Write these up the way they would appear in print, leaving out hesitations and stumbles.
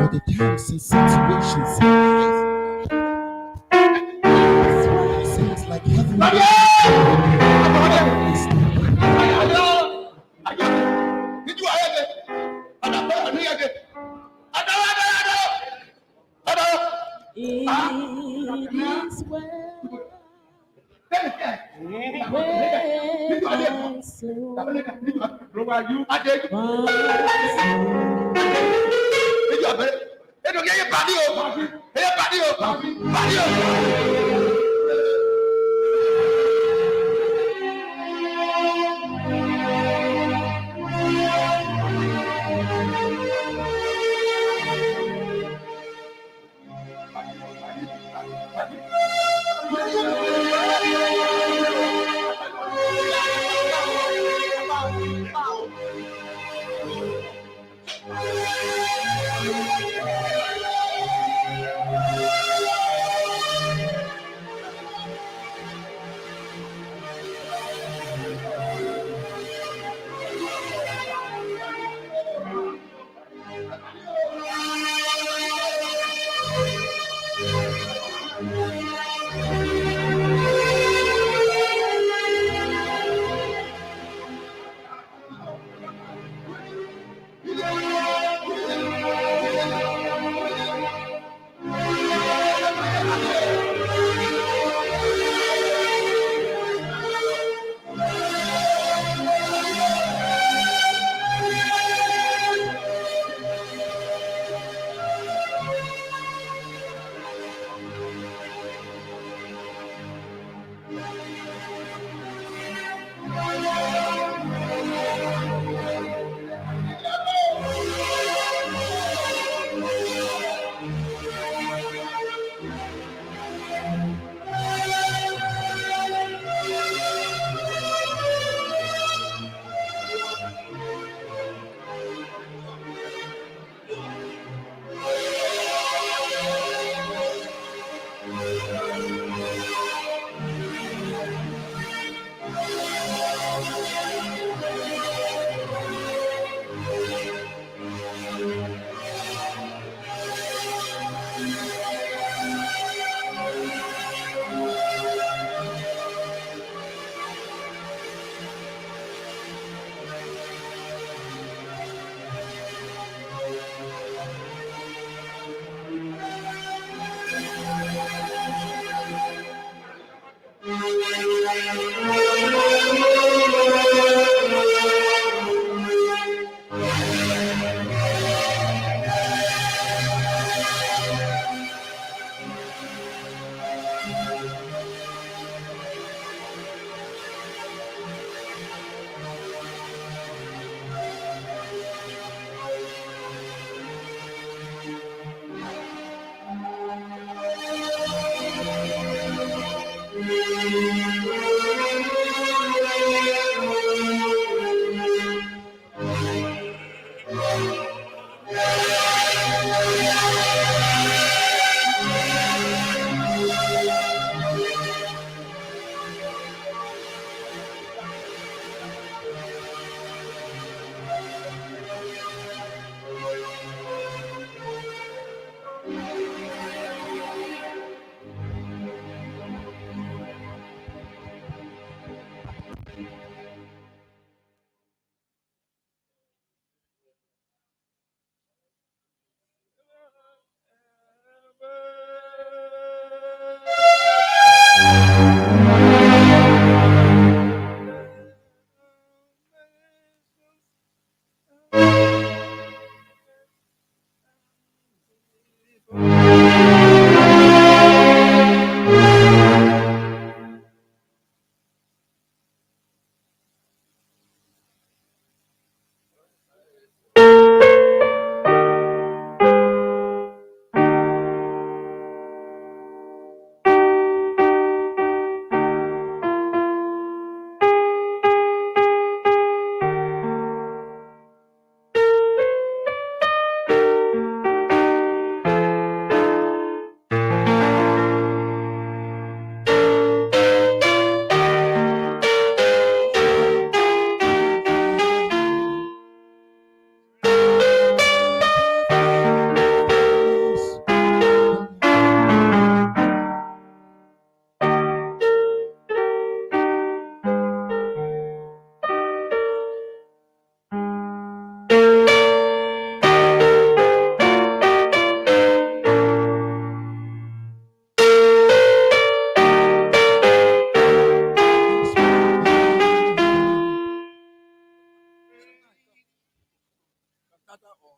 for the times and situations in life. That's why he says, like heaven is Why?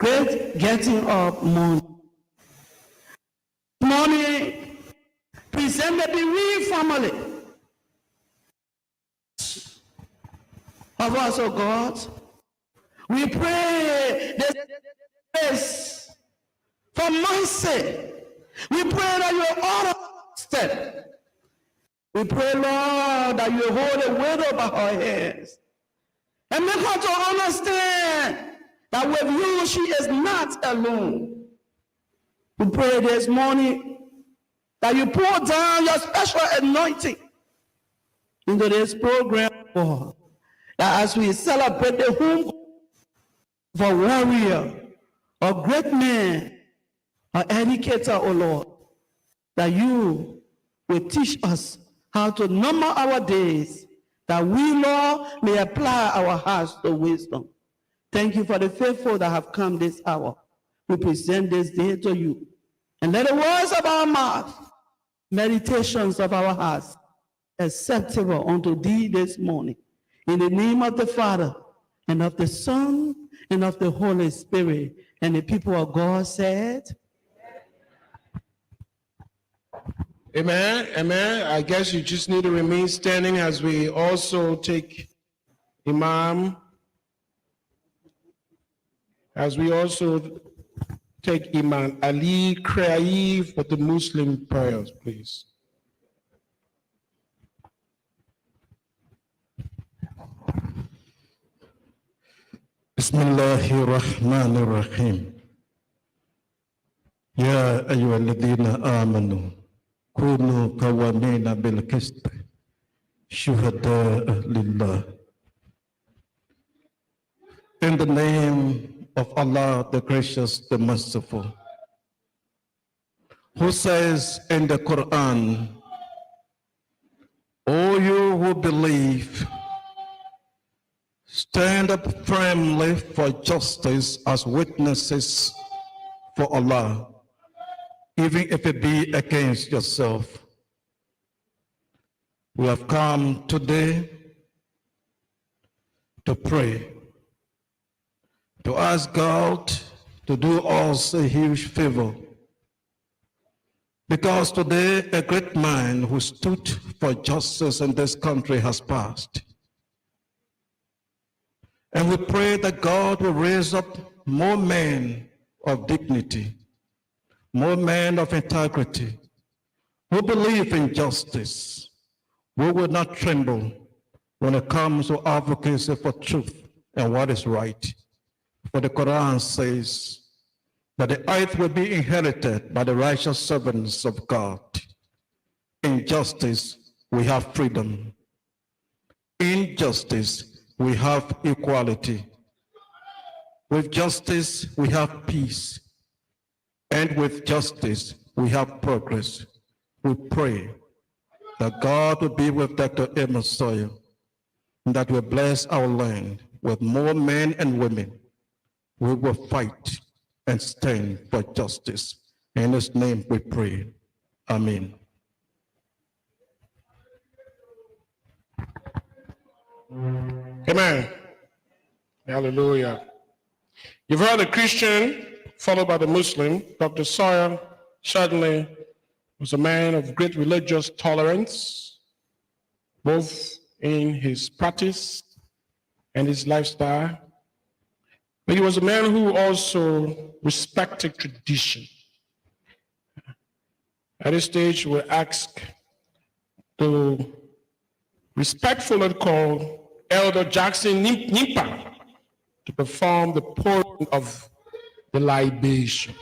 Great getting up morning. Morning, present the bereaved family of us, oh God. We pray this grace for mercy. We pray that you order step. We pray, Lord, that you hold a weight over our heads and make her to understand that with you she is not alone. We pray this morning that you pour down your special anointing into this program, Lord, that as we celebrate the home of a warrior, a great man, an educator, oh Lord, that you will teach us how to number our days, that we, Lord, may apply our hearts to wisdom. Thank you for the faithful that have come this hour. We present this day to you. And let the words of our mouth, meditations of our hearts, acceptable unto thee this morning. In the name of the Father, and of the Son, and of the Holy Spirit. And the people of God said, Amen. Amen. I guess you just need to remain standing as we also take Imam, Imam Ali Krayi for the Muslim prayers, please. Bismillahirrahmanirrahim. Ya ayyuhalladhina amanu kunu qawwamina bil qist shuhada'a lillah. In the name of Allah, the gracious, the merciful, who says in the Quran, O you who believe, stand up firmly for justice as witnesses for Allah, even if it be against yourself. We have come today to pray, to ask God to do us a huge favor. Because today a great man who stood for justice in this country has passed. And we pray that God will raise up more men of dignity, more men of integrity, who believe in justice, who will not tremble when it comes to advocacy for truth and what is right. For the Quran says that the earth will be inherited by the righteous servants of God. In justice, we have freedom. In justice, we have equality. With justice, we have peace. And with justice, we have progress. We pray that God will be with Dr. Amos Sawyer, and that will bless our land with more men and women who will fight and stand for justice. In his name we pray. Amen. Amen. Hallelujah. You've heard the Christian followed by the Muslim. Dr. Sawyer certainly was a man of great religious tolerance, both in his practice and his lifestyle. But he was a man who also respected tradition. At this stage, we'll ask the respectfully called Elder Jackson Nimpa to perform the pouring of the libation.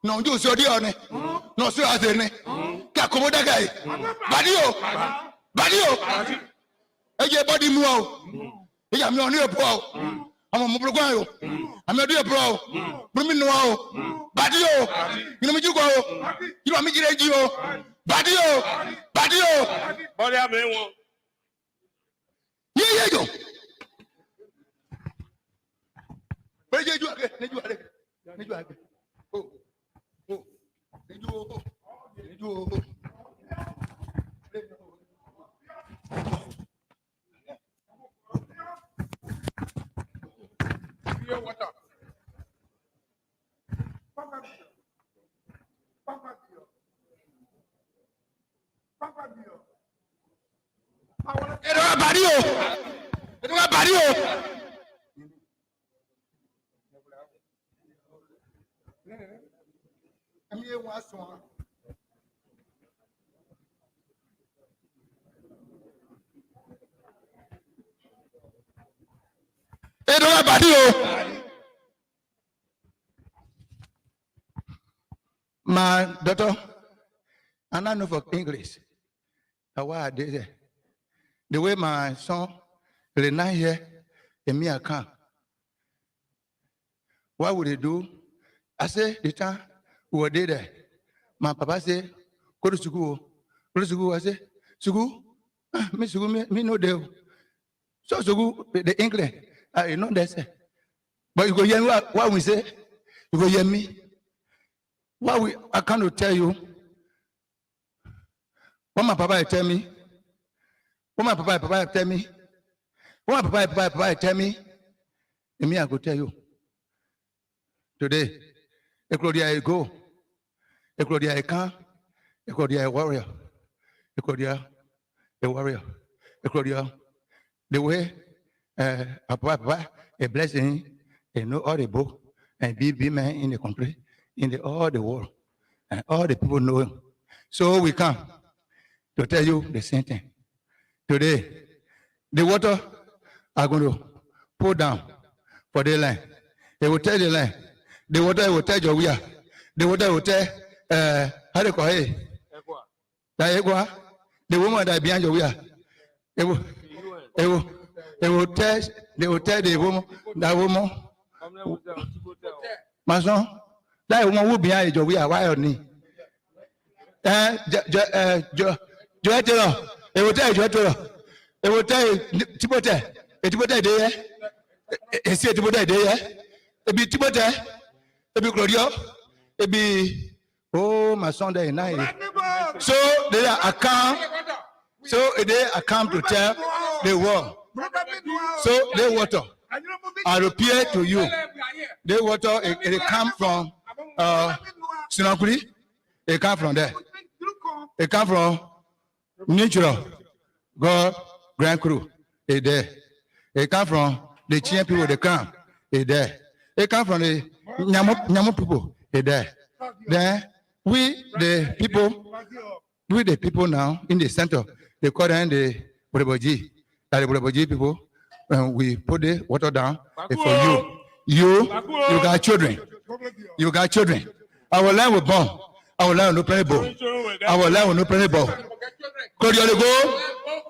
No, you so dear, no, so as any Kakomoda guy, Badio, a body move. I'm not near pro. I'm a Mubuguayo. I'm not near pro. Brumin no, Badio, you know me, you go. You want me to get you, Badio, body I may want. Yeah, you go. Where did you get? My daughter, and I know for English. Why did it? The way my son, the night here, and me I come. What would they do? I say the time we were there. My papa say, go to school. Go to school. I say, school? Me school, me no deal. So school, the English. You know that's it. But you go hear what we say. You go hear me. I cannot tell you. What my papa tell me. What my papa tell me. What my papa tell me. And me I go tell you. Today, Claudia I go. Claudia I can. Claudia a warrior. Claudia a warrior. Claudia the way papa a blessing and know all the book and be man in the country, in all the world, and all the people know him. So we come to tell you the same thing. Today, the water are going to pour down for the land. They will tell the land. The water will tell Jowia. The water will tell how they call it. The woman that behind Jowia. They will tell the woman, that woman, my son, that woman will be behind Jowia. Why on me? Joetero, they will tell Joetero. They will tell Tibote. Tibote there. It's here Tibote there. It be Tibote. It be Claudia. It be my son there night. So they are come. So they are come to tell the world. So the water I appear to you. The water it come from Sinakuri. It come from there. It come from natural God Grand Crew. It there. It come from the Chian people. They come. It there. It come from the Nyamu people. It there. Then we the people now in the center. They call them the Bureboji. That the Bureboji people. When we put the water down for you got children. You got children. Our land will burn. Our land will no penny ball. Our land will no penny ball. Claudia, go.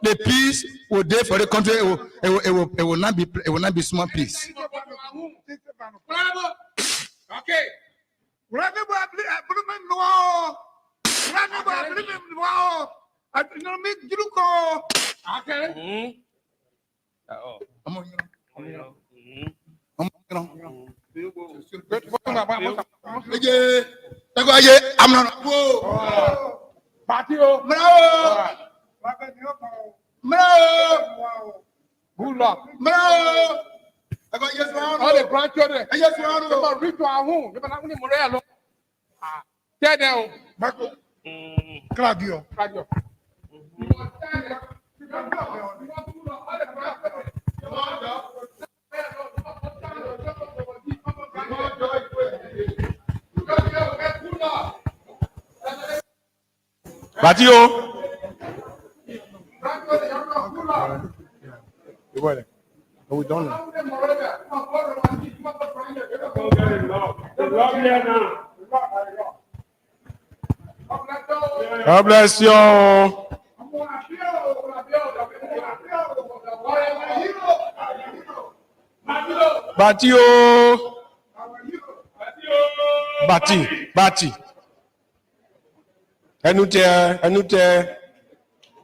The peace will there for the country. It will not be. It will not be small peace. Okay. I'm not. Patio. Good luck. I got yes, All the grandchildren. Yes, Come on, read to our home. Tell them, Marco. Claudia. Claudia. Batio. Are we done now? God bless you. Batio. Bati. Enute.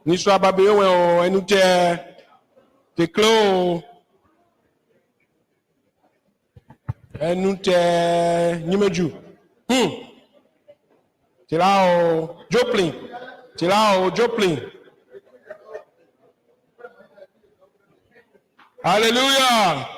Niswa babewe o enute. Teklo. Enute Nimeju. Tilao Joplin. Hallelujah.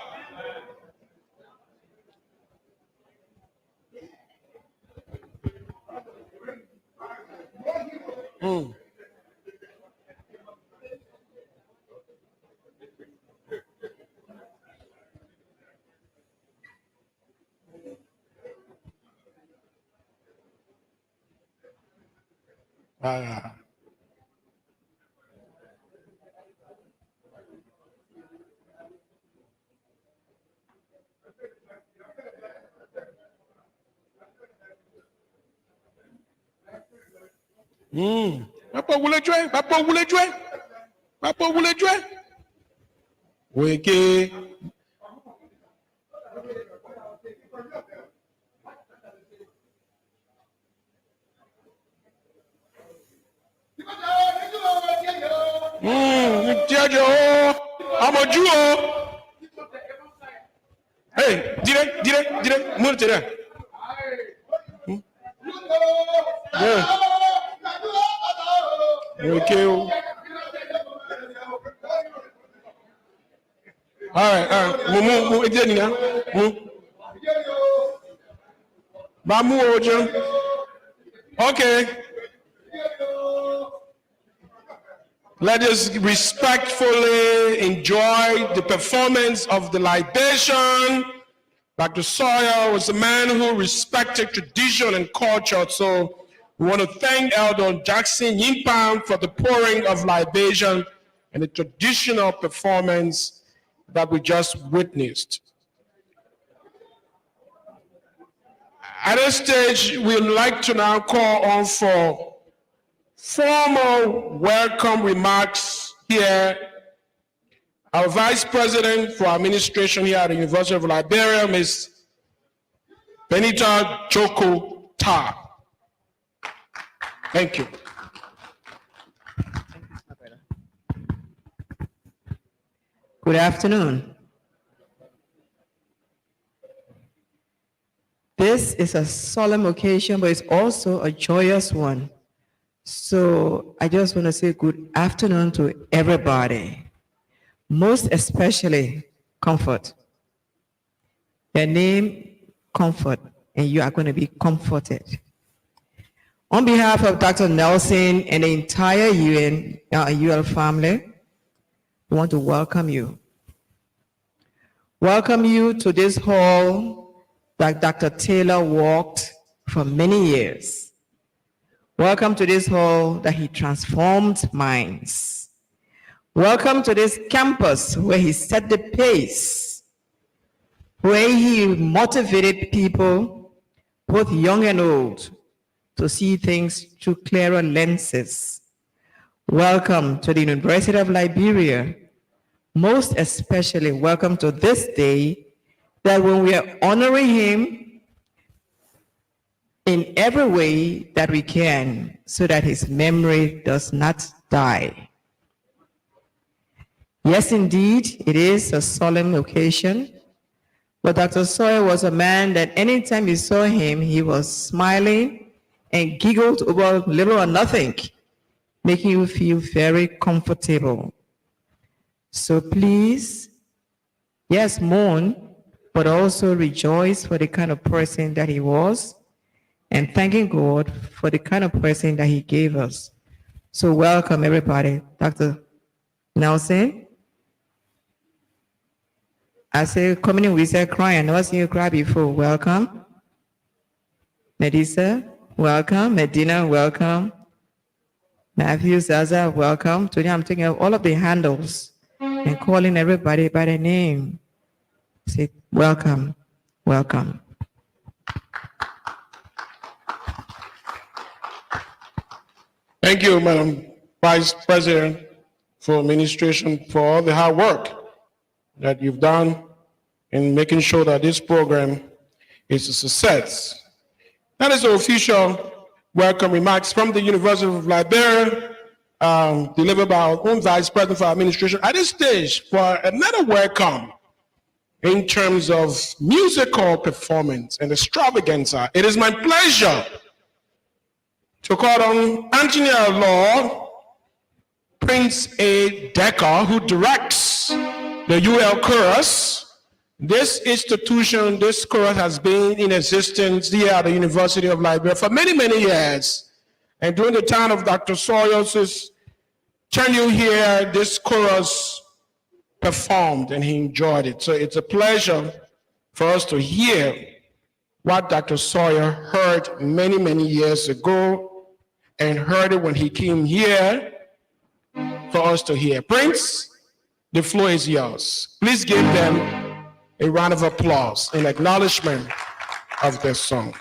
Papa voulait jouer. Weke. I'm a Jew. Hey, direct, move to there. Yeah. Okay. All right. Move. Okay. Let us respectfully enjoy the performance of the libation. Dr. Sawyer was a man who respected tradition and culture, so we want to thank Elder Jackson Yimpam for the pouring of libation and the traditional performance that we just witnessed. At this stage, we'd like to now call on for formal welcome remarks here. Our Vice President for Administration here at the University of Liberia, Ms. Benita Joko Ta. Thank you. Good afternoon. This is a solemn occasion, but it's also a joyous one. So I just want to say good afternoon to everybody, most especially Comfort. Your name, Comfort, and you are going to be comforted. On behalf of Dr. Nelson and the entire UL family, we want to welcome you. Welcome you to this hall that Dr. Taylor walked for many years. Welcome to this hall that he transformed minds. Welcome to this campus where he set the pace, where he motivated people, both young and old, to see things through clearer lenses. Welcome to the University of Liberia. Most especially, welcome to this day that when we are honoring him in every way that we can so that his memory does not die. Yes, indeed, it is a solemn occasion, but Dr. Sawyer was a man that anytime you saw him, he was smiling and giggled over little or nothing, making you feel very comfortable. So please, yes, mourn, but also rejoice for the kind of person that he was and thanking God for the kind of person that he gave us. So welcome everybody. Dr. Nelson. I say coming we say crying. I never seen you cry before. Welcome. Medisa, welcome. Medina, welcome. Matthew, Zaza, welcome. Today I'm taking all of the handles and calling everybody by their name. Say welcome, welcome. Thank you, Madam Vice President, for administration, for all the hard work that you've done in making sure that this program is a success. That is the official welcome remarks from the University of Liberia, delivered by our own Vice President for Administration. At this stage, for another welcome in terms of musical performance and extravaganza, it is my pleasure to call on Engineer Law Prince A. Decker, who directs the UL Chorus. This institution, this chorus has been in existence here at the University of Liberia for many, many years. And during the time of Dr. Sawyer's tenure here, this chorus performed and he enjoyed it. So it's a pleasure for us to hear what Dr. Sawyer heard many, many years ago and heard it when he came here for us to hear. Prince, the floor is yours. Please give them a round of applause in acknowledgement of their song.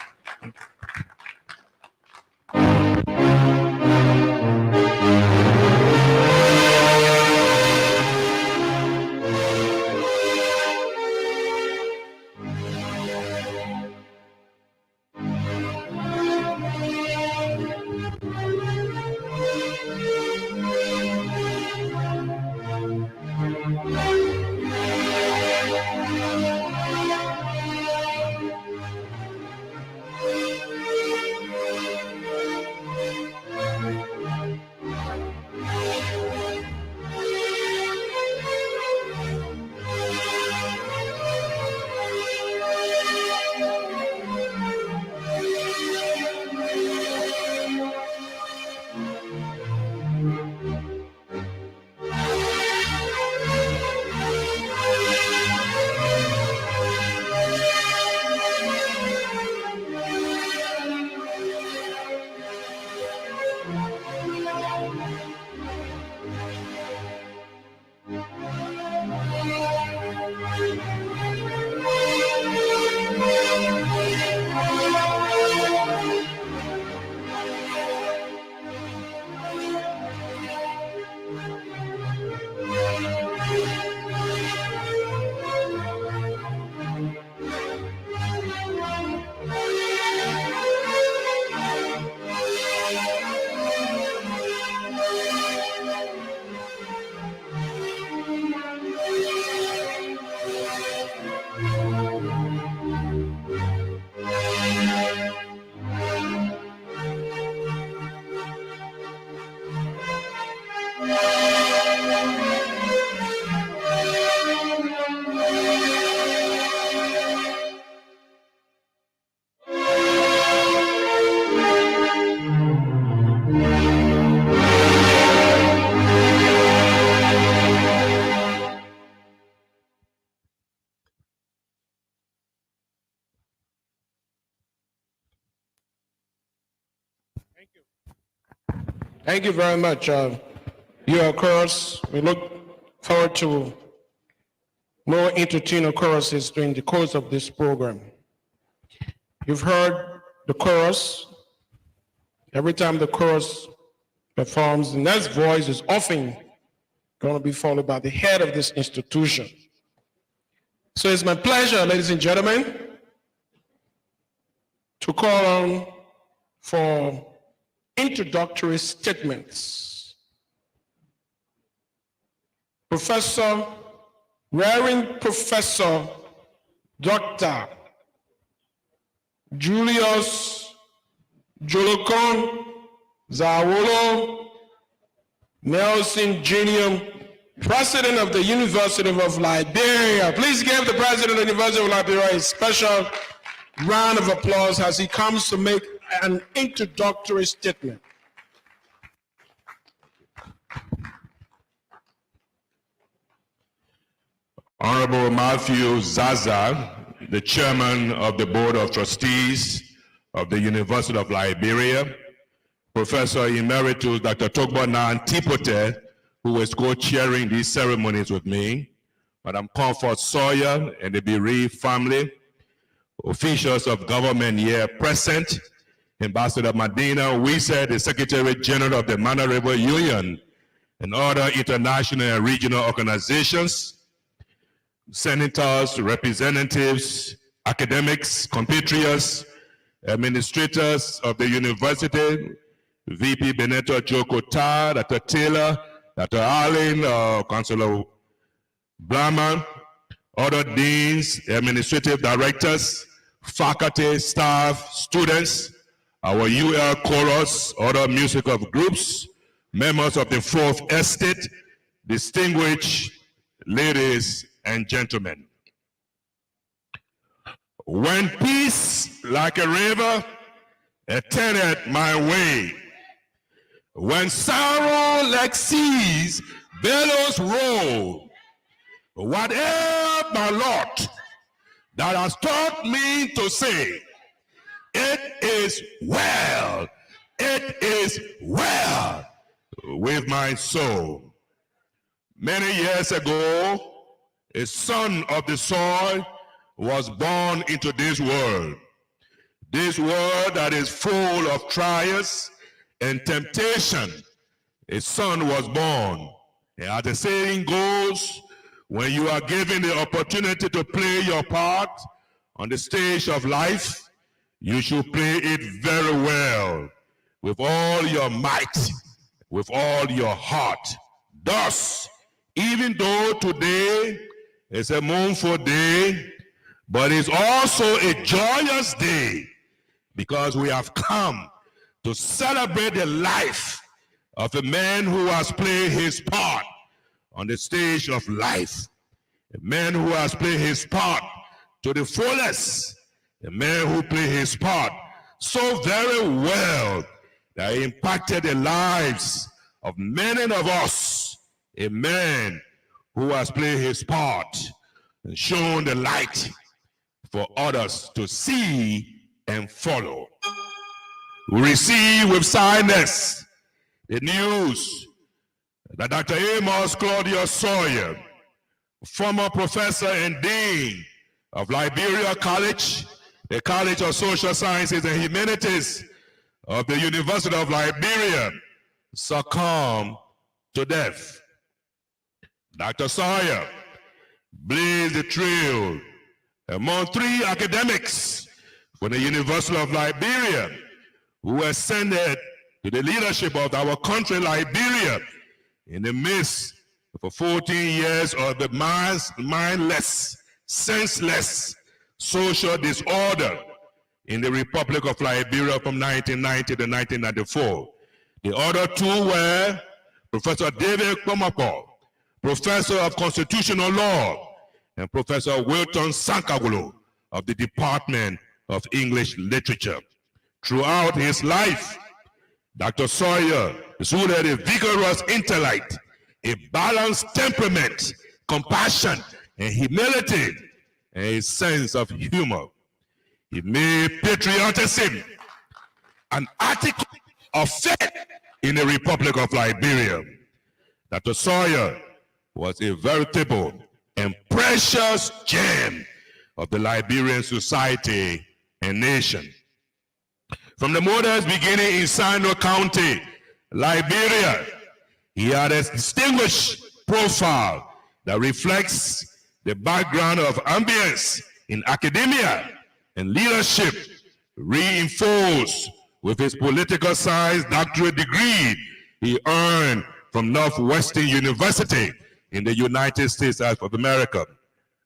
Thank you very much. Your chorus, we look forward to more entertaining choruses during the course of this program. You've heard the chorus. Every time the chorus performs, the next voice is often going to be followed by the head of this institution. So it's my pleasure, ladies and gentlemen, to call on for introductory statements. Reverend Professor Dr. Julius Jolokon Zawolo Nelson Jr., President of the University of Liberia. Please give the President of the University of Liberia a special round of applause as he comes to make an introductory statement. Honorable Matthew Zaza, the chairman of the Board of Trustees of the University of Liberia, Professor Emeritus Dr. Togbo Nantipote, who is co-chairing these ceremonies with me, Madam Comfort Sawyer and the bereaved family, officials of government here present, Ambassador Medina Wisa, the Secretary General of the Mana River Union, and other international and regional organizations, senators, representatives, academics, compatriots, administrators of the university, VP Benito Jokota, Dr. Taylor, Dr. Allen, Councilor Blama, other deans, administrative directors, faculty, staff, students, our UL chorus, other musical groups, members of the Fourth Estate, distinguished ladies and gentlemen. When peace like a river attended my way, when sorrow like seas billows roll, whatever my lot that has taught me to say, it is well with my soul. Many years ago, a son of the soil was born into this world that is full of trials and temptation. A son was born. And as the saying goes, when you are given the opportunity to play your part on the stage of life, you should play it very well, with all your might, with all your heart. Thus, even though today is a mournful day, but it's also a joyous day, because we have come to celebrate the life of a man who has played his part on the stage of life, a man who has played his part to the fullest, a man who played his part so very well that he impacted the lives of many of us, a man who has played his part and shown the light for others to see and follow. We receive with sadness the news that Dr. Amos Claudius Sawyer, former professor and dean of Liberia College, the College of Social Sciences and Humanities of the University of Liberia, succumbed to death. Dr. Sawyer blazed the trail among 3 academics from the University of Liberia who ascended to the leadership of our country, Liberia, in the midst of 14 years of the mindless, senseless social disorder in the Republic of Liberia from 1990 to 1994. The other 2 were Professor David Kpomakpo, Professor of Constitutional Law, and Professor Wilton Sankagulu of the Department of English Literature. Throughout his life, Dr. Sawyer exuded a vigorous intellect, a balanced temperament, compassion, and humility, and a sense of humor. He made patriotism an article of faith in the Republic of Liberia. Dr. Sawyer was a veritable and precious gem of the Liberian society and nation. From the modest beginning in Sino County, Liberia, he had a distinguished profile that reflects the background of ambience in academia and leadership, reinforced with his political science doctorate degree he earned from Northwestern University in the United States of America.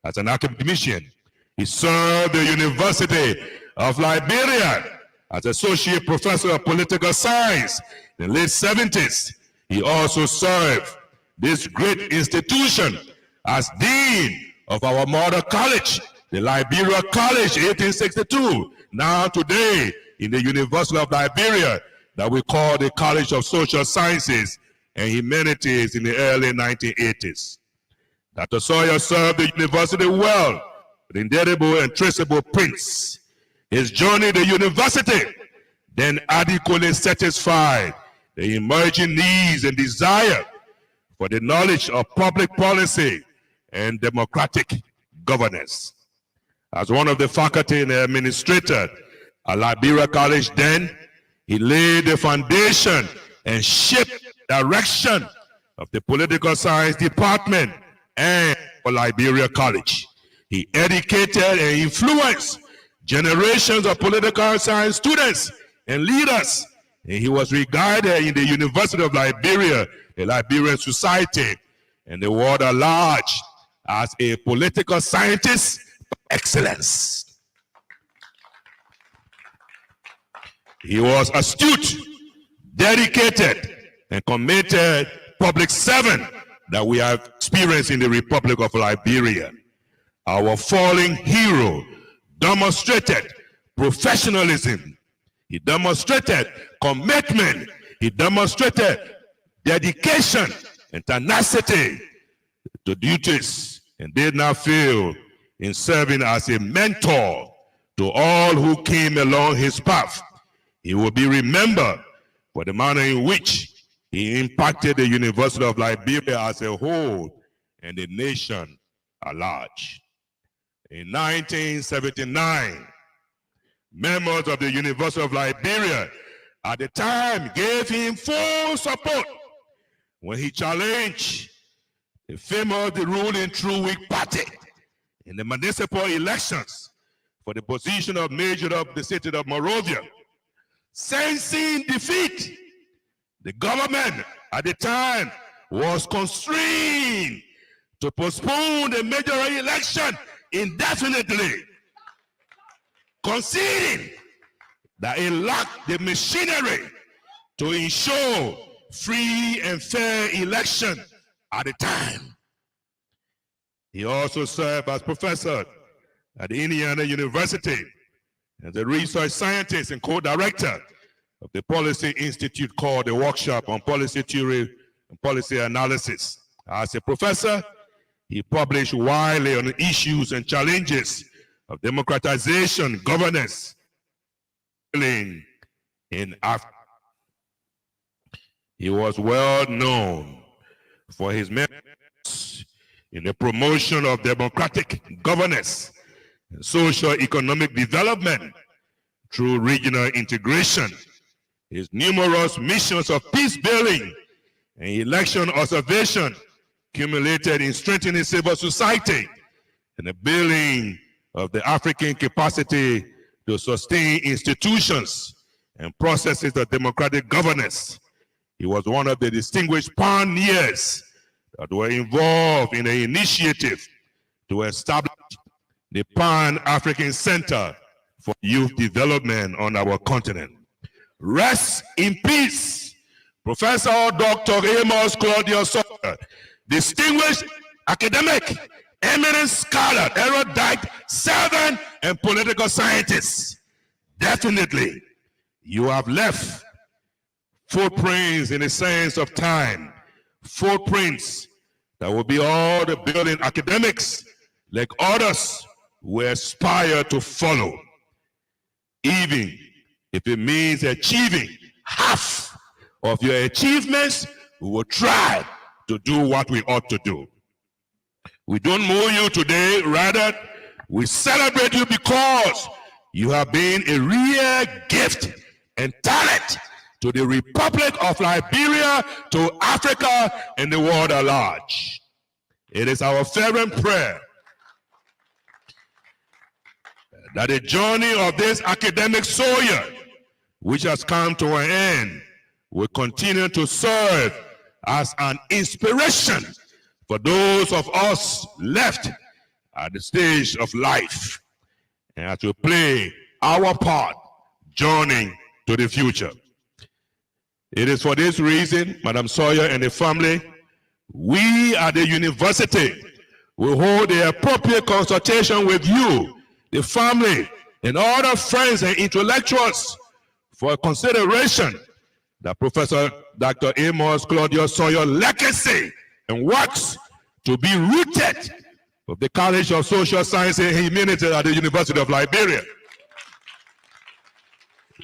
As an academician, he served the University of Liberia as Associate Professor of Political Science in the late 70s. He also served this great institution as Dean of our mother college, the Liberia College, 1862. Now today, in the University of Liberia that we call the College of Social Sciences and Humanities in the early 1980s. Dr. Sawyer served the university well with indelible and traceable prints. His journey at the university then adequately satisfied the emerging needs and desire for the knowledge of public policy and democratic governance. As one of the faculty and administrator at Liberia College then, he laid the foundation and shaped the direction of the political science department and for Liberia College. He educated and influenced generations of political science students and leaders, and he was regarded in the University of Liberia, the Liberian society, and the world at large as a political scientist of excellence. He was astute, dedicated, and committed public servant that we have experienced in the Republic of Liberia. Our fallen hero demonstrated professionalism. He demonstrated commitment. He demonstrated dedication and tenacity to duties, and did not fail in serving as a mentor to all who came along his path. He will be remembered for the manner in which he impacted the University of Liberia as a whole and the nation at large. In 1979, members of the University of Liberia at the time gave him full support when he challenged the famous ruling True Whig Party in the municipal elections for the position of Major of the city of Monrovia. Sensing defeat, the government at the time was constrained to postpone the mayoral election indefinitely, conceding that it lacked the machinery to ensure free and fair election at the time. He also served as professor at the Indiana University as a research scientist and co-director of the policy institute called the Workshop on Policy Theory and Policy Analysis. As a professor, he published widely on issues and challenges of democratization, governance, in Africa. He was well known for his efforts in the promotion of democratic governance and socio-economic development through regional integration. His numerous missions of peace building and election observation accumulated in strengthening civil society and the building of the African capacity to sustain institutions and processes of democratic governance. He was one of the distinguished pioneers that were involved in the initiative to establish the Pan-African Center for Youth Development on our continent. Rest in peace, Professor Dr. Amos Claudius Sawyer, distinguished academic, eminent scholar, erudite, servant, and political scientist. Definitely, you have left footprints in the sense of time, footprints that will be all the building academics like others who aspire to follow, even if it means achieving half of your achievements. We will try to do what we ought to do. We don't mourn you today, rather we celebrate you because you have been a real gift and talent to the Republic of Liberia, to Africa, and the world at large. It is our fervent prayer that the journey of this academic Sawyer, which has come to an end, will continue to serve as an inspiration for those of us left at the stage of life, and as we play our part journeying to the future. It is for this reason, Madam Sawyer and the family, we at the university will hold the appropriate consultation with you, the family, and other friends and intellectuals for consideration that Professor Dr. Amos Claudius Sawyer legacy and works to be rooted of the College of Social Science and Humanity at the University of Liberia.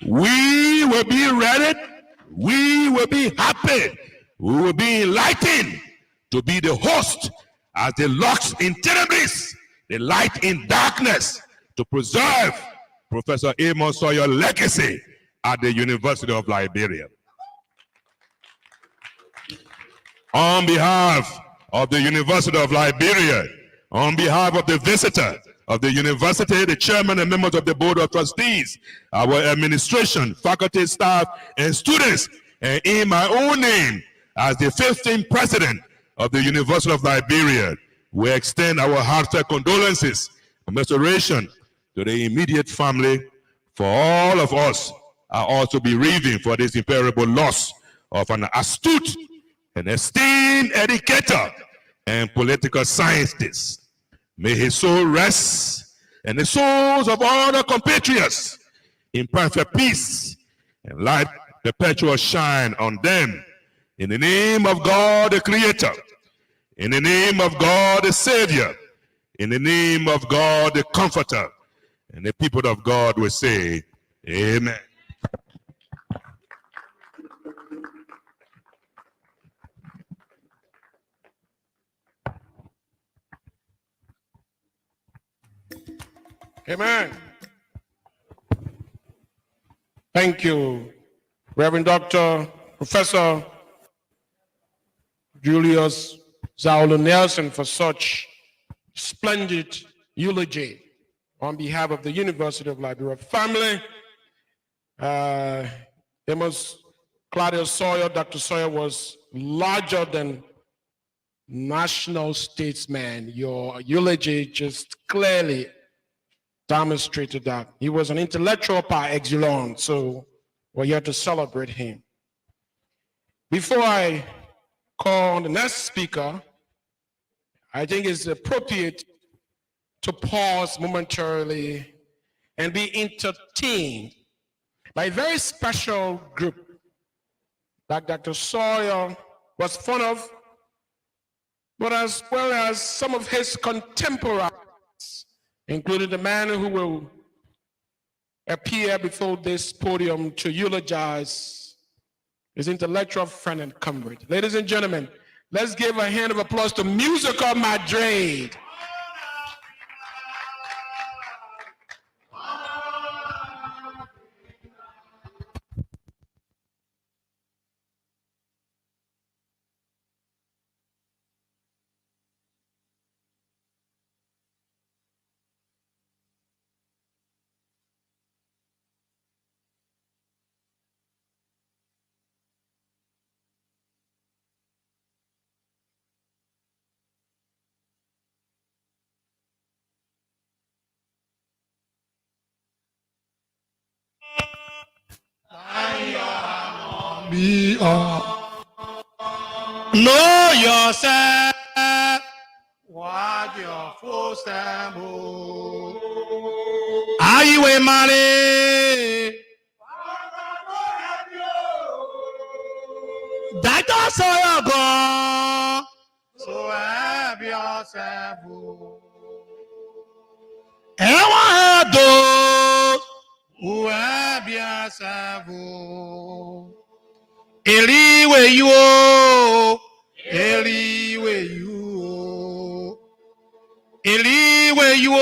We will be ready, we will be happy, we will be enlightened to be the host as the lux in tenebris, the light in darkness, to preserve Professor Amos Sawyer's legacy at the University of Liberia. On behalf of the University of Liberia, on behalf of the visitor of the university, the chairman and members of the board of trustees, our administration, faculty, staff, and students, and in my own name as the 15th president of the University of Liberia, we extend our heartfelt condolences and commiseration to the immediate family, for all of us are also bereaving for this irreparable loss of an astute and esteemed educator and political scientist. May his soul rest and the souls of all the compatriots in perfect peace, and light perpetual shine on them. In the name of God the Creator, in the name of God the Savior, in the name of God the Comforter, and the people of God will say, Amen. Amen. Thank you, Reverend Dr. Professor Julius Zaulu Nelson, for such splendid eulogy on behalf of the University of Liberia family. Amos Claudius Sawyer, Dr. Sawyer, was larger than national statesman. Your eulogy just clearly demonstrated that. He was an intellectual par excellence, so we're here to celebrate him. Before I call the next speaker, I think it's appropriate to pause momentarily and be entertained by a very special group that Dr. Sawyer was fond of, but as well as some of his contemporaries, including the man who will appear before this podium to eulogize his intellectual friend and comrade. Ladies and gentlemen, let's give a hand of applause to Musical Madrid. Know yourself, what your footstep. Are you a money? Dr. Sawyer gone, so help yourself. Everyone those who help yourself. Eliwe you, Eliwe you, Eliwe you,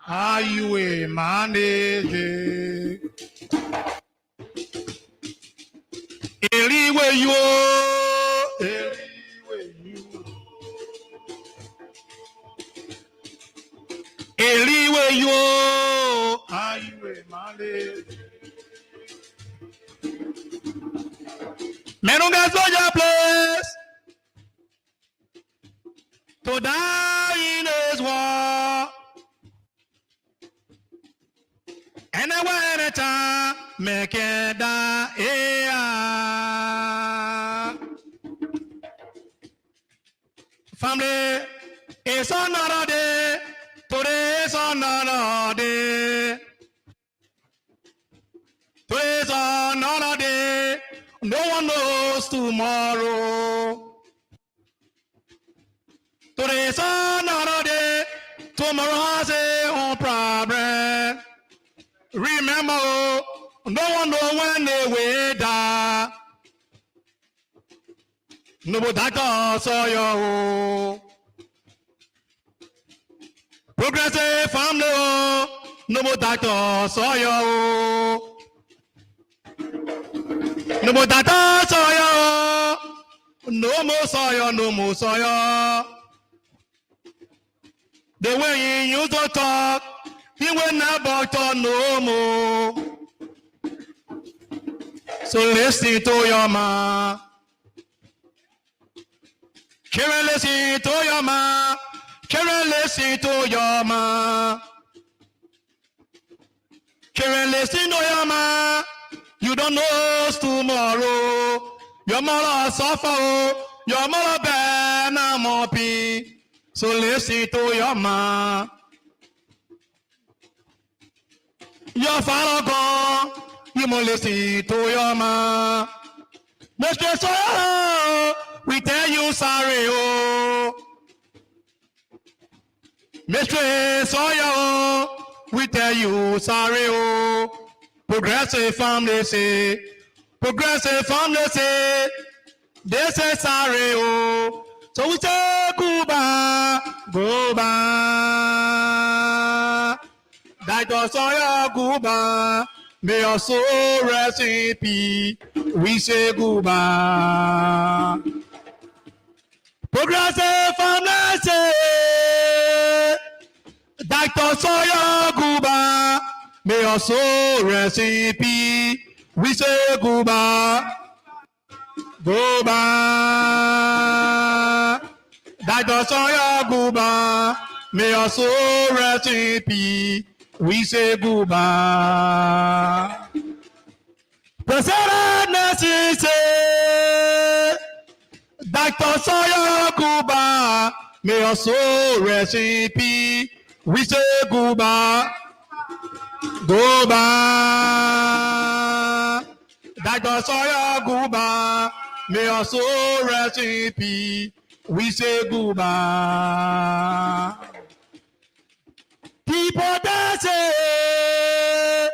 are you a manager? Eliwe you, Eliwe you, Eliwe you, are you a manager? Men don't get your place to die in this war. And I want a time make it die. Family, it's another day. Today is another day. No one knows tomorrow. Today's another day. Tomorrow has a own problem. Remember, no one knows when they will die. No doctor saw you. Progressive family, no doctor saw you. No more doctor saw you. No more saw you, no more saw you. The way you used to talk, he will never talk no more. So listen to your man. Karen, listen to your man. Karen, listen to your man. Karen, listen to your man. You don't know tomorrow. Your mother suffer. Your mother bear no more pain. So listen to your man. Your father gone. You must listen to your man. Mr. Sawyer, we tell you sorry, oh. Mr. Sawyer, we tell you sorry, oh. Progressive family say, progressive family say, they say sorry, oh. So we say goodbye, goodbye. Dr. Sawyer, goodbye. May your soul rest in peace. We say goodbye. Progressive family say, Dr. Sawyer, goodbye. May your soul rest in peace. We say goodbye. Goodbye. Dr. Sawyer, goodbye. May your soul rest in peace. We say goodbye. President say, Dr. Sawyer, goodbye. May your soul rest in peace. We say goodbye. Goodbye. Dr. Sawyer, goodbye. May your soul rest in peace. We say goodbye. People that say,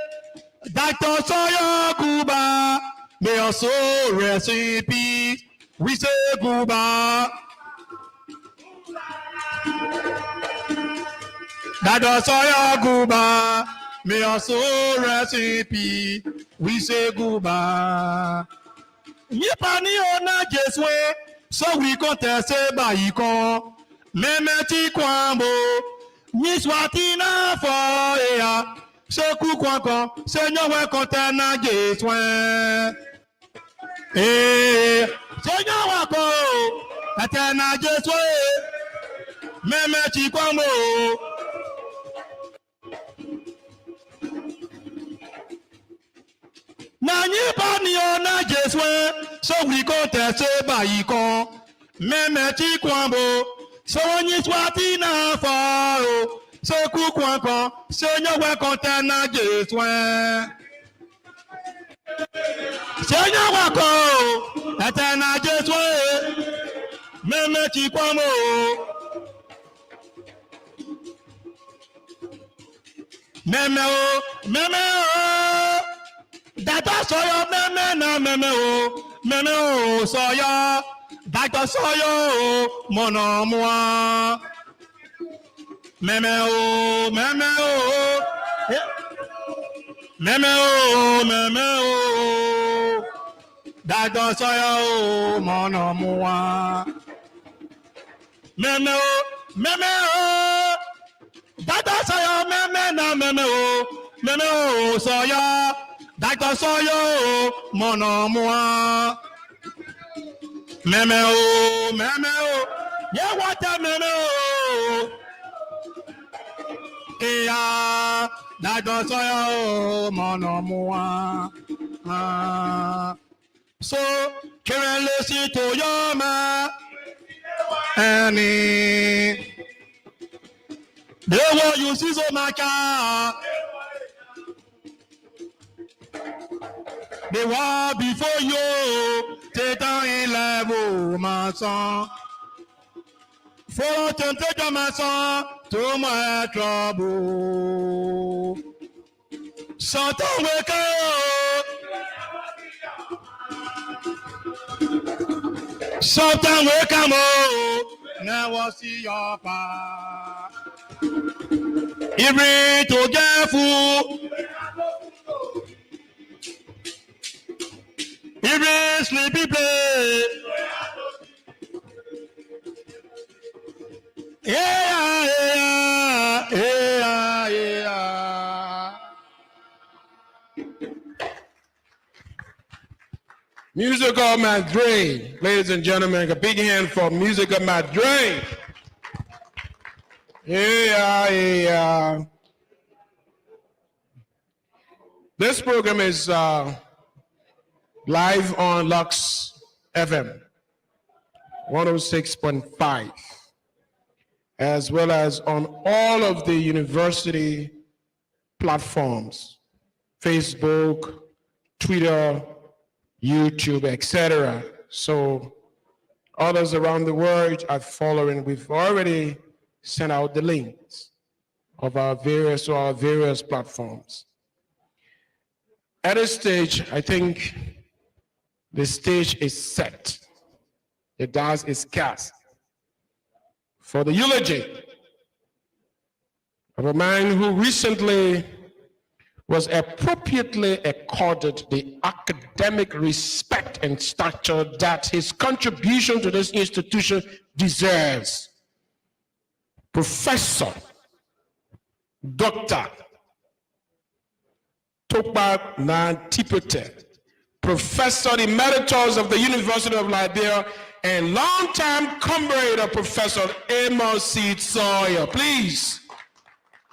Dr. Sawyer, goodbye. May your soul rest in peace. We say goodbye. Dr. Sawyer, goodbye. May your soul rest in peace. We say goodbye. Yipani ona Jeswe, so we contest by icon. Memeti kwambo, Niswatina for ya. So kukwanko, so no one contana Jeswe. Eh, so no one go, Atana Jeswe. Memeti kwambo. Nanyi bani ona Jeswe, so we contest by icon. Memeti kwambo, so Niswatina for so kukwanko, so no one contana Jeswe. So no one go, Atana Jeswe. Memeti kwambo. Meme o, Dr. Sawyer, meme o, Sawyer, Dr. Sawyer, mon amour. Meme o, Dr. Sawyer, mon amour. Meme o, Dr. Sawyer, meme o, Sawyer, Dr. Sawyer, mon amour. Meme o, yeah, what a meme o. Yeah, Dr. Sawyer, mon amour. So, can I listen to your man? Annie. They will use his own car. Ewa before you, Teta in level, my son. For temptation, my son, to my trouble. Satan wake up. Satan wake up. Never see your power. Even to get food. Even sleepy play. Yeah, yeah, yeah, yeah. Musical Madrid, ladies and gentlemen, a big hand for Musical Madrid. Yeah. This program is live on Lux FM 106.5, as well as on all of the university platforms, Facebook, Twitter, YouTube, etc. So others around the world are following. We've already sent out the links of our various platforms. At this stage, I think the stage is set. The dice is cast for the eulogy of a man who recently was appropriately accorded the academic respect and stature that his contribution to this institution deserves. Professor Dr. Tokpa Nantipote, Professor Emeritus of the University of Liberia and longtime comrade of Professor Amos Sawyer. Please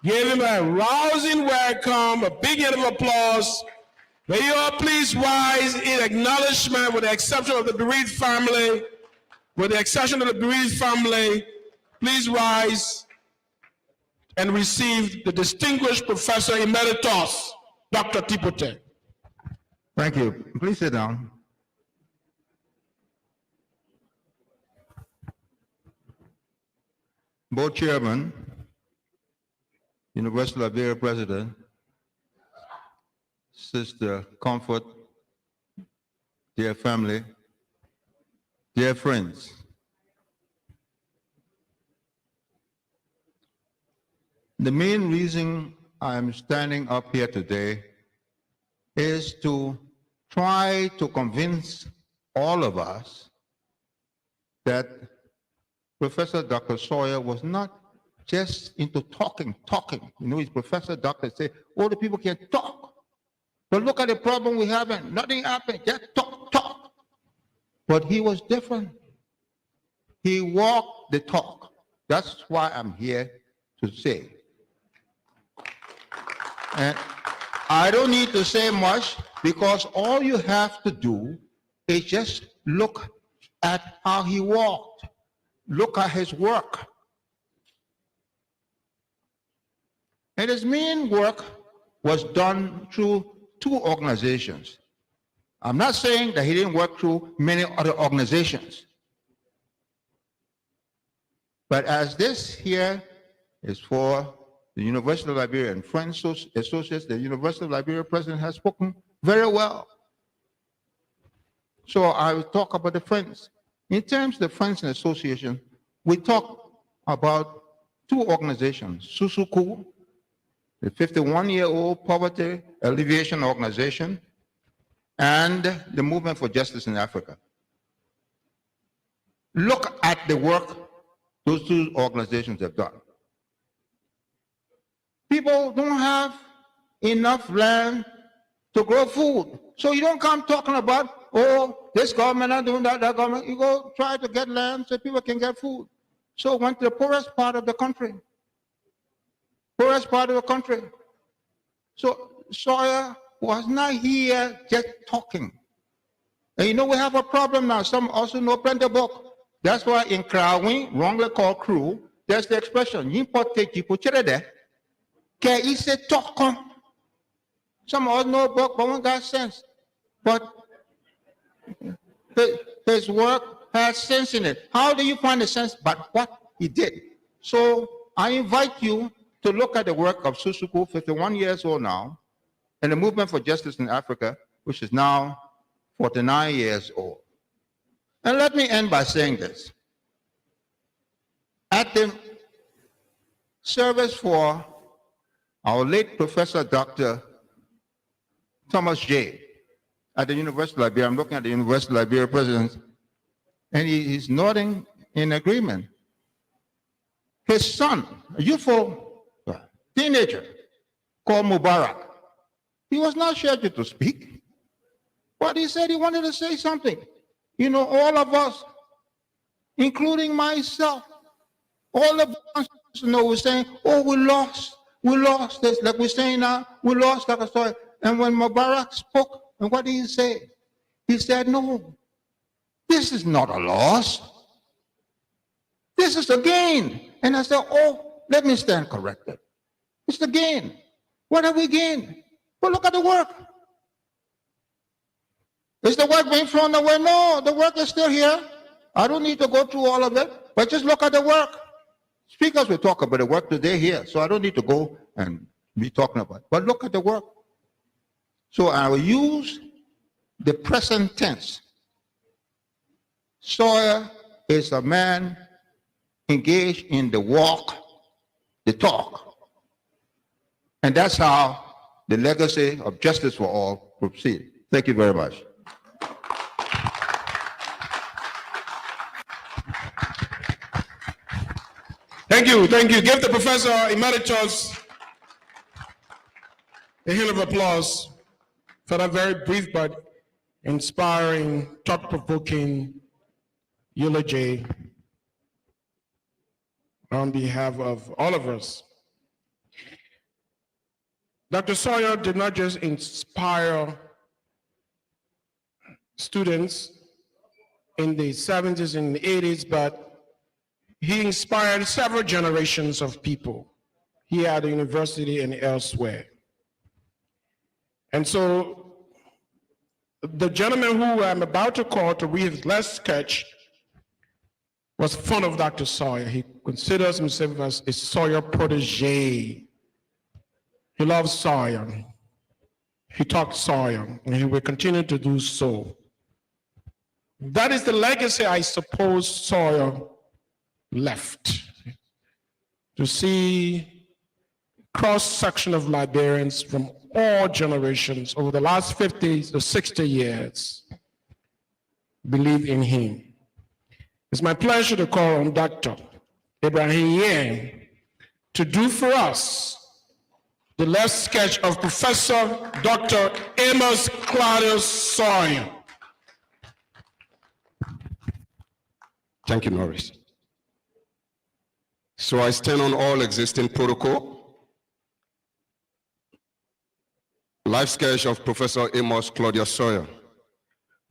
give him a rousing welcome, a big hand of applause. May you all please rise in acknowledgement, with the exception of the bereaved family. Please rise and receive the distinguished Professor Emeritus, Dr. Tipote. Thank you. Please sit down. Board Chairman, University of Liberia President, Sister Comfort, dear family, dear friends. The main reason I'm standing up here today is to try to convince all of us that Professor Dr. Sawyer was not just into talking. You know, his Professor Doctor say, all the people can talk. But look at the problem we have and nothing happened. Just talk. But he was different. He walked the talk. That's why I'm here to say. And I don't need to say much, because all you have to do is just look at how he walked. Look at his work. And his main work was done through two organizations. I'm not saying that he didn't work through many other organizations. But as this here is for the University of Liberia and Friends Associates, the University of Liberia president has spoken very well. So I will talk about the Friends. In terms of the Friends and Association, we talk about two organizations, Susuku, the 51-year-old poverty alleviation organization, and the Movement for Justice in Africa. Look at the work those two organizations have done. People don't have enough land to grow food. So you don't come talking about, oh, this government not doing that government. You go try to get land so people can get food. So went to the poorest part of the country. So Sawyer was not here just talking. And you know, we have a problem now. Some also know plenty book. That's why in Krawi, wrongly called crew, there's the expression, Some of us know book, but we got sense. but his work has sense in it. How do you find the sense? But what he did. So I invite you to look at the work of Susuku, 51 years old now, and the Movement for Justice in Africa, which is now 49 years old. And let me end by saying this. At the service for our late Professor Dr. Thomas J. at the University of Liberia, I'm looking at the University of Liberia president, and he's nodding in agreement. His son, a youthful teenager called Mubarak, he was not scheduled to speak, but he said he wanted to say something. You know, all of us, including myself, all of us, we're saying, oh, we lost this, like we're saying now, we lost like a story. And when Mubarak spoke, and what did he say? He said, no, this is not a loss. This is a gain. And I said, oh, let me stand corrected. It's the gain. What have we gained? Well, look at the work. Is the work being thrown away? No, the work is still here. I don't need to go through all of it, but just look at the work. Speakers will talk about the work today here, so I don't need to go and be talking about it. But look at the work. So I will use the present tense. Sawyer is a man engaged in the walk, the talk. And that's how the legacy of justice for all proceed. Thank you very much. Thank you, thank you. Give the Professor Emeritus a hand of applause for that very brief but inspiring, thought-provoking eulogy on behalf of all of us. Dr. Sawyer did not just inspire students in the 70s and the 80s, but he inspired several generations of people here at the university and elsewhere. And so the gentleman who I'm about to call to read his last sketch was fond of Dr. Sawyer. He considers himself as a Sawyer protege. He loves Sawyer. He taught Sawyer, and he will continue to do so. That is the legacy I suppose Sawyer left. To see cross-section of Liberians from all generations over the last 50 to 60 years believe in him. It's my pleasure to call on Dr. Ibrahim Yen to do for us the last sketch of Professor Dr. Amos Claudius Sawyer. Thank you, Norris. So I stand on all existing protocol. Life sketch of Professor Amos Claudius Sawyer.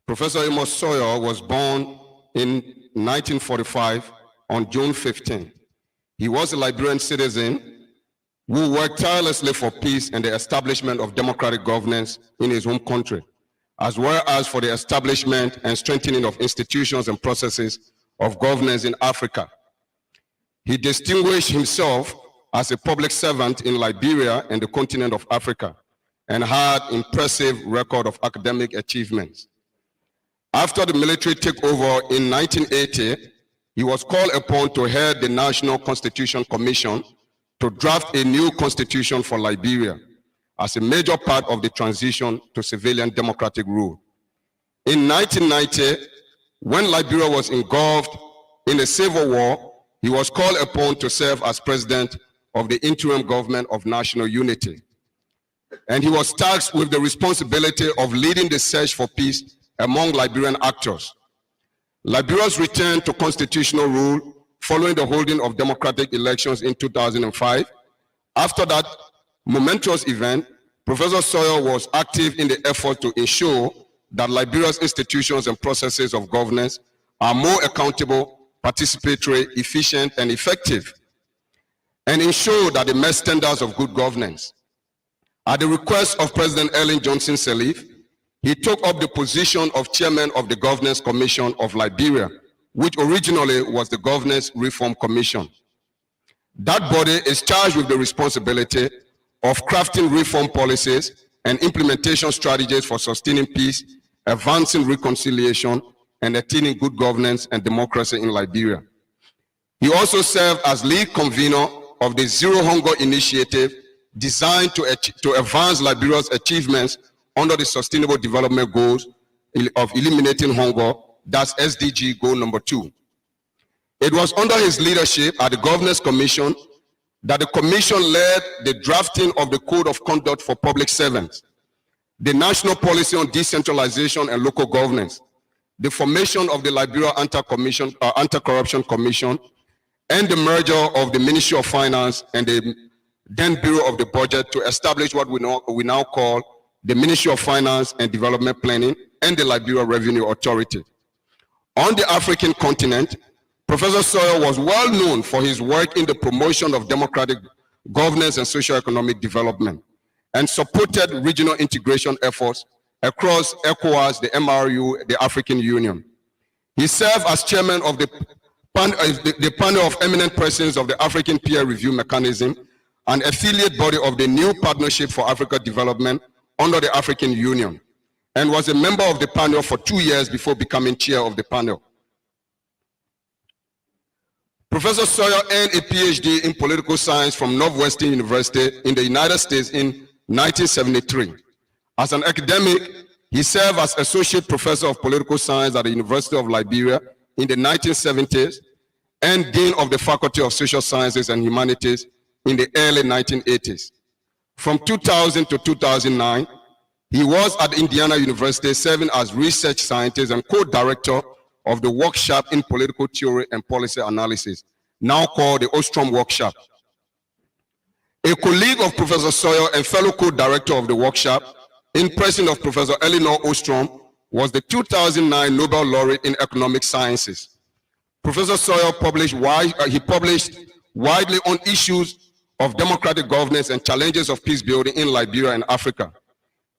Professor Amos Sawyer was born in 1945 on June 15. He was a Liberian citizen who worked tirelessly for peace and the establishment of democratic governance in his home country, as well as for the establishment and strengthening of institutions and processes of governance in Africa. He distinguished himself as a public servant in Liberia and the continent of Africa, and had impressive record of academic achievements. After the military takeover in 1980, he was called upon to head the National Constitution Commission to draft a new constitution for Liberia as a major part of the transition to civilian democratic rule. In 1990, when Liberia was engulfed in a civil war, he was called upon to serve as president of the interim government of national unity. And he was tasked with the responsibility of leading the search for peace among Liberian actors. Liberia's return to constitutional rule following the holding of democratic elections in 2005. After that momentous event, Professor Sawyer was active in the effort to ensure that Liberia's institutions and processes of governance are more accountable, participatory, efficient, and effective, and ensure that they meet standards of good governance. At the request of President Ellen Johnson Sirleaf, he took up the position of chairman of the Governance Commission of Liberia, which originally was the Governance Reform Commission. That body is charged with the responsibility of crafting reform policies and implementation strategies for sustaining peace, advancing reconciliation, and attaining good governance and democracy in Liberia. He also served as lead convener of the Zero Hunger Initiative, designed to advance Liberia's achievements under the Sustainable Development Goals of eliminating hunger, that's SDG goal number 2. It was under his leadership at the Governance Commission that the Commission led the drafting of the Code of Conduct for Public Servants, the National Policy on Decentralization and Local Governance, the formation of the Liberia Anti-Corruption Commission, and the merger of the Ministry of Finance and the then Bureau of the Budget to establish what we now call the Ministry of Finance and Development Planning and the Liberia Revenue Authority. On the African continent, Professor Sawyer was well known for his work in the promotion of democratic governance and socio-economic development, and supported regional integration efforts across ECOWAS, the MRU, the African Union. He served as chairman of the panel of eminent persons of the African Peer Review Mechanism, an affiliate body of the New Partnership for Africa Development under the African Union, and was a member of the panel for 2 years before becoming chair of the panel. Professor Sawyer earned a PhD in political science from Northwestern University in the United States in 1973. As an academic, he served as associate professor of political science at the University of Liberia in the 1970s and dean of the Faculty of Social Sciences and Humanities in the early 1980s. From 2000 to 2009, he was at Indiana University serving as research scientist and co-director of the Workshop in Political Theory and Policy Analysis, now called the Ostrom Workshop. A colleague of Professor Sawyer and fellow co-director of the workshop, in person of Professor Elinor Ostrom, was the 2009 Nobel Laureate in Economic Sciences. Professor Sawyer published widely on issues of democratic governance and challenges of peace building in Liberia and Africa.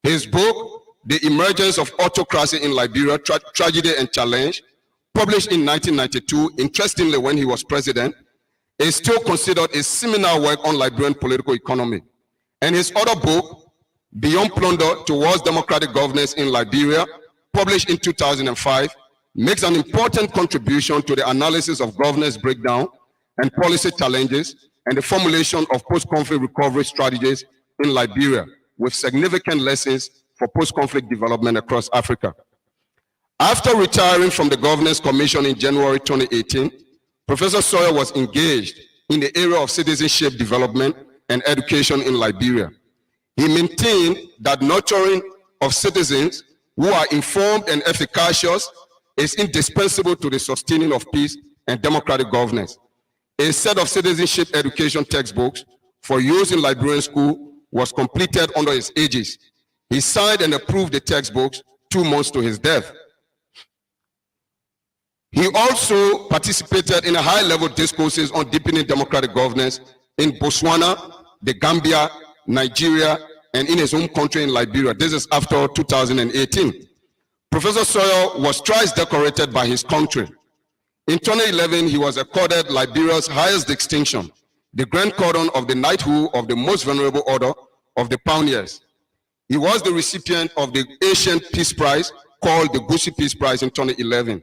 His book, The Emergence of Autocracy in Liberia, Tragedy and Challenge, published in 1992, interestingly when he was president, is still considered a seminal work on Liberian political economy. And his other book, Beyond Plunder Towards Democratic Governance in Liberia, published in 2005, makes an important contribution to the analysis of governance breakdown and policy challenges and the formulation of post-conflict recovery strategies in Liberia, with significant lessons for post-conflict development across Africa. After retiring from the Governance Commission in January 2018, Professor Sawyer was engaged in the area of citizenship development and education in Liberia. He maintained that nurturing of citizens who are informed and efficacious is indispensable to the sustaining of peace and democratic governance. A set of citizenship education textbooks for use in Liberian school was completed under his aegis. He signed and approved the textbooks 2 months to his death. He also participated in high-level discourses on deepening democratic governance in Botswana, the Gambia, Nigeria, and in his home country in Liberia. This is after 2018. Professor Sawyer was thrice decorated by his country. In 2011, he was accorded Liberia's highest distinction, the Grand Cordon of the Knighthood of the Most Venerable Order of the Pioneers. He was the recipient of the Asian Peace Prize, called the Gusi Peace Prize in 2011.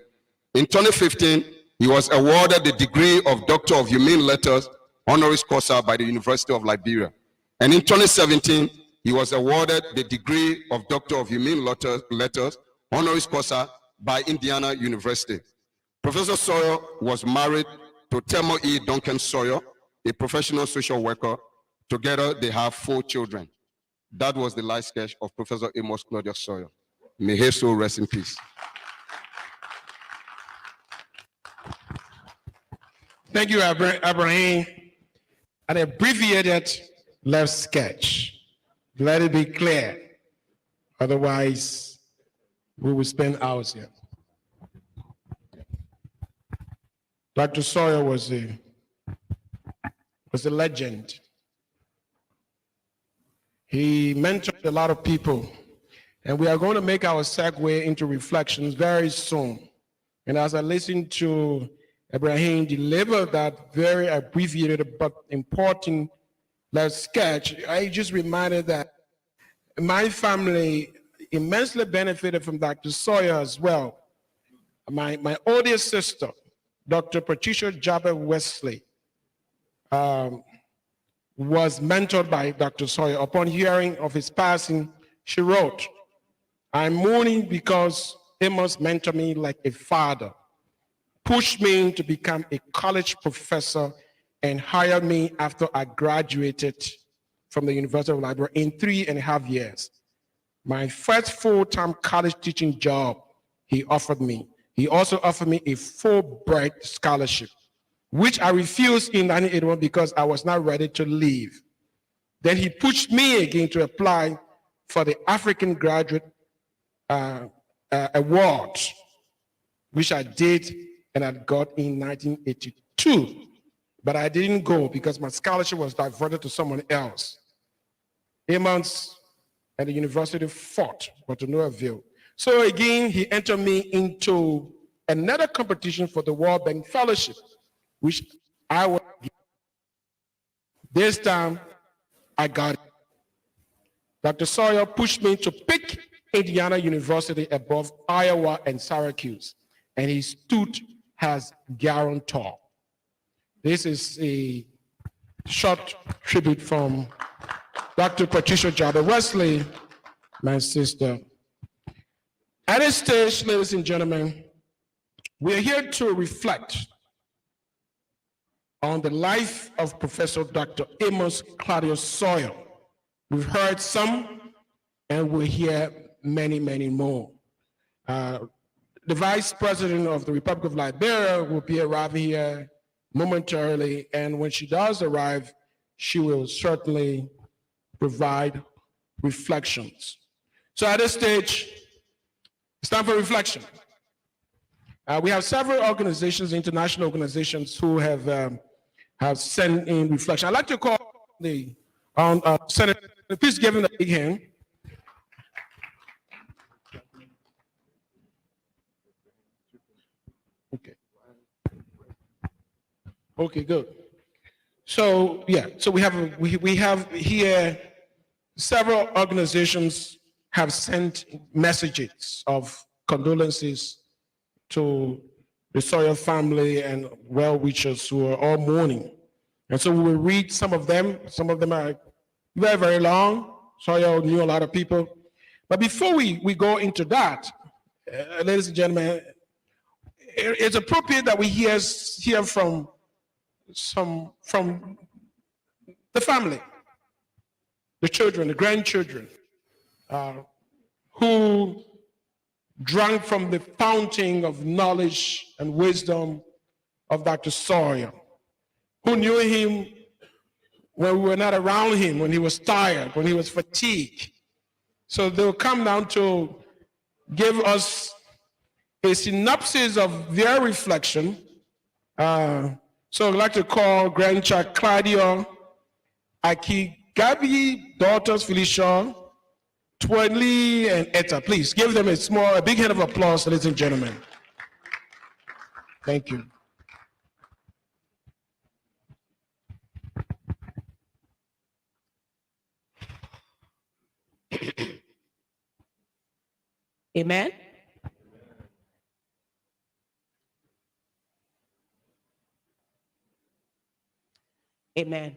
In 2015, he was awarded the degree of Doctor of Humane Letters, honoris causa, by the University of Liberia. And in 2017, he was awarded the degree of Doctor of Humane Letters, honoris causa, by Indiana University. Professor Sawyer was married to Thelma E. Duncan Sawyer, a professional social worker. Together, they have 4 children. That was the life sketch of Professor Amos Claudius Sawyer. May his soul rest in peace. Thank you, Abraham. An abbreviated left sketch. Let it be clear. Otherwise, we will spend hours here. Dr. Sawyer was a legend. He mentored a lot of people And we are going to make our segue into reflections very soon. And as I listened to Ibrahim deliver that very abbreviated but important sketch, I just reminded that my family immensely benefited from Dr. Sawyer as well. My oldest sister, Dr. Patricia Jabber Wesley, was mentored by Dr. Sawyer. Upon hearing of his passing, she wrote, "I'm mourning because Amos mentored me like a father, pushed me to become a college professor, and hired me after I graduated from the University of Liberia in 3.5 years. My first full-time college teaching job he offered me. He also offered me a Fulbright scholarship, which I refused in 1981 because I was not ready to leave. Then he pushed me again to apply for the African Graduate Award, which I did and I got in 1982. But I didn't go because my scholarship was diverted to someone else. Amos and the university fought, but to no avail. So again, he entered me into another competition for the World Bank Fellowship, which I was given. This time, I got it. Dr. Sawyer pushed me to pick Indiana University above Iowa and Syracuse, and he stood as guarantor. This is a short tribute from Dr. Patricia Jabber Wesley, my sister. At this stage, ladies and gentlemen, we are here to reflect on the life of Professor Dr. Amos Claudius Sawyer. We've heard some, and we'll hear many, many more. The Vice President of the Republic of Liberia will be arriving here momentarily, and when she does arrive, she will certainly provide reflections. So at this stage, it's time for reflection. We have several organizations, international organizations, who have sent in reflection. I'd like to call the Senator. Please give him a big hand. Okay. Okay, good. So yeah, so we have here several organizations have sent messages of condolences to the Sawyer family and well-wishers who are all mourning. And so we will read some of them. Some of them are very, very long. Sawyer knew a lot of people. But before we go into that, ladies and gentlemen, it's appropriate that we hear from the family, the children, the grandchildren, who drank from the fountain of knowledge and wisdom of Dr. Sawyer, who knew him when we were not around him, when he was tired, when he was fatigued. So they'll come down to give us a synopsis of their reflection. So I'd like to call grandchild Claudia, Aki Gabi, daughters Felicia, Twinley, and Etta. Please give them a big hand of applause, ladies and gentlemen. Thank you. Amen. Amen.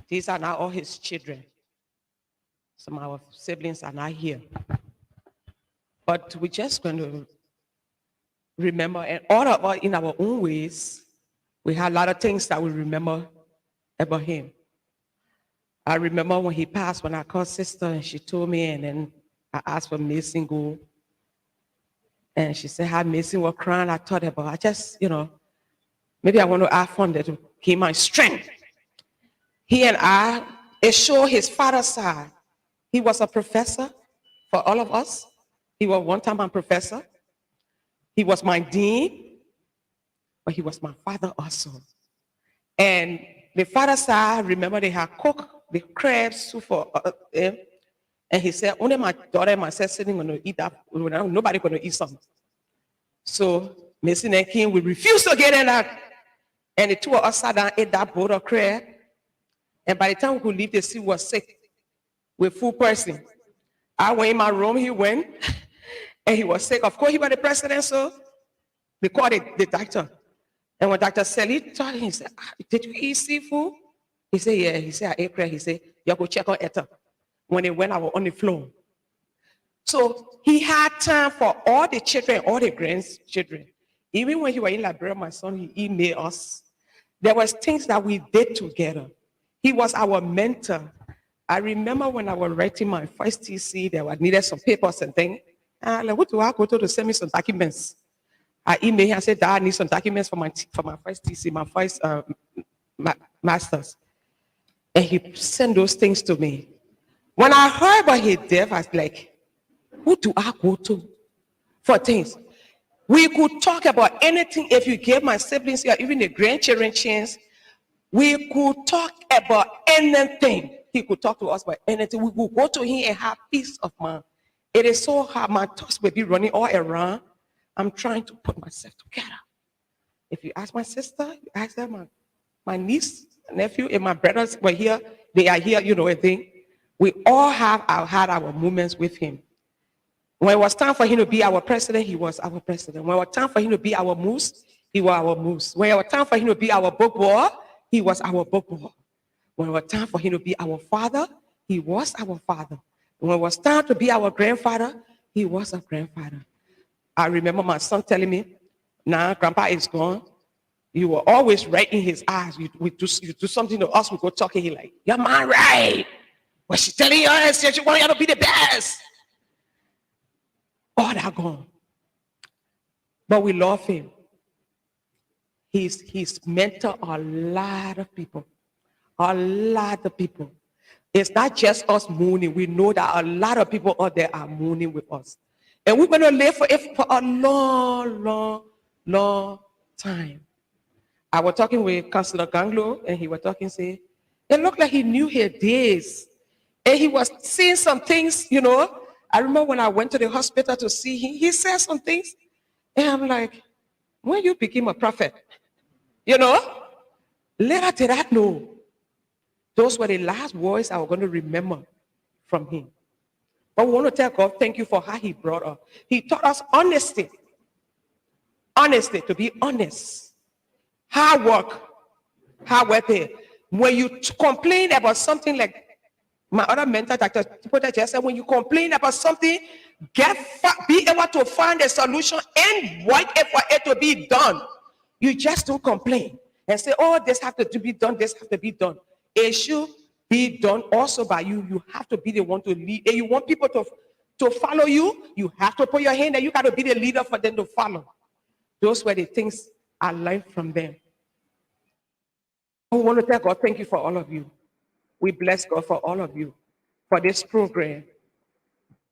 These are now all his children. Some of our siblings are not here. But we're just going to remember, and all of us in our own ways, we had a lot of things that we remember about him. I remember when he passed, when I called sister and she told me, and then I asked for Mason go. And she said how Mason was crying. I thought about, I just, maybe I want to have fun to give my strength. He and I, it showed his father's side. He was a professor for all of us. He was one time a professor. He was my dean, but he was my father also. And the father's side, remember they had cooked the crabs soup for And he said, only my daughter and myself sitting going to eat that. Nobody going to eat something. So Mason and King, we refused to get in that. And the two of us sat down, ate that bowl of crab. And by the time we could leave, the sea was sick with full person. I went in my room, he went, and he was sick. Of course, he was the president, so they called the doctor. And when Dr. Sally told him, he said, did you eat seafood? He said, yeah. He said, I ate crab. He said, you go check on Etta. When they went, I was on the floor. So he had time for all the children, all the grandchildren. Even when he was in Liberia, my son, he emailed us. There was things that we did together. He was our mentor. I remember when I was writing my first TC, there was needed some papers and things. And I like, what do I go to send me some documents? I emailed him and said, Dad, I need some documents for my first TC, my first master's. And he sent those things to me. When I heard about his death, I was like, who do I go to for things? We could talk about anything. If you gave my siblings or even the grandchildren chance, we could talk about anything. He could talk to us about anything. We would go to him and have peace of mind. It is so hard. My thoughts will be running all around. I'm trying to put myself together. If you ask my sister, you ask her, my niece, nephew, and my brothers were here. They are here, I think. We all had our moments with him. When it was time for him to be our president, he was our president. When it was time for him to be our moose, he was our moose. When it was time for him to be our book boy, he was our book boy. When it was time for him to be our father, he was our father. When it was time to be our grandfather, he was our grandfather. I remember my son telling me, now Grandpa is gone. You were always right in his eyes. You do something to us, we go talking. He like, your man right. What she telling you is she want you to be the best. All that gone. But we love him. He's mentored a lot of people. A lot of people. It's not just us mourning. We know that a lot of people out there are mourning with us. And we're going to live for it for a long, long, long time. I was talking with Councillor Ganglo, and he was talking, say, it looked like he knew his days. And he was seeing some things, I remember when I went to the hospital to see him, he said some things. And I'm like, when you became a prophet, little did I know. Those were the last words I was going to remember from him. But we want to tell God, thank you for how he brought us. He taught us honesty. Honesty, to be honest. Hard work. Hard work. When you complain about something like my other mentor, Dr. Tipota, just said, when you complain about something, be able to find a solution and work for it to be done. You just don't complain and say, oh, this has to be done, this has to be done. It should be done also by you. You have to be the one to lead. And you want people to follow you, you have to put your hand there. You got to be the leader for them to follow. Those were the things I learned from them. I want to tell God, thank you for all of you. We bless God for all of you, for this program.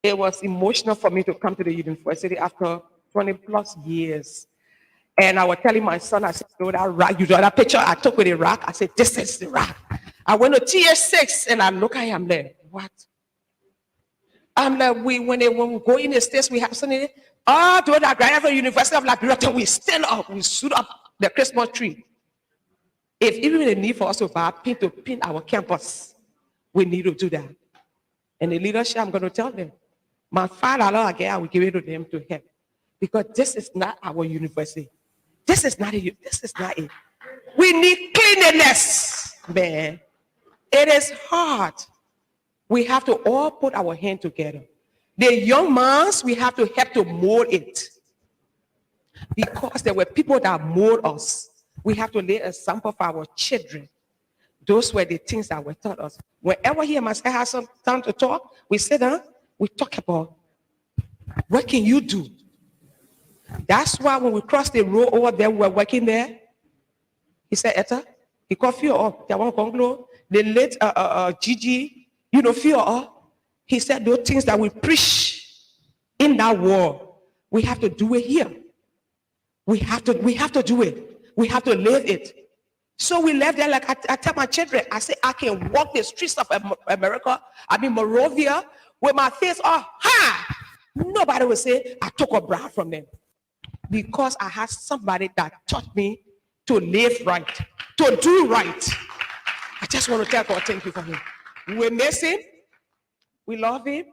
It was emotional for me to come to the university after 20 plus years. And I was telling my son, I said, that rock, you know that picture I took with the rock? I said, this is the rock. I went to TS6 and I look at him there. What? I'm like, when we go in the States, we have something. Oh, to that graduate University of Liberia, we stand up, we shoot up the Christmas tree. If even the need for us to buy paint to paint our campus, we need to do that. And the leadership, I'm going to tell them, my $5 again, I will give it to them to help. Because this is not our university. This is not it. This is not it. We need cleanliness, man. It is hard. We have to all put our hand together. The young minds, we have to help to mold it. Because there were people that mold us. We have to lay an example for our children. Those were the things that were taught us. Whenever he and myself have some time to talk, we sit down, we talk about what can you do? That's why when we crossed the road over there, we were working there. He said, Etta, he called fear up. The late Gigi, fear up. He said those things that we preach in that world, we have to do it here. We have to do it. We have to live it. So we left there, like I tell my children, I say, I can walk the streets of America, Morovia, with my face all high, nobody will say I took a bribe from them, because I had somebody that taught me to live right, to do right. I just want to tell God thank you for him. We miss him. We love him.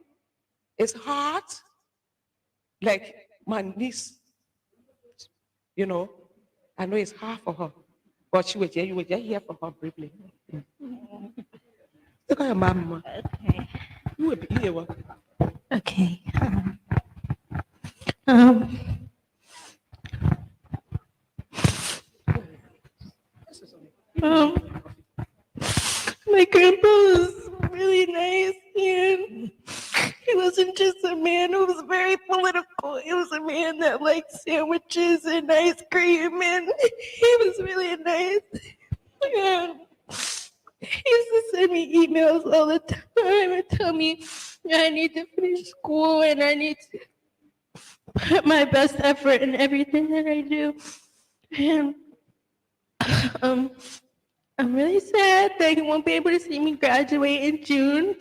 It's hard. Like my niece, I know it's hard for her, but you were just here for her briefly. Look at your mama. Okay. You will be here. Okay. My grandpa was really nice, and he wasn't just a man who was very political. He was a man that liked sandwiches and ice cream, and he was really nice. And he used to send me emails all the time and tell me I need to finish school and I need to put my best effort in everything that I do. And I'm really sad that he won't be able to see me graduate in June,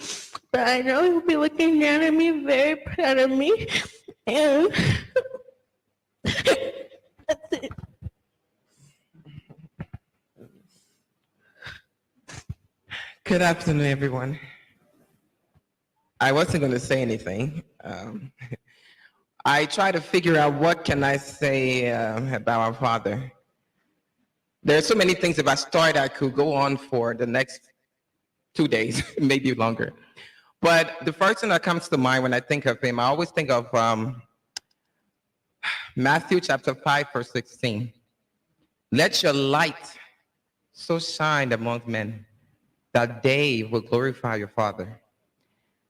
but I know he'll be looking down at me, very proud of me. And that's it. Good afternoon, everyone. I wasn't going to say anything. I tried to figure out what can I say about our father. There are so many things. If I start, I could go on for the next 2 days, maybe longer. But the first thing that comes to mind when I think of him, I always think of Matthew chapter 5, verse 16. Let your light so shine among men that they will glorify your Father.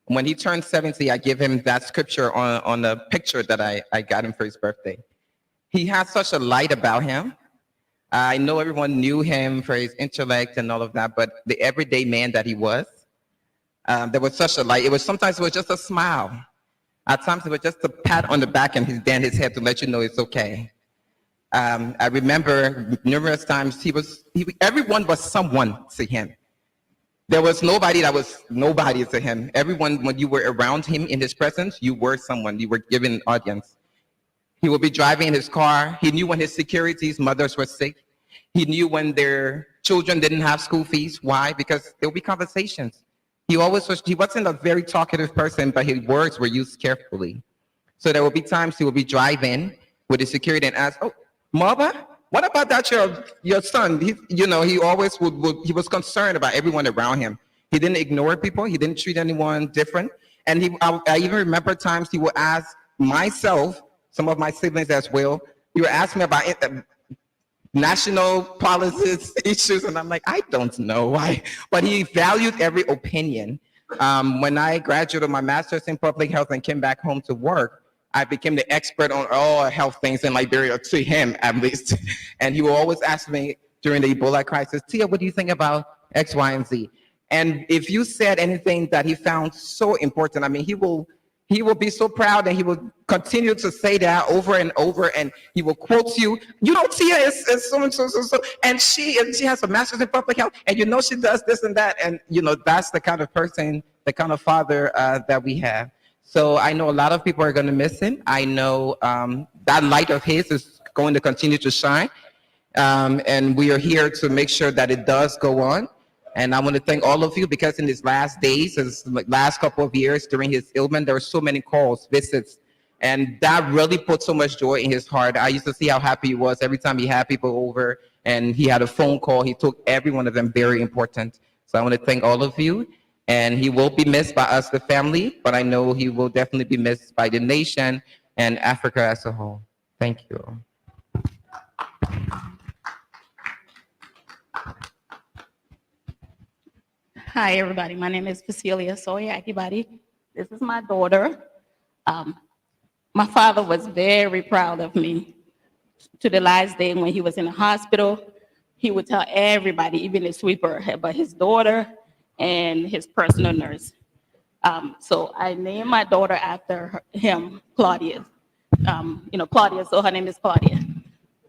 When he turned 70, I gave him that scripture on a picture that I got him for his birthday. He had such a light about him. I know everyone knew him for his intellect and all of that, but the everyday man that he was, there was such a light. Sometimes it was just a smile. At times it was just a pat on the back and he'd bend his head to let you know it's okay. I remember numerous times everyone was someone to him. There was nobody that was nobody to him. Everyone, when you were around him in his presence, you were someone. You were given an audience. He would be driving in his car. He knew when his security's mothers were sick. He knew when their children didn't have school fees. Why? Because there would be conversations. He wasn't a very talkative person, but his words were used carefully. So there would be times he would be driving with his security and ask, "Oh, mother, what about that your son?" He always he was concerned about everyone around him. He didn't ignore people. He didn't treat anyone different. And I even remember times he would ask myself, some of my siblings as well, he would ask me about national policies issues, and I'm like, I don't know why. But he valued every opinion. When I graduated my master's in public health and came back home to work, I became the expert on all health things in Liberia, to him at least. And he will always ask me during the Ebola crisis, "Tia, what do you think about X, Y, and Z?" And if you said anything that he found so important, I mean, he will be so proud, and he will continue to say that over and over, and he will quote you. Tia is so and so, and she has a master's in public health, and she does this and that. And that's the kind of person, the kind of father that we have. So I know a lot of people are going to miss him. I know that light of his is going to continue to shine. And we are here to make sure that it does go on. And I want to thank all of you, because in his last days, his last couple of years during his ailment, there were so many calls, visits, and that really put so much joy in his heart. I used to see how happy he was every time he had people over and he had a phone call. He took every one of them very important. So I want to thank all of you. And he will be missed by us, the family, but I know he will definitely be missed by the nation and Africa as a whole. Thank you. Hi, everybody. My name is Cecilia Sawyer, everybody. This is my daughter. My father was very proud of me. To the last day when he was in the hospital, he would tell everybody, even the sweeper, about his daughter and his personal nurse. So I named my daughter after him, Claudia. Claudia, so her name is Claudia.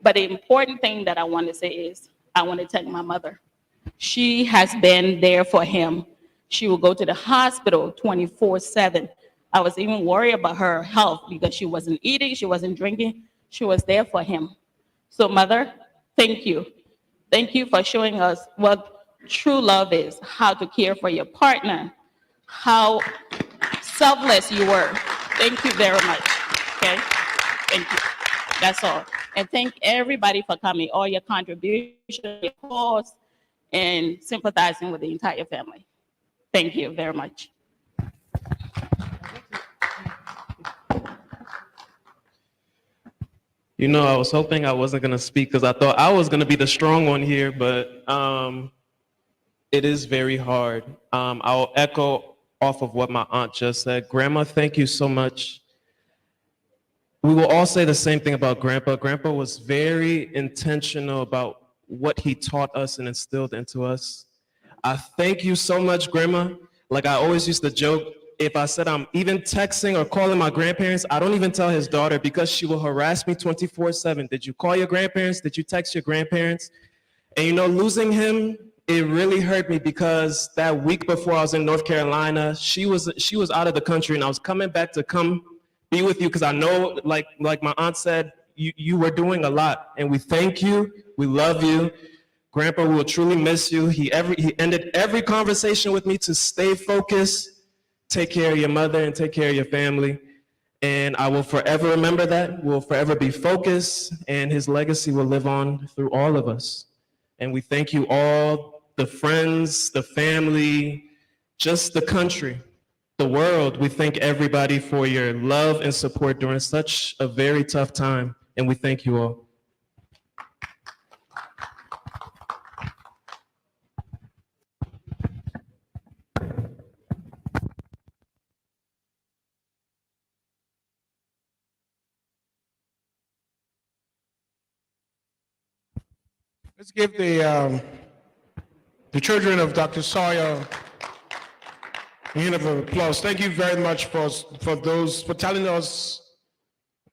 But the important thing that I want to say is, I want to thank my mother. She has been there for him. She will go to the hospital 24/7 I was even worried about her health because she wasn't eating, she wasn't drinking. She was there for him. So Mother, thank you. Thank you for showing us what true love is, how to care for your partner, how selfless you were. Thank you very much, okay? Thank you. That's all. And thank everybody for coming, all your contributions, your calls, and sympathizing with the entire family. Thank you very much. You know, I was hoping I wasn't going to speak because I thought I was going to be the strong one here, but it is very hard. I'll echo off of what my aunt just said. Grandma, thank you so much. We will all say the same thing about Grandpa. Grandpa was very intentional about what he taught us and instilled into us. I thank you so much, Grandma. Like I always used to joke, if I said I'm even texting or calling my grandparents, I don't even tell his daughter because she will harass me 24/7. Did you call your grandparents? Did you text your grandparents? And you know, losing him, it really hurt me because that week before I was in North Carolina, she was out of the country and I was coming back to come be with you because I know, like my aunt said, you were doing a lot and we thank you, we love you. Grandpa, we will truly miss you. He ended every conversation with me to stay focused, take care of your mother and take care of your family. And I will forever remember that. We'll forever be focused and his legacy will live on through all of us. And we thank you all, the friends, the family, just the country, the world. We thank everybody for your love and support during such a very tough time. And we thank you all. Let's give the children of Dr. Sawyer a hand of applause. Thank you very much for telling us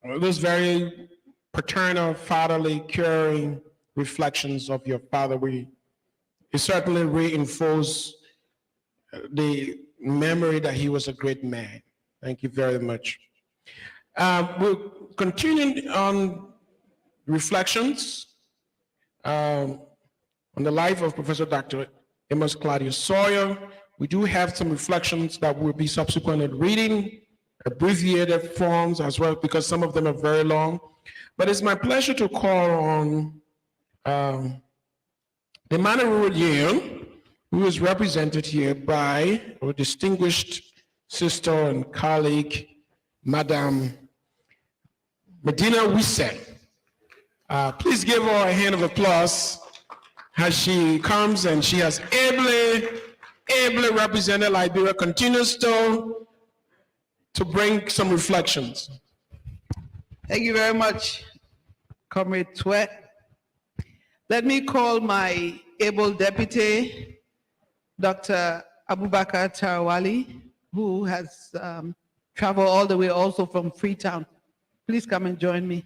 those very paternal, fatherly, caring reflections of your father. It certainly reinforced the memory that he was a great man. Thank you very much. We'll continue on reflections on the life of Professor Dr. Amos Claudius Sawyer. We do have some reflections that we'll be subsequently reading, abbreviated forms as well, because some of them are very long. But it's my pleasure to call on the Manor Yale, who is represented here by our distinguished sister and colleague, Madame Medina Wisse. Please give her a hand of applause as she comes and she has ably represented Liberia, continues to bring some reflections. Thank you very much, Comrade Twet. Let me call my able deputy, Dr. Abubakar Tarawali, who has traveled all the way also from Freetown. Please come and join me.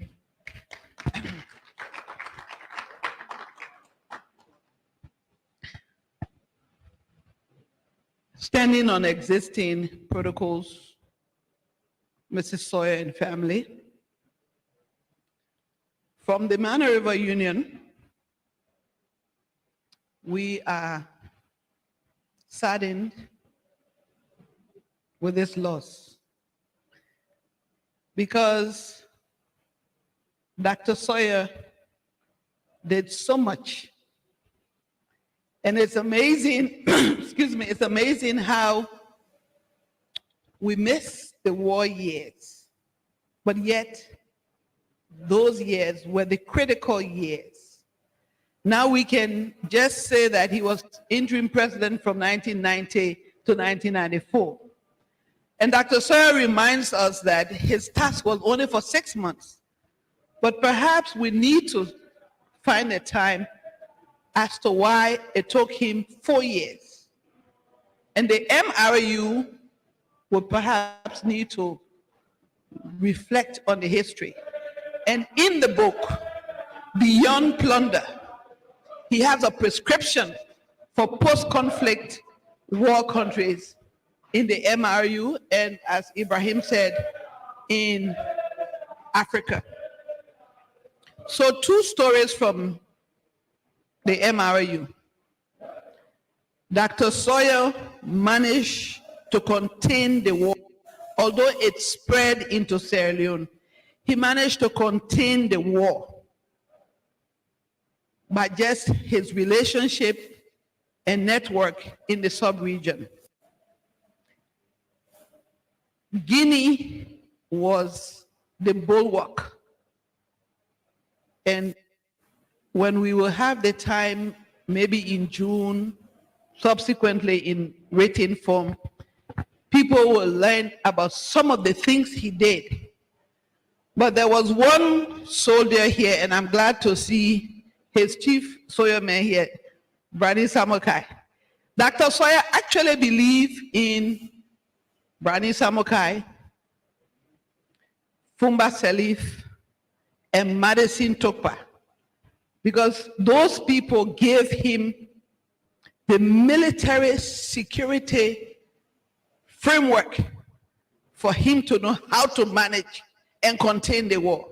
Standing on existing protocols, Mrs. Sawyer and family, from the Manor River Union, we are saddened with this loss because Dr. Sawyer did so much. And it's amazing, excuse me, it's amazing how we miss the war years, but yet those years were the critical years. Now we can just say that he was interim president from 1990 to 1994. And Dr. Sawyer reminds us that his task was only for 6 months, but perhaps we need to find a time as to why it took him 4 years. And the MRU would perhaps need to reflect on the history. And in the book, Beyond Plunder, he has a prescription for post-conflict war countries in the MRU, and as Ibrahim said, in Africa. So 2 stories from the MRU. Dr. Sawyer managed to contain the war. Although it spread into Sierra Leone, he managed to contain the war by just his relationship and network in the sub-region. Guinea was the bulwark. And when we will have the time, maybe in June, subsequently in written form, people will learn about some of the things he did. But there was one soldier here, and I'm glad to see his chief Sawyerman here, Brani Samokai. Dr. Sawyer actually believed in Brani Samokai, Fumba Salif, and Madison Tokpa, because those people gave him the military security framework for him to know how to manage and contain the war.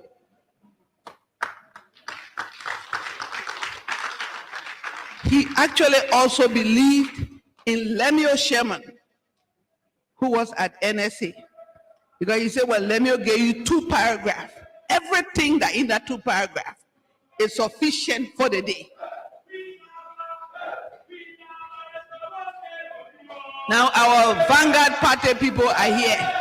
He actually also believed in Lemuel Sherman, who was at NSA, because he said, well, Lemuel gave you 2 paragraphs. Everything that in that 2 paragraphs is sufficient for the day. Now our Vanguard Party people are here.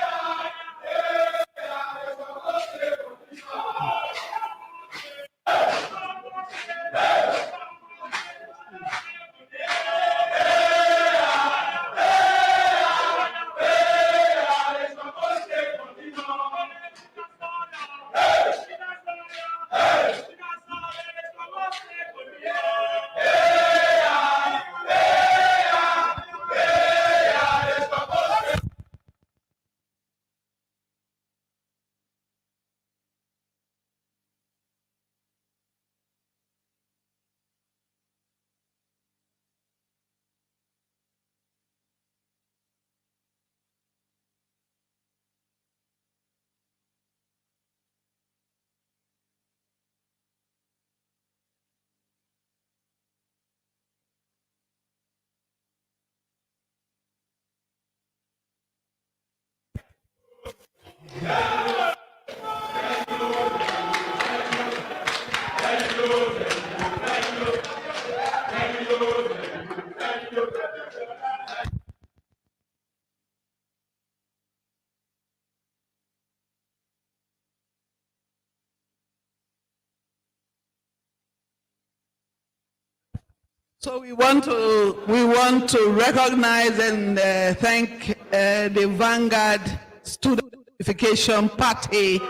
So we want to recognize and thank the Vanguard Student Unification Party,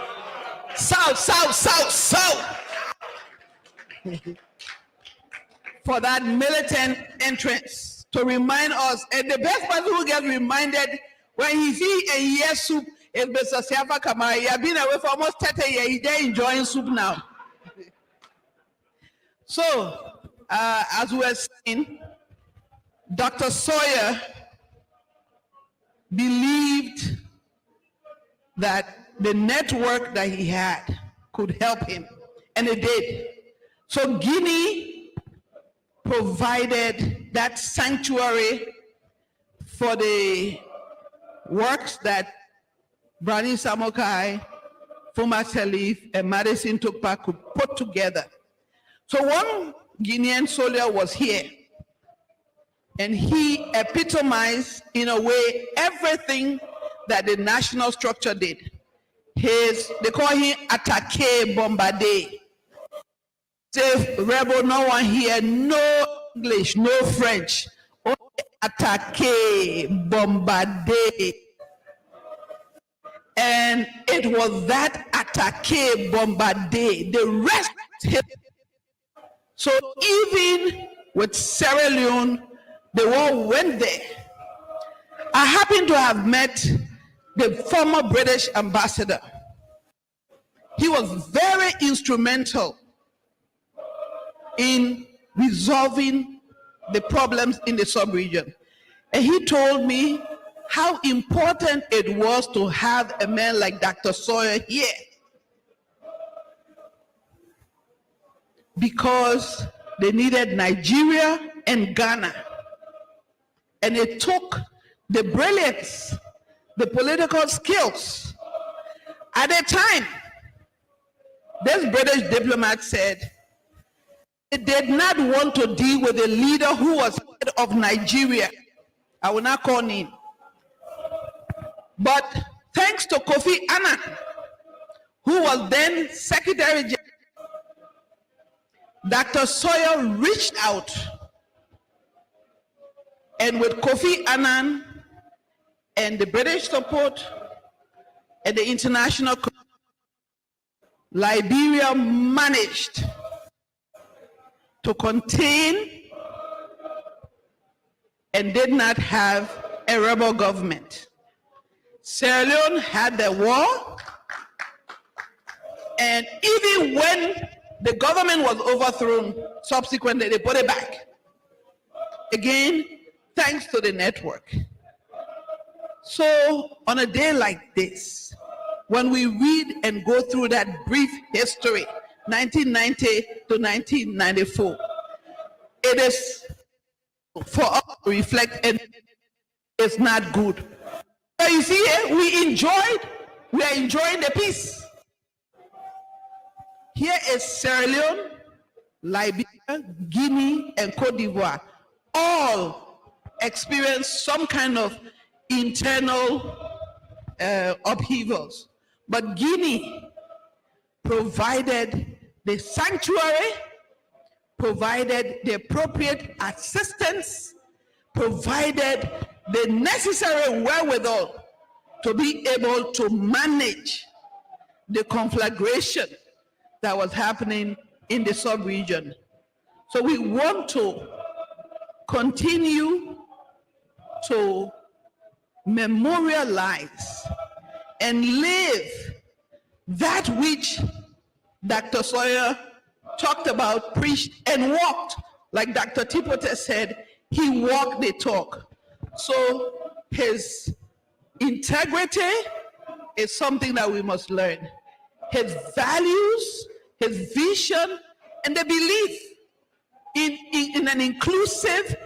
South, for that militant entrance to remind us. And the best person who gets reminded when he see a year soup is Mr. Siafa Kamara. He has been away for almost 30 years. He's there enjoying soup now. So, as we were saying, Dr. Sawyer believed that the network that he had could help him, and it did. So Guinea provided that sanctuary for the works that Brani Samokai, Fuma Salif, and Madison Tukpa could put together. So one Guinean soldier was here, and he epitomized, in a way, everything that the national structure did. They call him attaque bombardé. Say, rebel, no one here, no English, no French, only attaque bombardé. And it was that attaque bombardé, the rest. So even with Sierra Leone, the war went there. I happen to have met the former British ambassador. He was very instrumental in resolving the problems in the sub-region. And he told me how important it was to have a man like Dr. Sawyer here. Because they needed Nigeria and Ghana. And it took the brilliance, the political skills. At the time, this British diplomat said they did not want to deal with a leader who was head of Nigeria. I will not call him. But thanks to Kofi Annan, who was then Secretary General, Dr. Sawyer reached out, and with Kofi Annan and the British support and the international community, Liberia managed to contain and did not have a rebel government. Sierra Leone had the war, and even when the government was overthrown, subsequently they put it back. Again, thanks to the network. So on a day like this, when we read and go through that brief history, 1990 to 1994, it is for us to reflect, and it's not good. So you see here, we are enjoying the peace. Here is Sierra Leone, Liberia, Guinea, and Cote d'Ivoire. All experience some kind of internal upheavals. But Guinea provided the sanctuary, provided the appropriate assistance, provided the necessary wherewithal to be able to manage the conflagration that was happening in the sub-region. So we want to continue to memorialize and live that which Dr. Sawyer talked about, preached, and walked. Like Dr. Tipote said, he walked the talk. So his integrity is something that we must learn. His values, his vision, and the belief in an inclusive,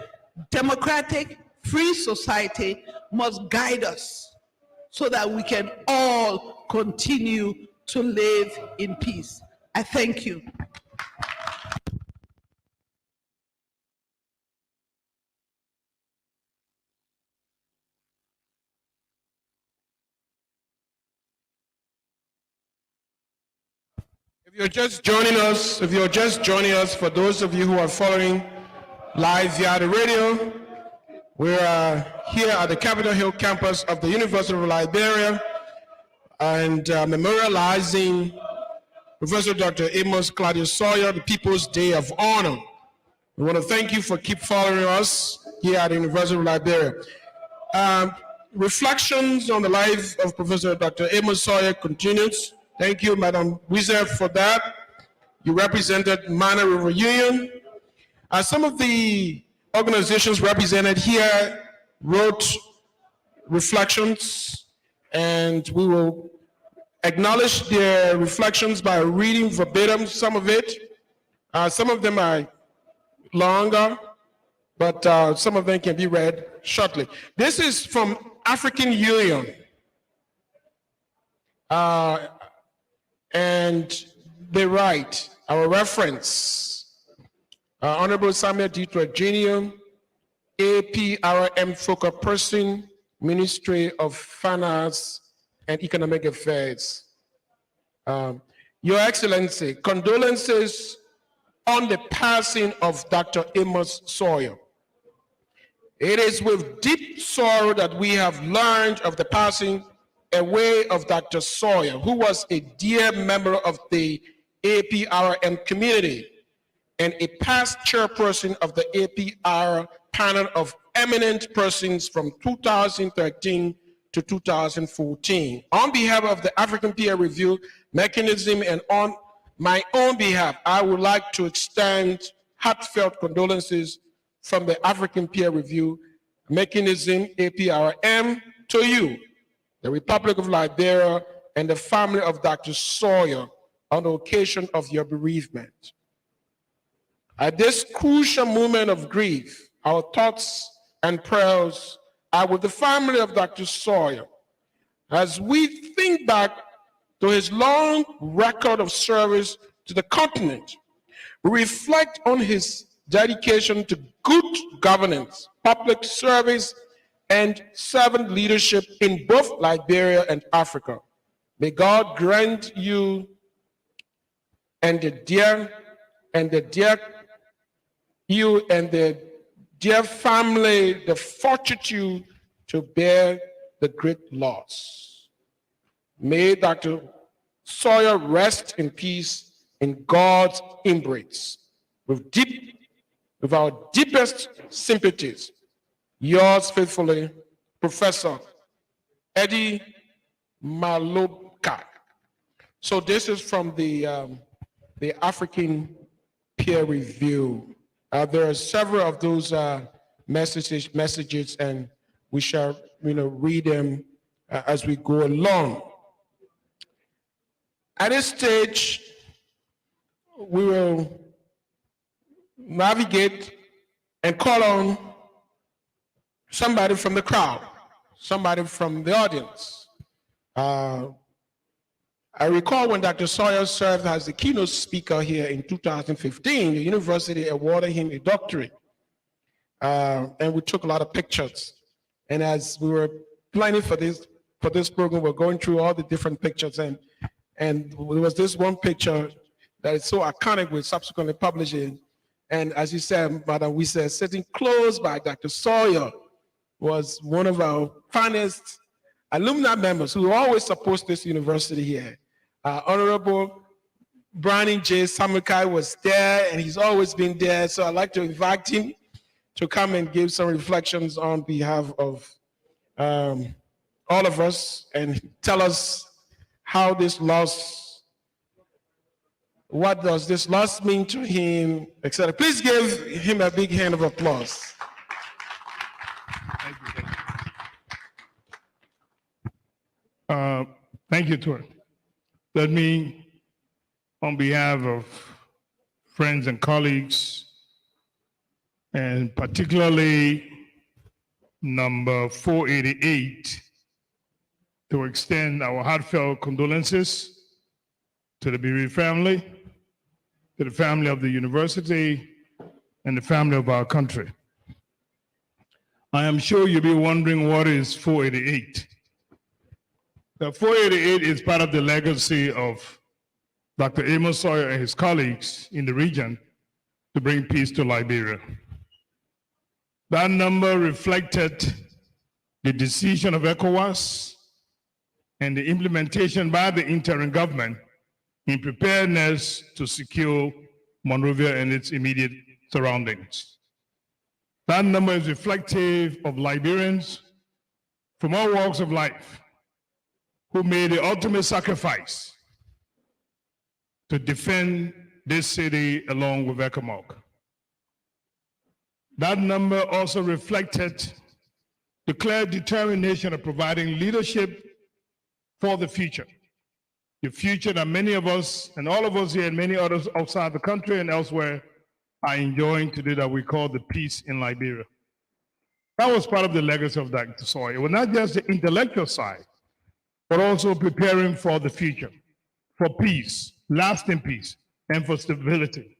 democratic, free society must guide us so that we can all continue to live in peace. I thank you. If you're just joining us, for those of you who are following live via the radio, we are here at the Capitol Hill campus of the University of Liberia and memorializing Professor Dr. Amos Claudius Sawyer, the People's Day of Honor. We want to thank you for keep following us here at the University of Liberia. Reflections on the life of Professor Dr. Amos Sawyer continues. Thank you, Madam Wizard, for that. You represented Minor River Union. Some of the organizations represented here wrote reflections, and we will acknowledge their reflections by reading verbatim some of it. Some of them are longer, but some of them can be read shortly. This is from African Union. And they write, our reference, Honorable Samuel D. Jr., APRM focal person, Ministry of Finance and Economic Affairs. Your Excellency, condolences on the passing of Dr. Amos Sawyer. It is with deep sorrow that we have learned of the passing away of Dr. Sawyer, who was a dear member of the APRM community and a past chairperson of the APR panel of eminent persons from 2013 to 2014. On behalf of the African Peer Review Mechanism and on my own behalf, I would like to extend heartfelt condolences from the African Peer Review Mechanism, APRM, to you, the Republic of Liberia, and the family of Dr. Sawyer on the occasion of your bereavement. At this crucial moment of grief, our thoughts and prayers are with the family of Dr. Sawyer as we think back to his long record of service to the continent. We reflect on his dedication to good governance, public service, and servant leadership in both Liberia and Africa. May God grant you and the dear family the fortitude to bear the great loss. May Dr. Sawyer rest in peace in God's embrace. With our deepest sympathies, yours faithfully, Professor Eddie Maloka. So this is from the African peer review. There are several of those messages, and we shall read them as we go along. At this stage, we will navigate and call on somebody from the crowd, somebody from the audience. I recall when Dr. Sawyer served as the keynote speaker here in 2015, the university awarded him a doctorate. And we took a lot of pictures. And as we were planning for this program, we're going through all the different pictures. And there was this one picture that is so iconic, we subsequently published it. And as you said, Madam, we said sitting close by Dr. Sawyer was one of our finest alumni members who always supports this university here. Honorable Browning J. Samukai was there, and he's always been there. So I'd like to invite him to come and give some reflections on behalf of all of us and tell us how this loss, what does this loss mean to him, etc. Please give him a big hand of applause. Thank you, Tor. Let me, on behalf of friends and colleagues, and particularly number 488, to extend our heartfelt condolences to the bereaved family, to the family of the university, and the family of our country. I am sure you'll be wondering what is 488. The 488 is part of the legacy of Dr. Amos Sawyer and his colleagues in the region to bring peace to Liberia. That number reflected the decision of ECOWAS and the implementation by the interim government in preparedness to secure Monrovia and its immediate surroundings. That number is reflective of Liberians from all walks of life who made the ultimate sacrifice to defend this city along with ECOMOG. That number also reflected the clear determination of providing leadership for the future that many of us and all of us here and many others outside the country and elsewhere are enjoying today, that we call the peace in Liberia. That was part of the legacy of Dr. Sawyer. It was not just the intellectual side, but also preparing for the future, for peace, lasting peace, and for stability.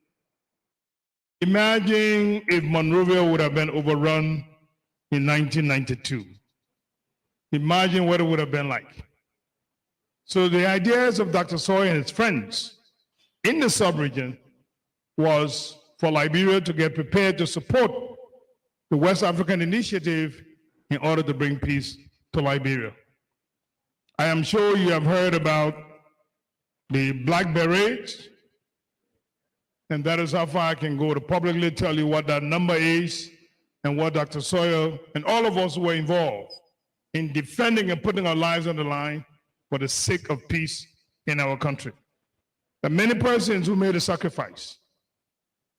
Imagine if Monrovia would have been overrun in 1992. Imagine what it would have been like. So the ideas of Dr. Sawyer and his friends in the sub-region was for Liberia to get prepared to support the West African Initiative in order to bring peace to Liberia. I am sure you have heard about the Black Berets, and that is how far I can go to publicly tell you what that number is and what Dr. Sawyer and all of us who were involved in defending and putting our lives on the line for the sake of peace in our country. There are many persons who made a sacrifice,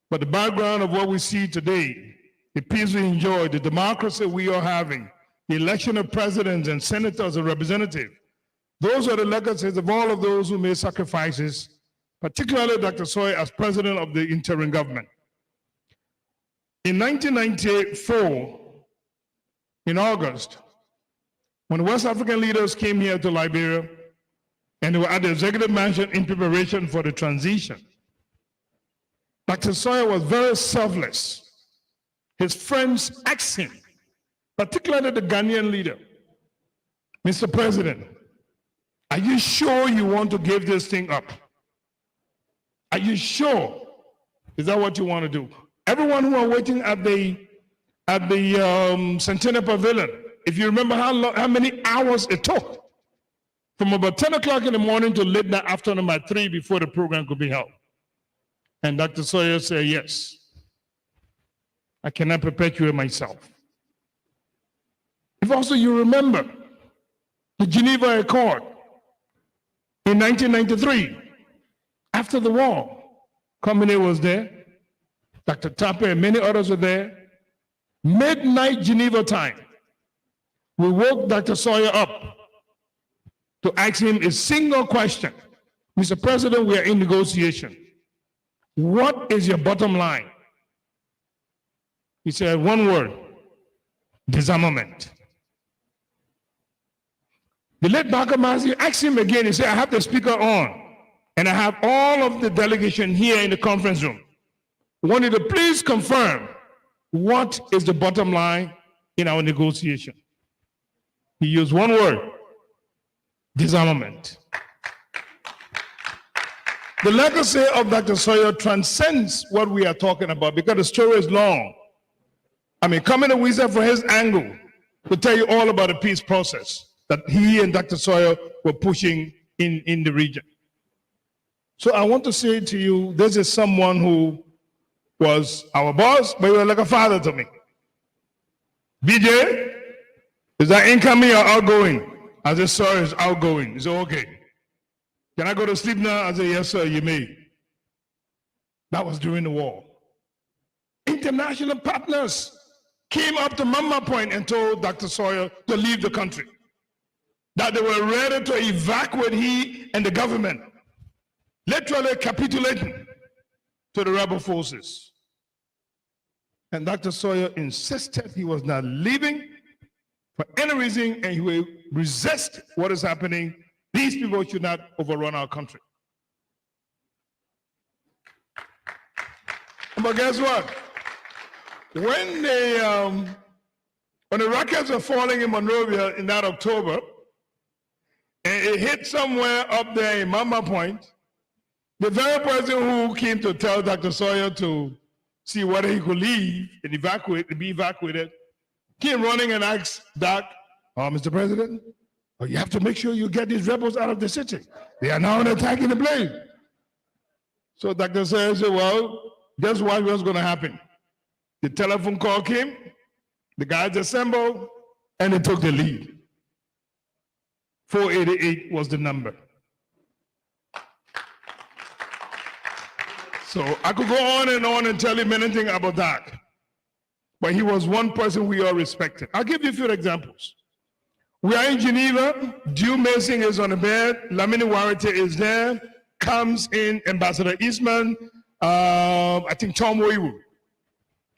but the background of what we see today, the peace we enjoy, the democracy we are having, the election of presidents and senators and representatives. Those are the legacies of all of those who made sacrifices, particularly Dr. Sawyer as president of the interim government. In 1994, in August, when West African leaders came here to Liberia and they were at the executive mansion in preparation for the transition, Dr. Sawyer was very selfless. His friends asked him, particularly the Ghanaian leader, Mr. President, are you sure you want to give this thing up? Are you sure? Is that what you want to do? Everyone who are waiting at the Centennial Pavilion, if you remember how many hours it took, from about 10 o'clock in the morning to late that afternoon at 3 before the program could be held. And Dr. Sawyer said, yes, I cannot perpetuate myself. If also you remember the Geneva Accord in 1993, after the war, Comrades was there, Dr. Tape and many others were there. Midnight Geneva time, we woke Dr. Sawyer up to ask him a single question. Mr. President, we are in negotiation. What is your bottom line? He said, one word, disarmament. The late Bakamazi asked him again, he said, I have the speaker on, and I have all of the delegation here in the conference room. I want you to please confirm what is the bottom line in our negotiation. He used one word, disarmament. The legacy of Dr. Sawyer transcends what we are talking about because the story is long. I mean, coming to Wizard for his angle to tell you all about the peace process that he and Dr. Sawyer were pushing in the region. So I want to say to you, this is someone who was our boss, but he was like a father to me. BJ, is that incoming or outgoing? I said, sorry, it's outgoing. He said, okay. Can I go to sleep now? I said, yes, sir, you may. That was during the war. International partners came up to Mama Point and told Dr. Sawyer to leave the country. That they were ready to evacuate he and the government, literally capitulating to the rebel forces. And Dr. Sawyer insisted he was not leaving for any reason, and he will resist what is happening. These people should not overrun our country. But guess what? When the rockets were falling in Monrovia in that October, and it hit somewhere up there in Mama Point, the very person who came to tell Dr. Sawyer to see whether he could leave and be evacuated, came running and asked Doc, Mr. President, you have to make sure you get these rebels out of the city. They are now attacking the plane. So Dr. Sawyer said, well, guess what was going to happen? The telephone call came, the guys assembled, and they took the lead. 488 was the number. So I could go on and tell you many things about that. But he was one person we all respected. I'll give you a few examples. We are in Geneva. Dew Mason is on the bed. Lamini Warite is there. Comes in Ambassador Eastman. I think Tom Weiwu.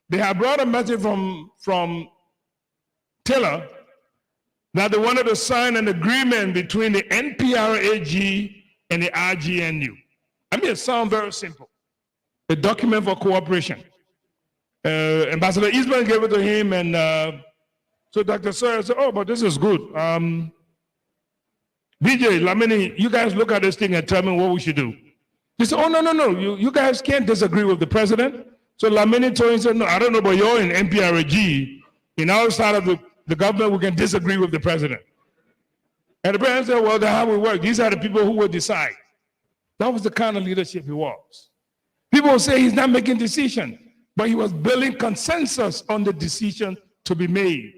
They have brought a message from Taylor that they wanted to sign an agreement between the NPRAG and the RGNU. I mean, it sounds very simple. A document for cooperation. Ambassador Eastman gave it to him, and so Dr. Sawyer said, oh, but this is good. BJ, Lamini, you guys look at this thing and tell me what we should do. He said, oh, no, you guys can't disagree with the president. So Lamini told him, said, no, I don't know, but you're in NPRAG. In our side of the government, we can disagree with the president. And the president said, well, that's how we work. These are the people who will decide. That was the kind of leadership he was. People say he's not making decisions, but he was building consensus on the decision to be made.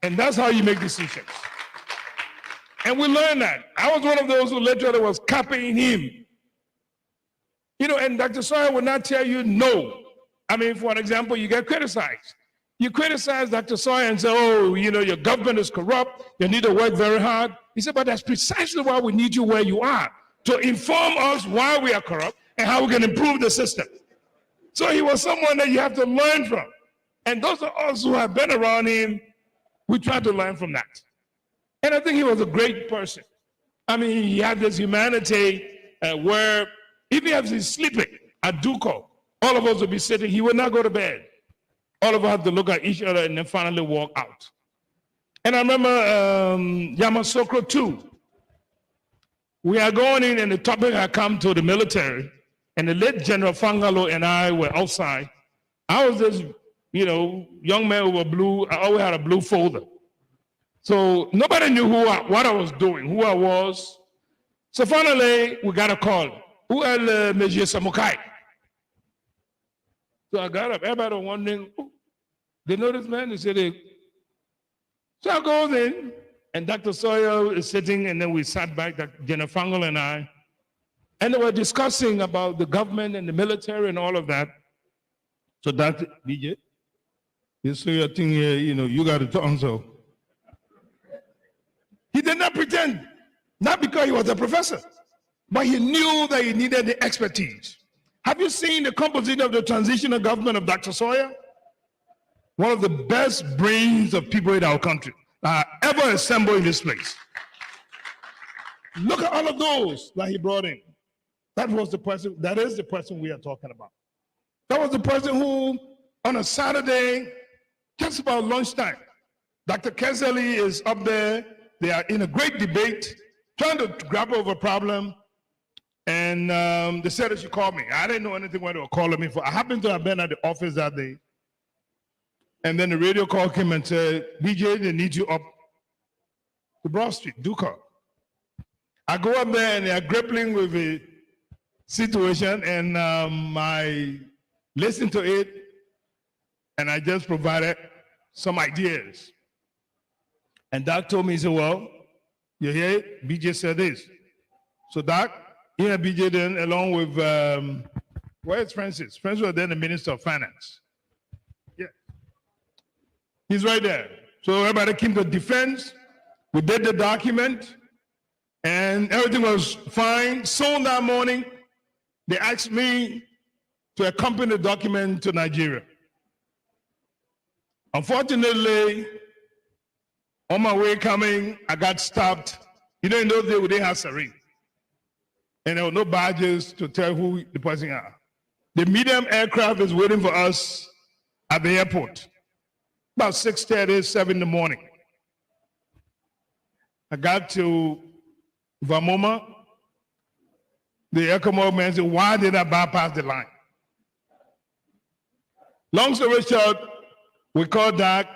And that's how you make decisions. And we learned that. I was one of those who literally was copying him. You know, and Dr. Sawyer would not tell you no. I mean, for example, you get criticized. You criticize Dr. Sawyer and say, oh, you know, your government is corrupt. You need to work very hard. He said, but that's precisely why we need you where you are, to inform us why we are corrupt and how we can improve the system. So he was someone that you have to learn from. And those of us who have been around him, we try to learn from that. And I think he was a great person. I mean, he had this humanity where even if he's sleeping at Duco, all of us would be sitting, he would not go to bed. All of us had to look at each other and then finally walk out. And I remember Yamoussoukro too. We are going in and the topic had come to the military, and the late General Fangalo and I were outside. I was this, you know, young man with a blue, I always had a blue folder. So nobody knew what I was doing, who I was. So finally, we got a call. Who are Monsieur Samukai? So I got up. Everybody was wondering, oh, they know this man? They said, so I goes in, and Dr. Sawyer is sitting, and then we sat back, General Fangal and I, and they were discussing about the government and the military and all of that. So Dr. BJ, you say your thing here, you know, you got to answer. He did not pretend, not because he was a professor, but he knew that he needed the expertise. Have you seen the composition of the transitional government of Dr. Sawyer? One of the best brains of people in our country ever assembled in this place. Look at all of those that he brought in. That was the person, that is the person we are talking about. That was the person who, on a Saturday, just about lunchtime, Dr. Keseli is up there. They are in a great debate, trying to grapple with a problem. And they said they should call me. I didn't know anything what they were calling me for. I happened to have been at the office that day. And then the radio call came and said, BJ, they need you up to Broad Street, Duca. I go up there and they are grappling with a situation, and I listened to it, and I just provided some ideas. And Doc told me, he said, well, you hear it? BJ said this. So Doc, here BJ then, along with, where's Francis? Francis was then the Minister of Finance. Yeah. He's right there. So everybody came to defense. We did the document, and everything was fine. So that morning, they asked me to accompany the document to Nigeria. Unfortunately, on my way coming, I got stopped. You know, in those days, we didn't have Sari. And there were no badges to tell who the person are. The medium aircraft is waiting for us at the airport. About 6:30, 7 in the morning. I got to Vamoma. The Ecomo man said, why did I bypass the line? Long story short, we called Doc.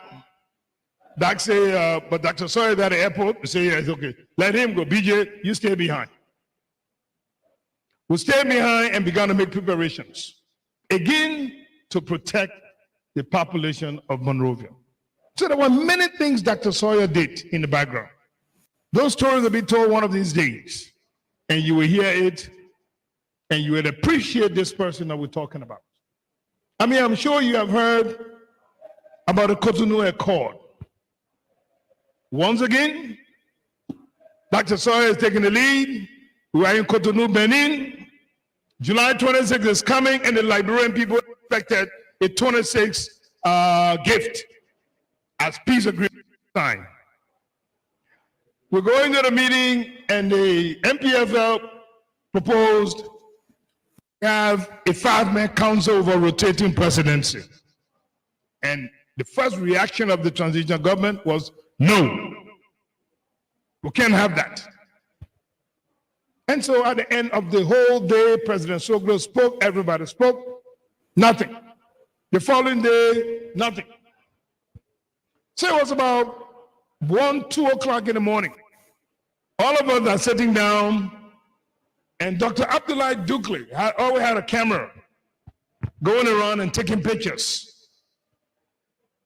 Doc said, but Dr. Sawyer is at the airport. We say, yeah, it's okay. Let him go. BJ, you stay behind. We stayed behind and began to make preparations, again, to protect the population of Monrovia. So there were many things Dr. Sawyer did in the background. Those stories will be told one of these days, and you will hear it, and you will appreciate this person that we're talking about. I mean, I'm sure you have heard about the Cotonou Accord. Once again, Dr. Sawyer is taking the lead. We are in Cotonou, Benin. July 26th is coming, and the Liberian people expected a 26th gift as peace agreement signed. We're going to the meeting, and the MPFL proposed to have a 5-man council over rotating presidency. And the first reaction of the transitional government was, no, we can't have that. And so at the end of the whole day, President Soglo spoke, everybody spoke, nothing. The following day, nothing. So it was about 1, 2 o'clock in the morning. All of us are sitting down, and Dr. Abdullah Dukli always had a camera going around and taking pictures.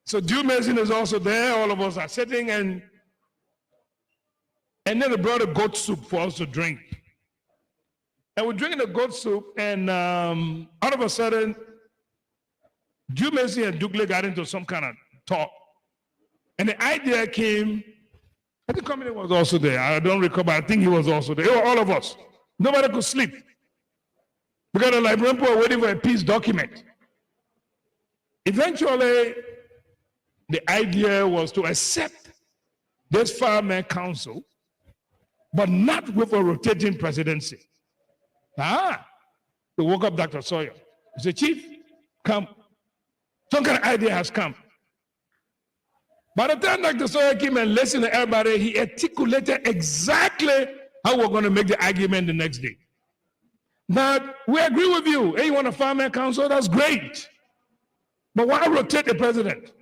So Drew Mason is also there. All of us are sitting, and then they brought a goat soup for us to drink. And we're drinking the goat soup, and all of a sudden, Drew Mason and Dukli got into some kind of talk. And the idea came, I think Comrade was also there. I don't recall, but I think he was also there. All of us. Nobody could sleep. Because the Liberian people were waiting for a peace document. Eventually, the idea was to accept this five-man council, but not with a rotating presidency. They woke up Dr. Sawyer. He said, Chief, come. Some kind of idea has come. By the time Dr. Sawyer came and listened to everybody, he articulated exactly how we're going to make the argument the next day. But we agree with you. Hey, you want a five-man council? That's great. But why rotate the president?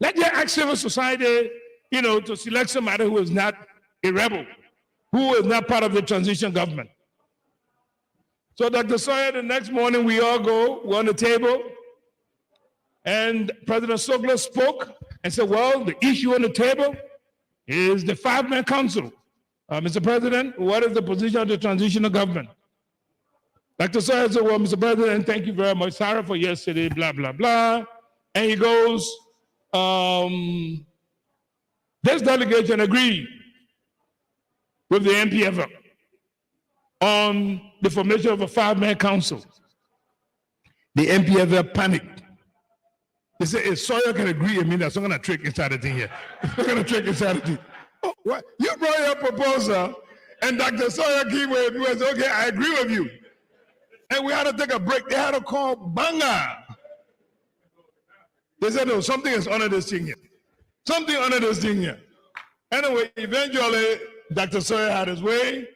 Let them ask civil society, to select somebody who is not a rebel, who is not part of the transition government. So Dr. Sawyer, the next morning we all we're on the table, and President Soglo spoke and said, well, the issue on the table is the five-man council. Mr. President, what is the position of the transitional government? Dr. Sawyer said, well, Mr. President, thank you very much. Sorry for yesterday, blah, blah, blah. And he goes, this delegation agreed with the MPF on the formation of a five-man council. The MPF panicked. They said, if Sawyer can agree, it means there's some kind of trick inside the thing here. Some kind of trick inside the thing. Oh, what? You brought your proposal, and Dr. Sawyer came with me and said, okay, I agree with you. And we had to take a break. They had to call Banga. They said, no, something is under this thing here. Something under this thing here. Anyway, eventually, Dr. Sawyer had his way.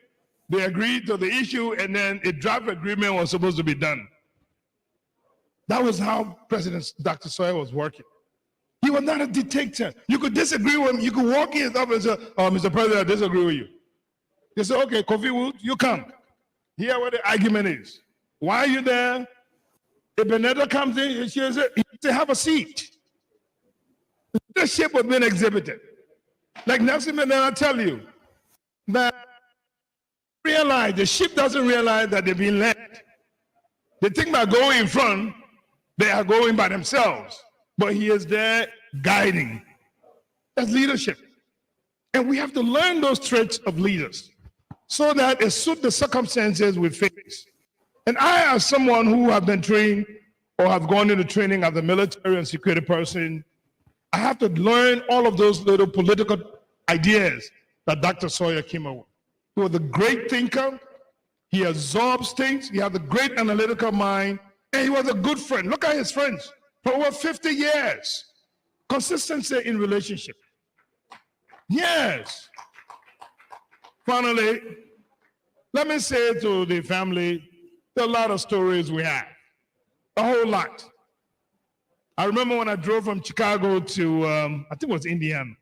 They agreed to the issue, and then a draft agreement was supposed to be done. That was how President Dr. Sawyer was working. He was not a dictator. You could disagree with him. You could walk in his office and say, oh, Mr. President, I disagree with you. They said, okay, Kofi Wood, you come. Hear what the argument is. Why are you there? If Benetta comes in, he says, have a seat. Leadership was being exhibited. Like Nelson Mandela tell you, that the ship doesn't realize that they've been led. They think by going in front, they are going by themselves. But he is there guiding. That's leadership. And we have to learn those traits of leaders so that it suits the circumstances we face. And I, as someone who have been trained or have gone into training as a military and security person, I have to learn all of those little political ideas that Dr. Sawyer came up with. He was a great thinker. He absorbs things. He had a great analytical mind. And he was a good friend. Look at his friends for over 50 years. Consistency in relationship. Yes. Finally, let me say to the family, there are a lot of stories we have. A whole lot. I remember when I drove from Chicago to, I think it was Indiana,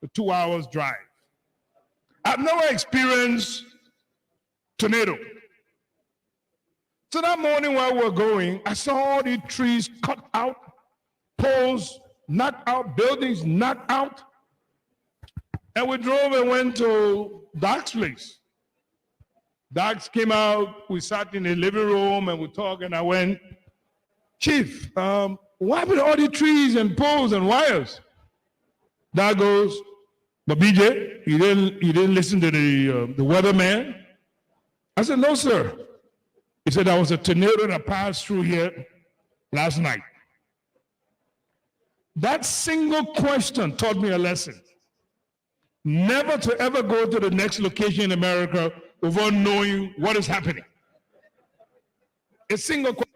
a 2 hours drive. I've never experienced tornado. So that morning while we were going, I saw all these trees cut out, poles knocked out, buildings knocked out. And we drove and went to Doc's place. Doc came out, we sat in the living room and we talked, and I went, Chief, what happened to all the trees and poles and wires? Doc goes, but BJ, you didn't listen to the weatherman? I said, no, sir. He said, there was a tornado that passed through here last night. That single question taught me a lesson. Never to ever go to the next location in America without knowing what is happening. A single question.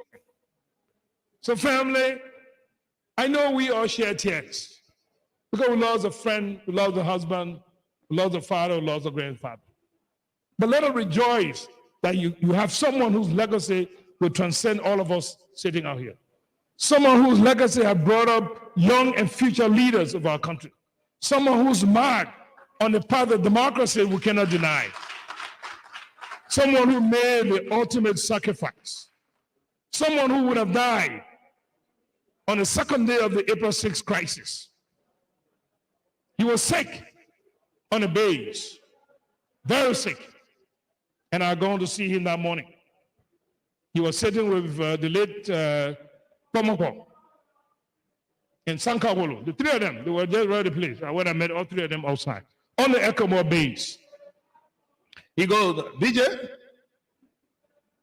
So family, I know we all share tears because we lost a friend, we lost a husband, we lost a father, we lost a grandfather. But let us rejoice that you have someone whose legacy will transcend all of us sitting out here. Someone whose legacy has brought up young and future leaders of our country. Someone whose mark on the path of democracy we cannot deny. Someone who made the ultimate sacrifice. Someone who would have died on the second day of the April 6th crisis. He was sick on a base, very sick. And I gone to see him that morning. He was sitting with the late Pomoko in San Carlos. The three of them, they were just right the place. When I met all three of them outside on the Ecomore base. He goes, DJ,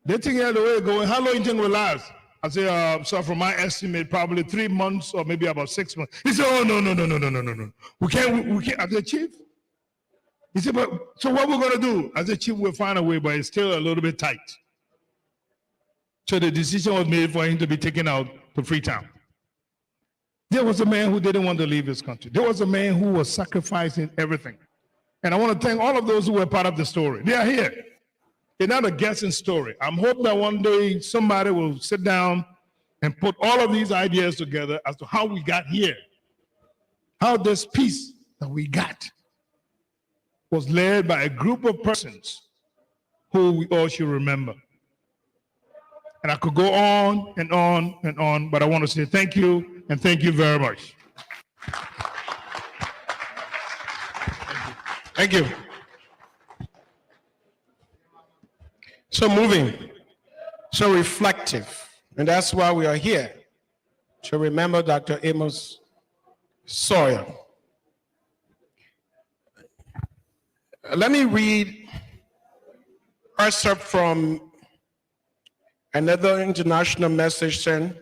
they think the way going, how long you think will last? I say, so from my estimate, probably 3 months or maybe about 6 months. He said, oh, no. We can't. I said, Chief. He said, but so what we're going to do? I said, Chief, we'll find a way, but it's still a little bit tight. So the decision was made for him to be taken out to Freetown. There was a man who didn't want to leave his country. There was a man who was sacrificing everything. And I want to thank all of those who were part of the story. They are here. It's not a guessing story. I'm hoping that one day somebody will sit down and put all of these ideas together as to how we got here. How this peace that we got was led by a group of persons who we all should remember. And I could go on and on and on, but I want to say thank you and thank you very much. Thank you. So moving, so reflective, and that's why we are here, to remember Dr. Amos Sawyer. Let me read excerpt from another international message sent,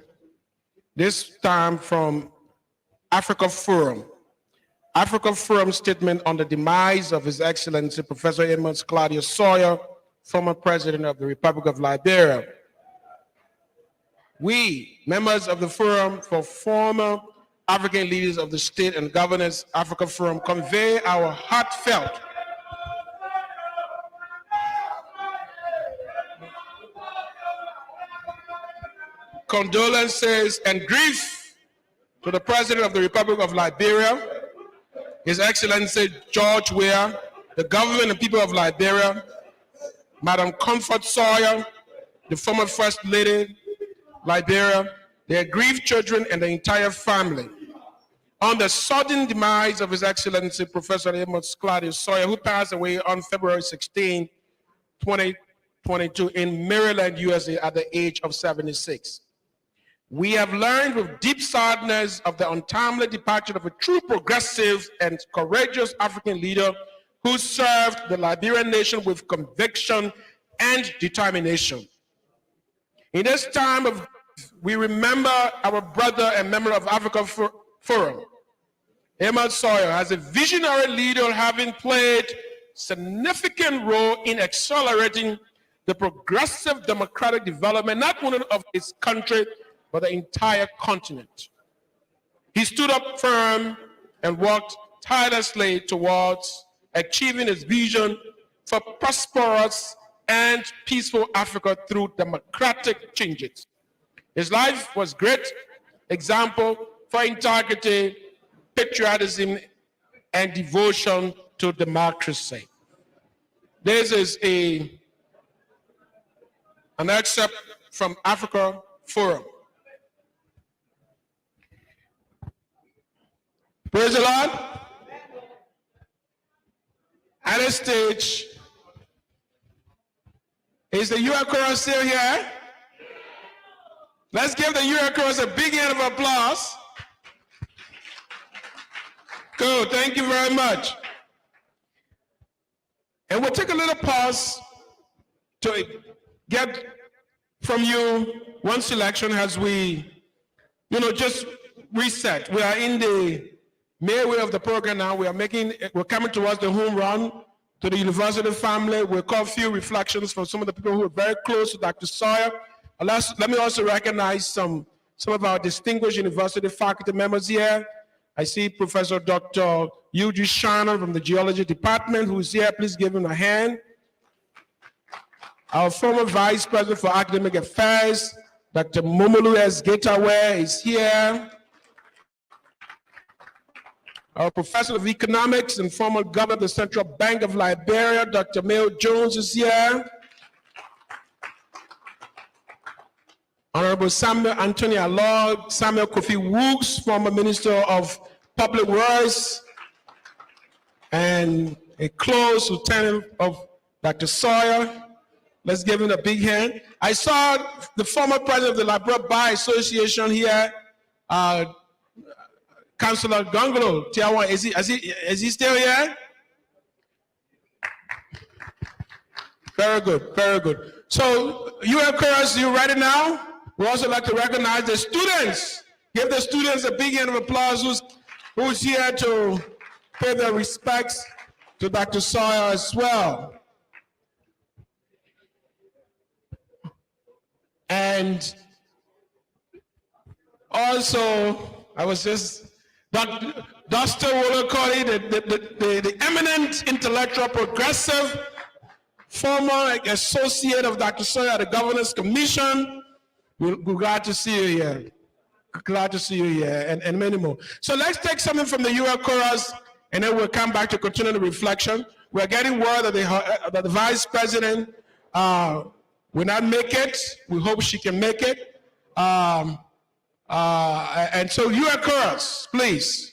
this time from Africa Forum. Africa Forum statement on the demise of His Excellency Professor Amos Claudius Sawyer, former President of the Republic of Liberia. We, members of the Forum for Former African Leaders of the State and Governance, Africa Forum, convey our heartfelt condolences and grief to the President of the Republic of Liberia, His Excellency George Weah, the government and people of Liberia, Madam Comfort Sawyer, the former First Lady, Liberia, their grieved children and the entire family, on the sudden demise of His Excellency Professor Amos Claudius Sawyer, who passed away on February 16, 2022 in Maryland, USA at the age of 76. We have learned with deep sadness of the untimely departure of a true progressive and courageous African leader who served the Liberian nation with conviction and determination. In this time of, we remember our brother and member of Africa Forum, Amos Sawyer, as a visionary leader, having played significant role in accelerating the progressive democratic development, not only of his country, but the entire continent. He stood up firm and worked tirelessly towards achieving his vision for prosperous and peaceful Africa through democratic changes. His life was a great example for integrity, patriotism, and devotion to democracy. This is an excerpt from Africa Forum. Praise the Lord. At this stage, is the UR chorus still here? Let's give the UR chorus a big hand of applause. Good, thank you very much. And we'll take a little pause to get from you one selection as we, just reset. We are in the midway of the program now. We're coming towards the home run to the university family. We'll call a few reflections from some of the people who are very close to Dr. Sawyer. Let me also recognize some of our distinguished university faculty members here. I see Professor Dr. Eugene Shannon from the Geology Department, who's here. Please give him a hand. Our former Vice President for Academic Affairs, Dr. Momolu S. Getawe, is here. Our Professor of Economics and former Governor of the Central Bank of Liberia, Dr. Mayo Jones, is here. Honorable Samuel Anthony Alog, Samuel Kofi Wooks, former Minister of Public Works, and a close lieutenant of Dr. Sawyer. Let's give him a big hand. I saw the former president of the Liberia Bar Association here, Councillor Gongolo, Tier 1. Is he still here? Very good, very good. So, you have chorus, you ready now? We also like to recognize the students. Give the students a big hand of applause who's here to pay their respects to Dr. Sawyer as well. And also, I was just, Dr. Wolokoli, the eminent intellectual progressive, former associate of Dr. Sawyer at the Governor's Commission. We're glad to see you here. Glad to see you here, and many more. So let's take something from the UL chorus, and then we'll come back to continue the reflection. We're getting word that the Vice President will not make it. We hope she can make it. And so UL chorus, please.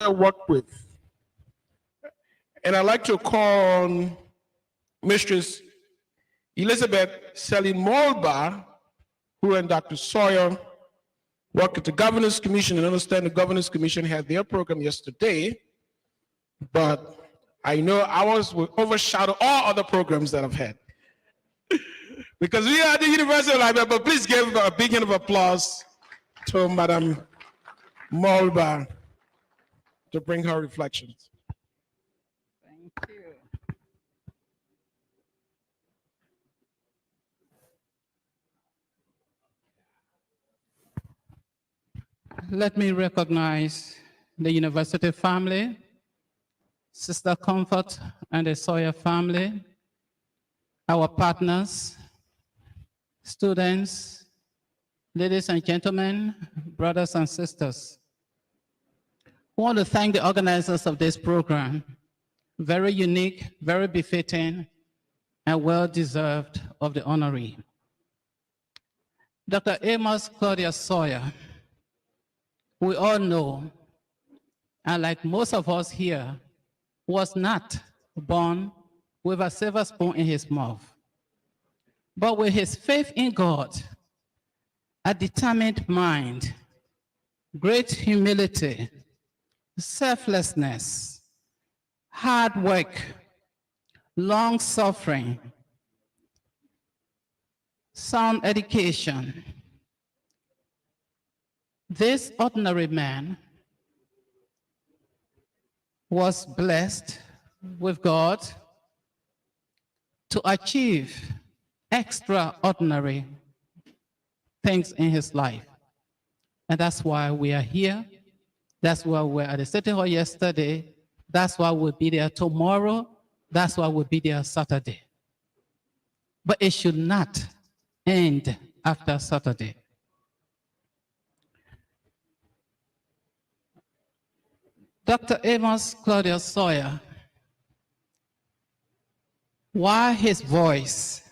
I worked with. And I'd like to call on Mistress Elizabeth Selin Molba, who and Dr. Sawyer work at the Governors Commission, and understand the Governors Commission had their program yesterday, but I know ours will overshadow all other programs that I've had. Because we are at the University of Liberia, but please give a big hand of applause to Madam Molba to bring her reflections. Thank you. Let me recognize the university family, Sister Comfort and the Sawyer family, our partners, students, ladies and gentlemen, brothers and sisters. I want to thank the organizers of this program. Very unique, very befitting, and well-deserved of the honoree. Dr. Amos Claudius Sawyer, we all know, and like most of us here, was not born with a silver spoon in his mouth. But with his faith in God, a determined mind, great humility, selflessness, hard work, long suffering, sound education, this ordinary man was blessed with God to achieve extraordinary things in his life. And that's why we are here. That's why we're at the City Hall yesterday. That's why we'll be there tomorrow. That's why we'll be there Saturday. But it should not end after Saturday. Dr. Amos Claudius Sawyer, while his voice,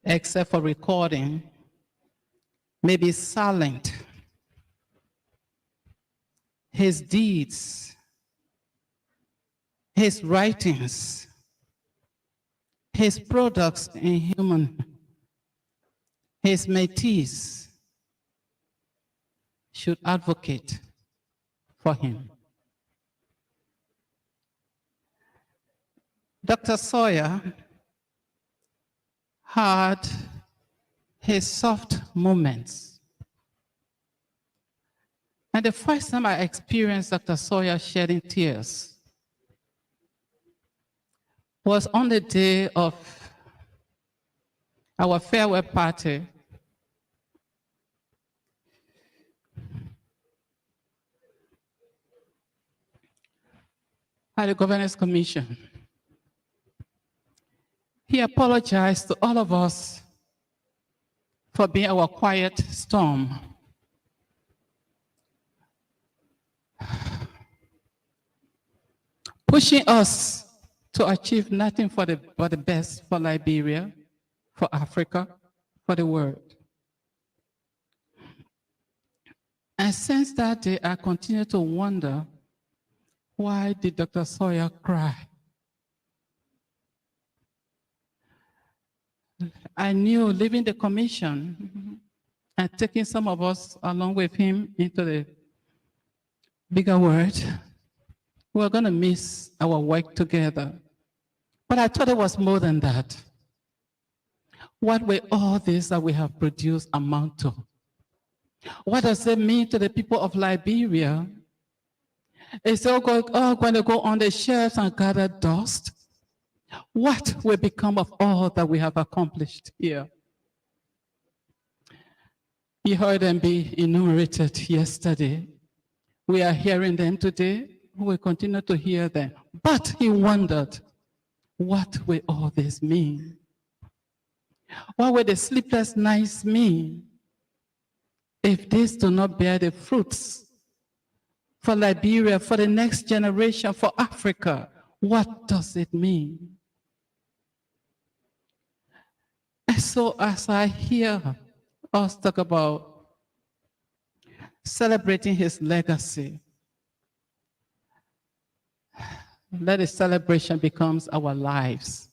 except for recording, may be silent, his deeds, his writings, his products in human, his métis should advocate for him. Dr. Sawyer had his soft moments. And the first time I experienced Dr. Sawyer shedding tears was on the day of our farewell party at the Governors Commission. He apologized to all of us for being our quiet storm. Pushing us to achieve nothing but the best for Liberia, for Africa, for the world. And since that day, I continue to wonder, why did Dr. Sawyer cry? I knew leaving the commission and taking some of us along with him into the bigger world, we were going to miss our work together. But I thought it was more than that. What will all this that we have produced amount to? What does it mean to the people of Liberia? It's all going to go on the shelves and gather dust. What will become of all that we have accomplished here? You heard them be enumerated yesterday. We are hearing them today. We will continue to hear them. But he wondered, what will all this mean? What will the sleepless nights mean if this do not bear the fruits for Liberia, for the next generation, for Africa? What does it mean? And so as I hear us talk about celebrating his legacy, let the celebration becomes our lives.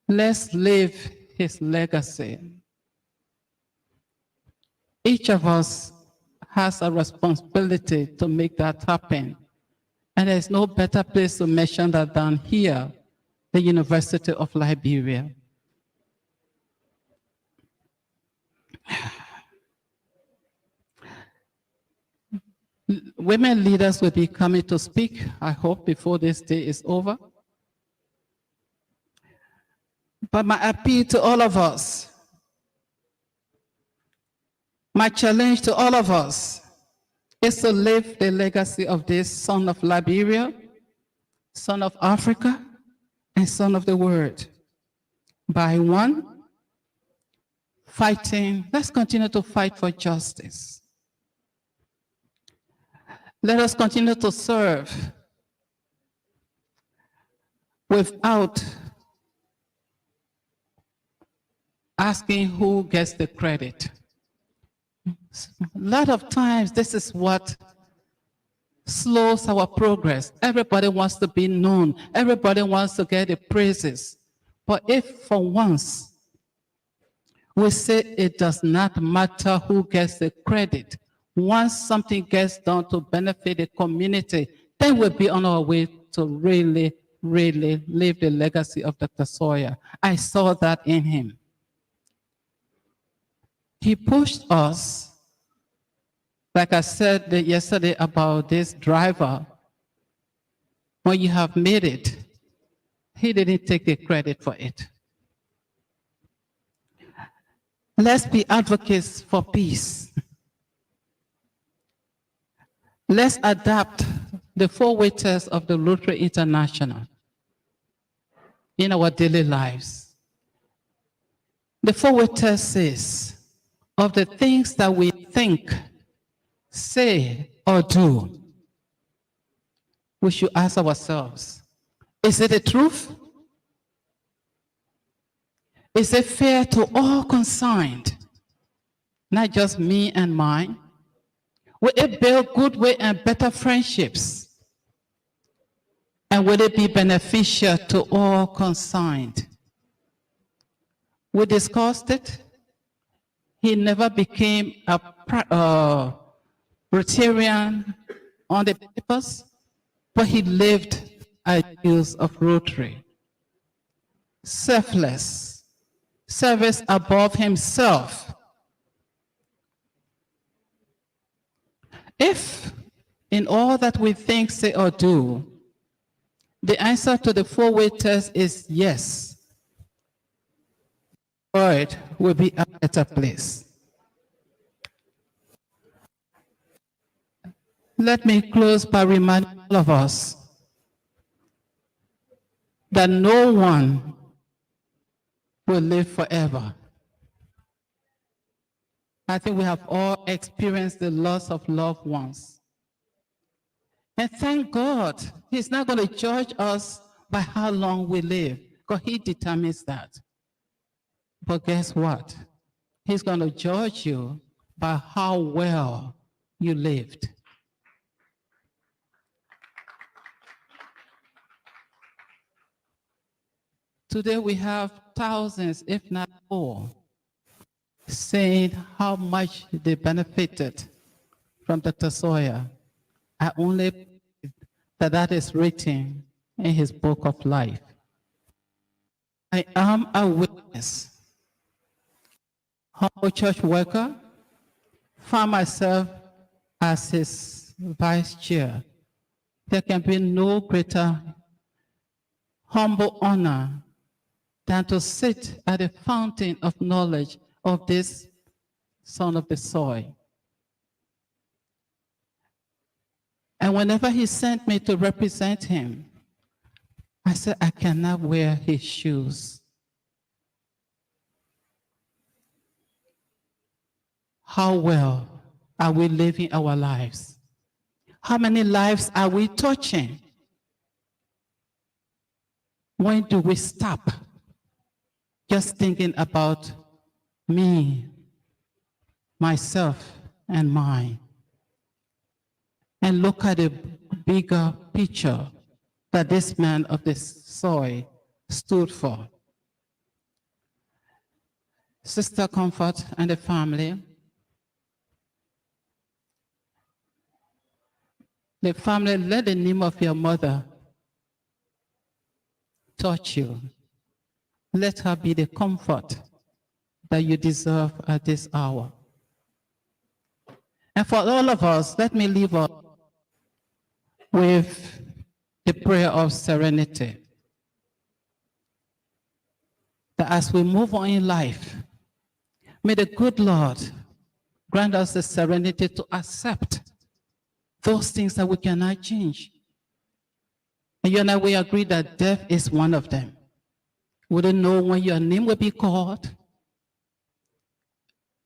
Let's live his legacy. Each of us has a responsibility to make that happen. And there's no better place to mention that than here, the University of Liberia. Women leaders will be coming to speak, I hope, before this day is over. But my appeal to all of us, my challenge to all of us, is to live the legacy of this son of Liberia, son of Africa, and son of the world. By one, fighting, let's continue to fight for justice. Let us continue to serve without asking who gets the credit. A lot of times, this is what slows our progress. Everybody wants to be known. Everybody wants to get the praises. But if for once we say it does not matter who gets the credit, once something gets done to benefit the community, then we'll be on our way to really, really live the legacy of Dr. Sawyer. I saw that in him. He pushed us, like I said yesterday about this driver. When you have made it, he didn't take the credit for it. Let's be advocates for peace. Let's adapt the 4 waiters of the Rotary International in our daily lives. The 4 waiters says, of the things that we think, say, or do, we should ask ourselves, is it the truth? Is it fair to all concerned, not just me and mine? Will it build goodwill and better friendships? And will it be beneficial to all concerned? We discussed it. He never became a Rotarian on the papers, but he lived ideals of Rotary. Selfless, service above himself. If in all that we think, say, or do, the answer to the 4-way test is yes, the world will be a better place. Let me close by reminding all of us that no one will live forever. I think we have all experienced the loss of loved ones. And thank God, he's not going to judge us by how long we live, because he determines that. But guess what? He's going to judge you by how well you lived. Today we have thousands, if not more, saying how much they benefited from Dr. Sawyer. I only believe that is written in his book of life. I am a witness. Humble church worker, found myself as his vice chair. There can be no greater humble honor than to sit at the fountain of knowledge of this son of the soil. And whenever he sent me to represent him, I said, I cannot wear his shoes. How well are we living our lives? How many lives are we touching? When do we stop just thinking about me, myself, and mine, and look at the bigger picture that this man of the soil stood for. Sister Comfort and the family, let the name of your mother touch you. Let her be the comfort that you deserve at this hour. And for all of us, let me leave us with the prayer of serenity. That as we move on in life, may the good Lord grant us the serenity to accept those things that we cannot change. And you and I, we agree that death is one of them. We don't know when your name will be called.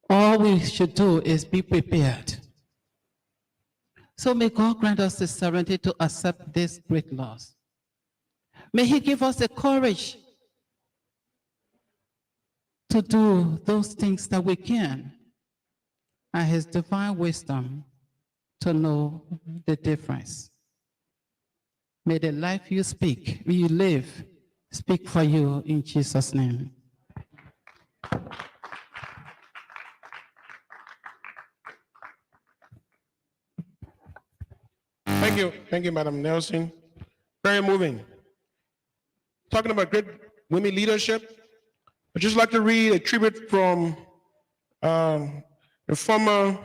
All we should do is be prepared. So may God grant us the serenity to accept this great loss. May He give us the courage to do those things that we can, and His divine wisdom to know the difference. May the life you live, speak for you in Jesus' name. Thank you, Madam Nelson. Very moving. Talking about great women leadership, I'd just like to read a tribute from the former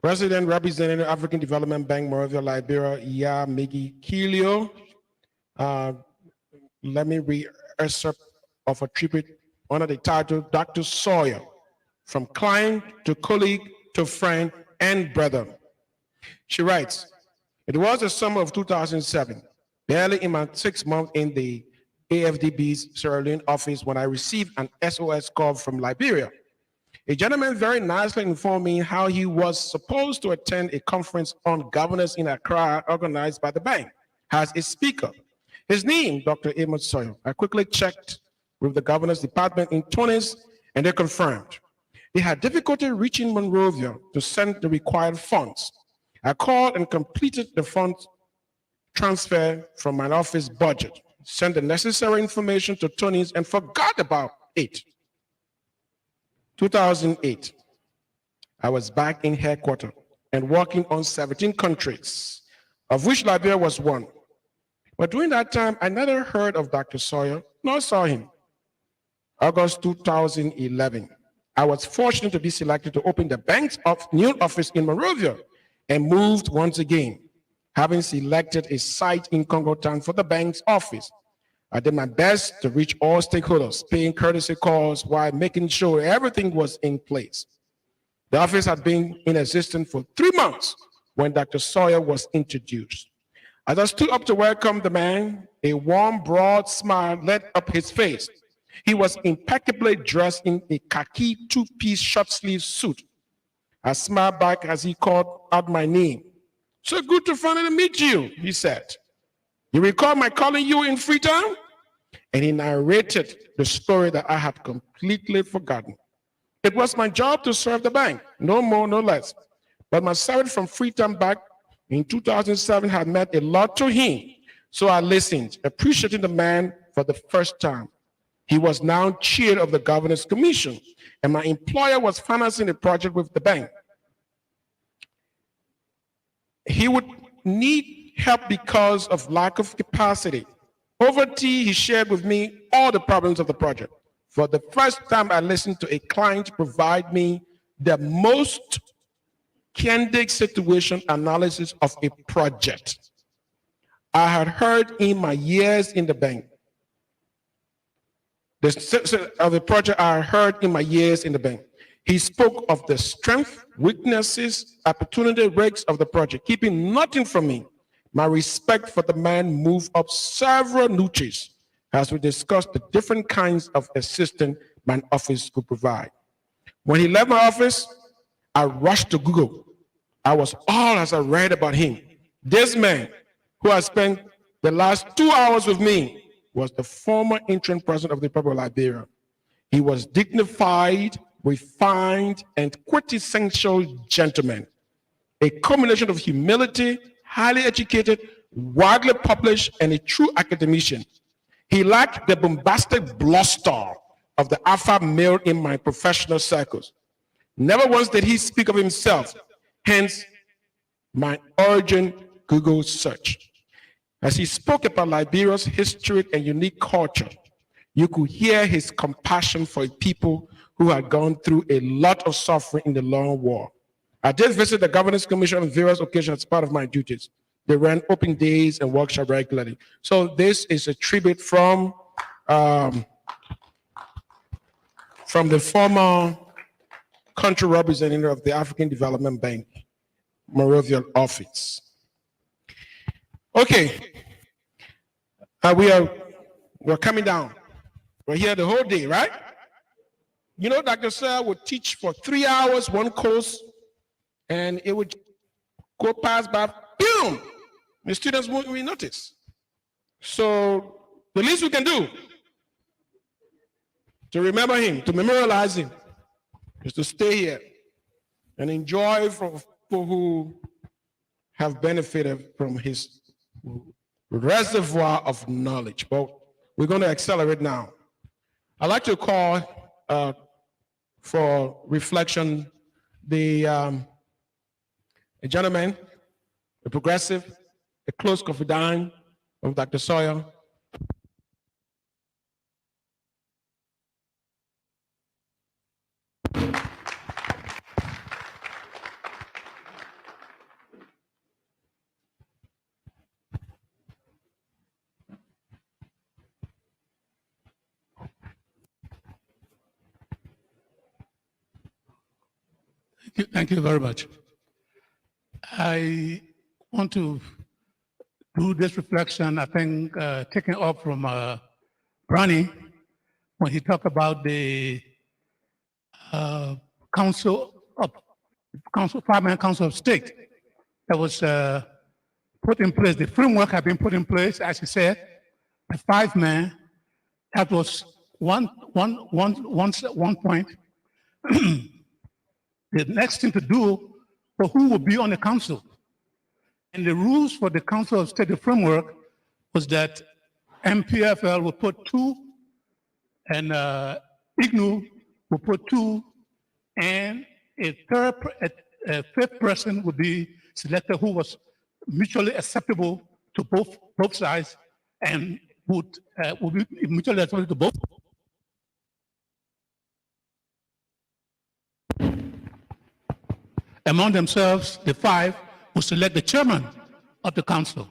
resident representative, African Development Bank, Monrovia, Liberia, Iya Migi Kilio. Let me read an excerpt of a tribute under the title, Dr. Sawyer, from client to colleague to friend and brother. She writes, it was the summer of 2007, barely in my 6 months in the AFDB's Sierra Leone office when I received an SOS call from Liberia. A gentleman very nicely informed me how he was supposed to attend a conference on governance in Accra organized by the bank as a speaker. His name, Dr. Amos Sawyer. I quickly checked with the governance department in Tunis and they confirmed. They had difficulty reaching Monrovia to send the required funds. I called and completed the funds transfer from my office budget, sent the necessary information to Tunis and forgot about it. 2008, I was back in headquarters and working on 17 countries, of which Liberia was one. But during that time, I never heard of Dr. Sawyer, nor saw him. August 2011, I was fortunate to be selected to open the bank's new office in Monrovia and moved once again, having selected a site in Congo Town for the bank's office. I did my best to reach all stakeholders, paying courtesy calls while making sure everything was in place. The office had been in existence for 3 months when Dr. Sawyer was introduced. As I stood up to welcome the man, a warm, broad smile lit up his face. He was impeccably dressed in a khaki two-piece short-sleeve suit. I smiled back as he called out my name. So good to finally meet you, he said. You recall my calling you in free time? And he narrated the story that I had completely forgotten. It was my job to serve the bank, no more, no less. But my service from free time back in 2007 had meant a lot to him. So I listened, appreciating the man for the first time. He was now chair of the governance commission, and my employer was financing the project with the bank. He would need help because of lack of capacity. Over tea, he shared with me all the problems of the project. For the first time, I listened to a client provide me the most candid situation analysis of a project I had heard in my years in the bank. Of the project I had heard in my years in the bank. He spoke of the strength, weaknesses, opportunity risks of the project, keeping nothing from me. My respect for the man moved up several notches as we discussed the different kinds of assistance my office could provide. When he left my office, I rushed to Google. I was all as I read about him. This man, who has spent the last 2 hours with me, was the former interim president of the Republic of Liberia. He was dignified, refined, and quintessential gentleman, a combination of humility, highly educated, widely published, and a true academician. He lacked the bombastic bluster of the alpha male in my professional circles. Never once did he speak of himself, hence my urgent Google search. As he spoke about Liberia's history and unique culture, you could hear his compassion for people who had gone through a lot of suffering in the long war. I did visit the Governance Commission on various occasions as part of my duties. They ran open days and workshops regularly. So this is a tribute from the former country representative of the African Development Bank, Moravian office. Okay, we're coming down. We're here the whole day, right? You know, Dr. Sawyer would teach for 3 hours, one course, and it would go past by, boom, the students won't even notice. So the least we can do to remember him, to memorialize him, is to stay here and enjoy from people who have benefited from his reservoir of knowledge. But we're going to accelerate now. I'd like to call for reflection a gentleman, a progressive, a close confidant of Dr. Sawyer. Thank you very much. I want to do this reflection, I think, taking off from Brownie, when he talked about the five-man council of state that was put in place. The framework had been put in place, as he said, the 5 men. That was one point. The next thing to do for who would be on the council. And the rules for the Council of State, the framework, was that MPFL would put 2, and IGNU would put 2, and a 5th person would be selected who was mutually acceptable to both sides and would be mutually acceptable to both. Among themselves, the 5 would select the chairman of the council.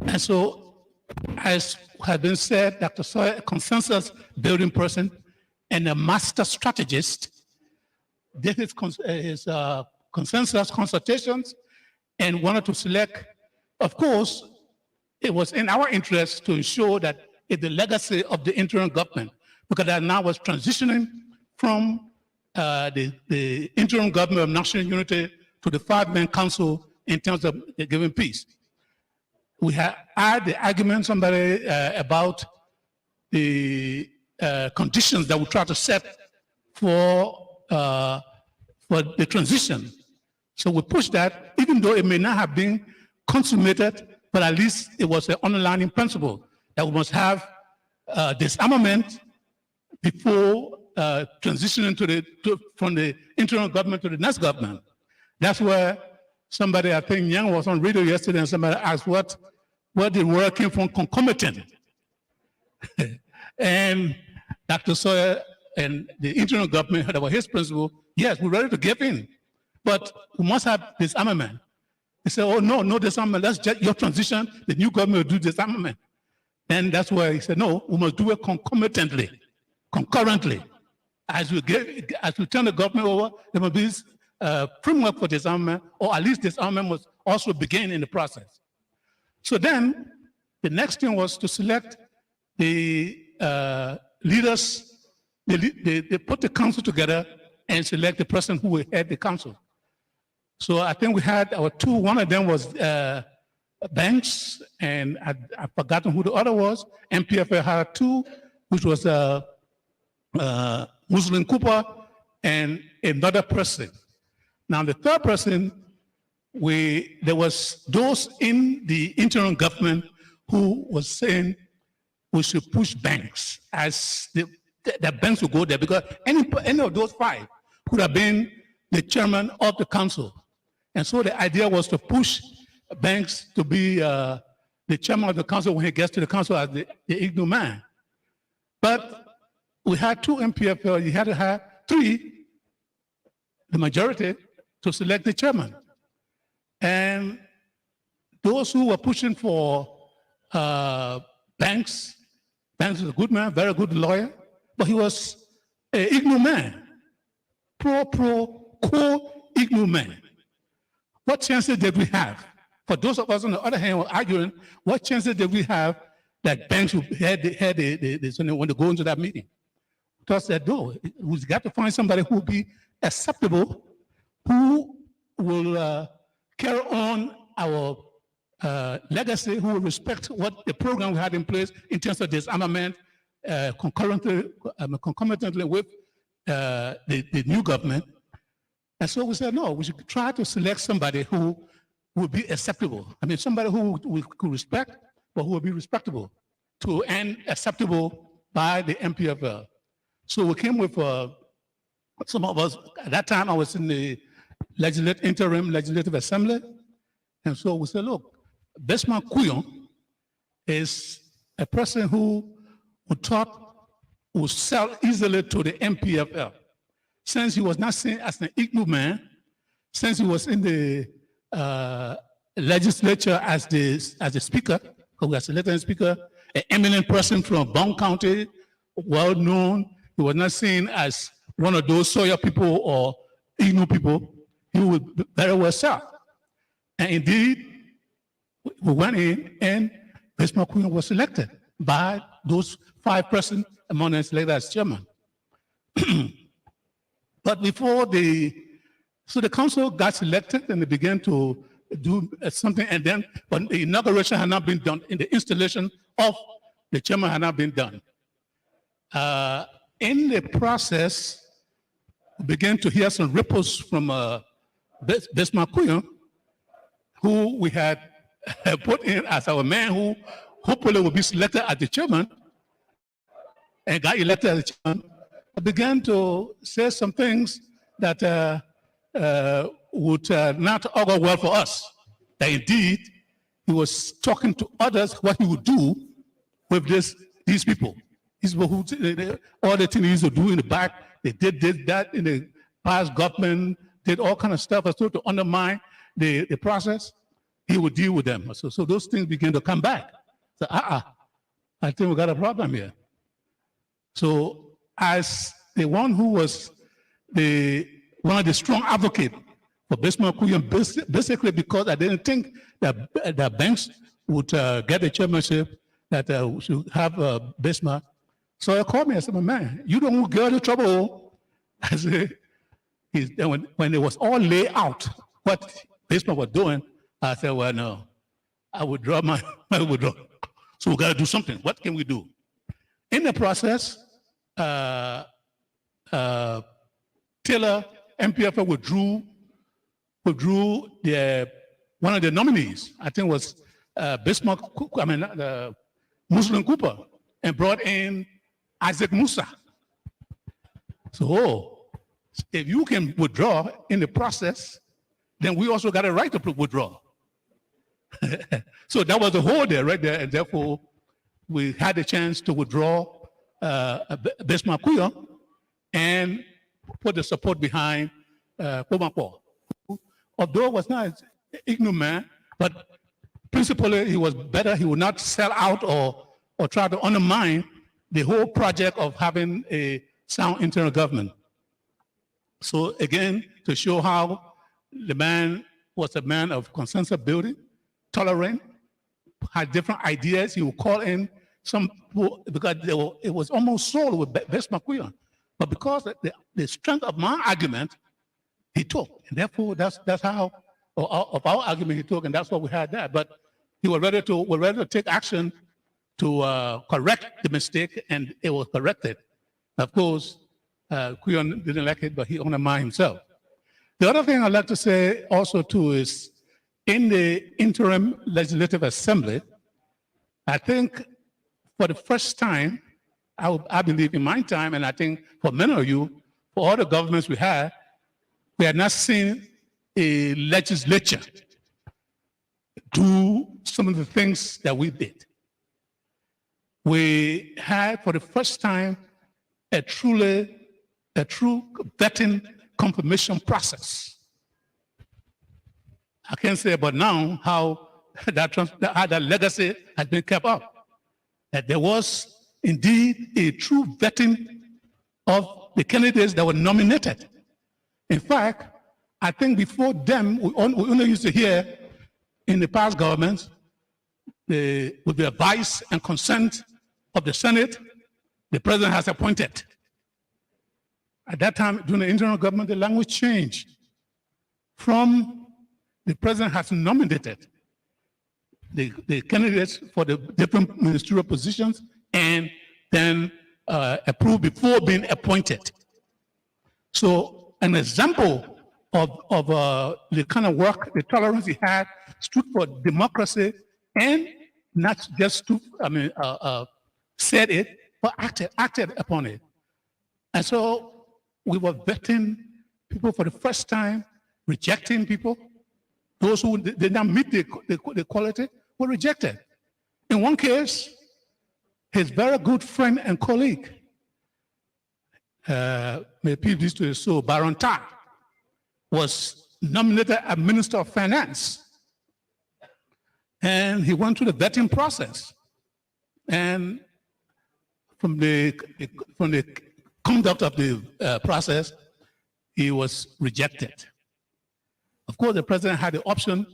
And so, as has been said, Dr. Sawyer, a consensus building person and a master strategist, did his consensus consultations and wanted to select. Of course, it was in our interest to ensure that the legacy of the interim government, because that now was transitioning from the interim government of national unity to the 5-man council in terms of giving peace. We had the argument somebody about the conditions that we try to set for the transition. So we pushed that, even though it may not have been consummated, but at least it was an underlying principle that we must have disarmament before transitioning from the interim government to the next government. That's where somebody, I think Young was on radio yesterday, and somebody asked where the word came from, concomitant. And Dr. Sawyer and the interim government heard about his principle. Yes, we're ready to give in, but we must have disarmament. They said, oh, no disarmament. That's just your transition. The new government will do disarmament. And that's why he said, no, we must do it concomitantly, concurrently. As we turn the government over, there must be framework for disarmament, or at least disarmament must also begin in the process. So then, the next thing was to select the leaders. They put the council together and select the person who will head the council. So I think we had our 2. One of them was Banks, and I've forgotten who the other was. MPFL had 2, which was Muslim Cooper and another person. Now the 3rd person there was those in the interim government who was saying we should push banks as the banks will go there, because any of those five could have been the chairman of the council. And so the idea was to push banks to be the chairman of the council when he gets to the council as the IGNU man. But we had two MPFL, you had to have three, the majority, to select the chairman. And those who were pushing for Banks was a good man, very good lawyer, but he was an IGNU man, co-IGNU man. What chances did we have? For those of us on the other hand were arguing, what chances did we have that Banks would had when they go into that meeting? Because said, no, we've got to find somebody who will be acceptable, who will carry on our legacy, who will respect what the program we had in place in terms of disarmament, concomitantly with the new government. And so we said, no, we should try to select somebody who would be acceptable. I mean, somebody who we could respect, but who would be respectable to and acceptable by the MPFL. So we came with some of us. At that time, I was in the interim legislative assembly. And so we said, look, Besma Kuyon is a person who we thought would sell easily to the MPFL. Since he was not seen as an IGNU man, since he was in the legislature as the speaker, because we are selecting a speaker, an eminent person from Bond County, well known. He was not seen as one of those Sawyer people or IGNU people. He would very well sell. And indeed, we went in and Besma Kuyon was selected by those 5 persons among them selected as chairman. But before the council got selected and they began to do something, and then, but the inauguration had not been done, in the installation of the chairman had not been done. In the process, we began to hear some ripples from Besma Kuyon, who we had put in as our man who hopefully will be selected as the chairman, and got elected as the chairman. I began to say some things that would not augur well for us. That indeed, he was talking to others what he would do with these people. These people who, all the things he used to do in the back, they did that in the past government, did all kind of stuff so to undermine the process. He would deal with them. So those things began to come back. So, I think we got a problem here. So as the one who was one of the strong advocates for Besma Kuyon, basically because I didn't think that Banks would get the chairmanship, that we should have Besma. So he called me and said, man, you don't get into trouble. I said, when it was all laid out, what Besma was doing, I said, well, no, I withdraw I withdraw. So we got to do something. What can we do? In the process, Taylor, MPFL withdrew one of the nominees, I think was Muslim Cooper, and brought in Isaac Musa. So, if you can withdraw in the process, then we also got a right to withdraw. So that was the whole there, right there, and therefore we had a chance to withdraw Besma Kuyon and put the support behind Pomapo. Although it was not an IGNU man, but principally he was better. He would not sell out or try to undermine the whole project of having a sound internal government. So again, to show how the man was a man of consensus building, tolerant, had different ideas. He would call in some people because it was almost sold with Besma Kuyon. But because the strength of my argument, he took. And therefore, that's how, of our argument he took, and that's what we had there. But he was ready to take action to correct the mistake, and it was corrected. Of course, Kuyon didn't like it, but he undermined himself. The other thing I'd like to say also too is in the interim legislative assembly, I think for the first time, I believe in my time, and I think for many of you, for all the governments we had not seen a legislature do some of the things that we did. We had, for the first time, a true vetting confirmation process. I can't say about now how that legacy has been kept up. That there was indeed a true vetting of the candidates that were nominated. In fact, I think before them, we only used to hear in the past governments, with the advice and consent of the Senate, the president has appointed. At that time, during the internal government, the language changed from the president has nominated the candidates for the different ministerial positions and then approved before being appointed. So an example of the kind of work, the tolerance he had, stood for democracy and not just said it, but acted upon it. And so we were vetting people for the first time, rejecting people. Those who did not meet the quality were rejected. In one case, his very good friend and colleague, may peace to his soul, Baron Tar, was nominated as Minister of Finance. And he went through the vetting process. And from the conduct of the process, he was rejected. Of course, the president had the option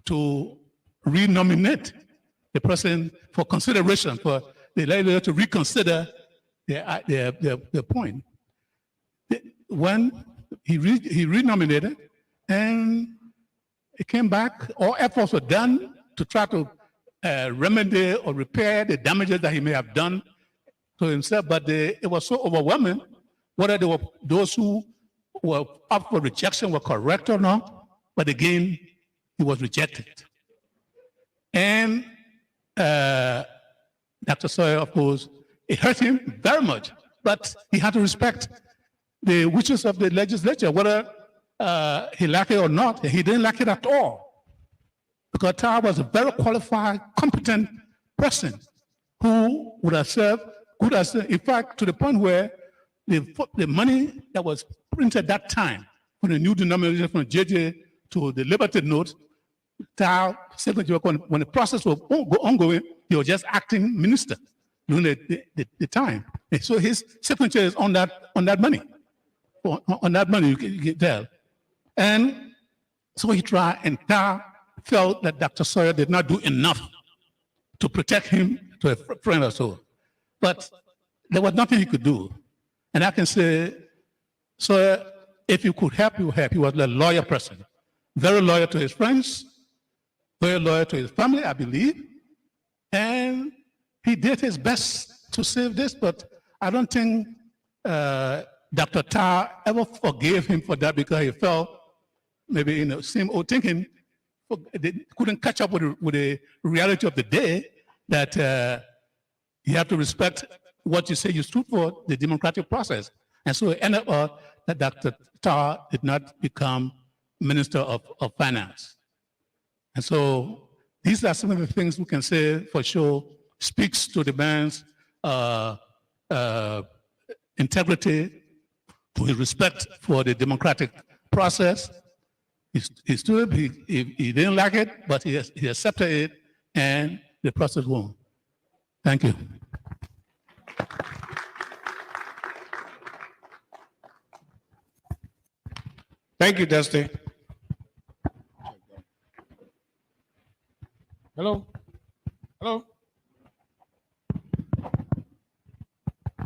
to renominate the person for consideration, for the legislature to reconsider their point. When he renominated and it came back, all efforts were done to try to remedy or repair the damages that he may have done to himself, but it was so overwhelming, whether they were those who were up for rejection were correct or not, but again, he was rejected. And Dr. Sawyer, of course, it hurt him very much, but he had to respect the wishes of the legislature, whether he liked it or not. He didn't like it at all, because Tar was a very qualified, competent person who would have served, in fact, to the point where the money that was printed that time, from the new denomination from JJ to the Liberty note, Tar signature, when the process was ongoing, he was just acting minister during the time. And so his signature is on that money. On that money, you can tell. And so he tried, and Tar felt that Dr. Sawyer did not do enough to protect him to a friend or so. But there was nothing he could do. And I can say, Sawyer, if you could help, you help. He was a loyal person, very loyal to his friends, very loyal to his family, I believe. And he did his best to save this, but I don't think Dr. Tar ever forgave him for that, because he felt maybe in the same old thinking, they couldn't catch up with the reality of the day, that you have to respect what you say you stood for, the democratic process. And so it ended up that Dr. Tar did not become Minister of Finance. And so these are some of the things we can say for sure speaks to the man's integrity, to his respect for the democratic process. He stood, he didn't like it, but he accepted it, and the process won. Thank you. Thank you, Dusty. Hello? Hello?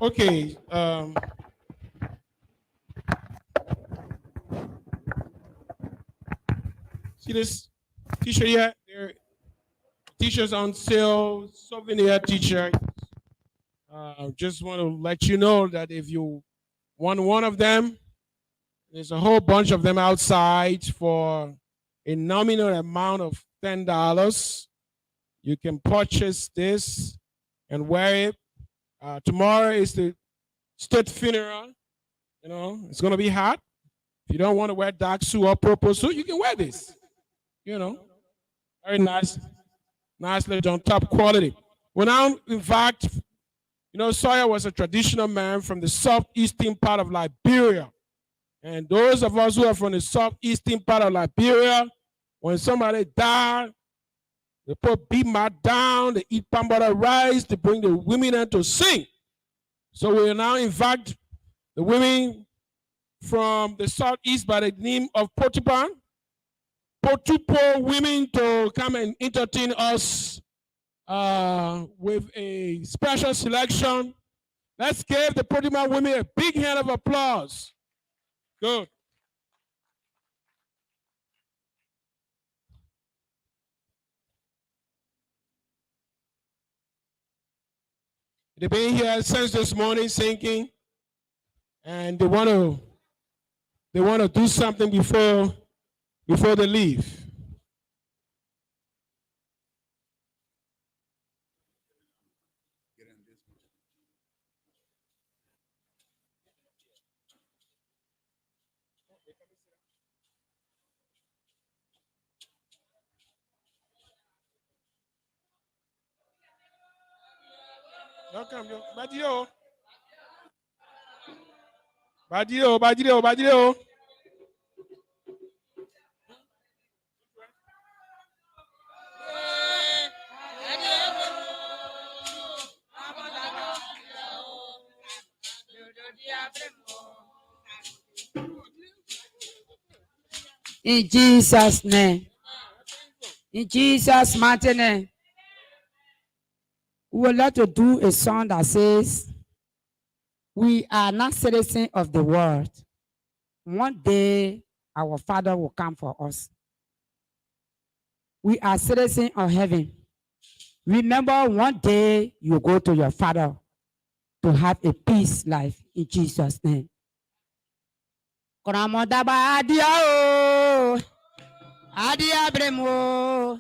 Okay. See this t-shirt here? There, t-shirts on sale, souvenir t-shirt. Just want to let you know that if you want one of them, there's a whole bunch of them outside for a nominal amount of $10. You can purchase this and wear it. Tomorrow is the state funeral. You know, it's going to be hot. If you don't want to wear dark suit or purple suit, you can wear this. You know, very nice. Nicely done, top quality. We now invite, you know, Sawyer was a traditional man from the southeastern part of Liberia. And those of us who are from the southeastern part of Liberia, when somebody died, they put beat mat down, they eat pambada rice, they bring the women in to sing. So we now invite the women from the southeast by the name of Potupan women to come and entertain us with a special selection. Let's give the Potupan women a big hand of applause. Good. They've been here since this morning singing, and they want to do something before they leave. Welcome, Badio. In Jesus' name. In Jesus' mighty name. We would like to do a song that says, we are not citizens of the world. One day, our Father will come for us. We are citizens of heaven. Remember, one day you go to your Father to have a peace life in Jesus' name. Adia bremo,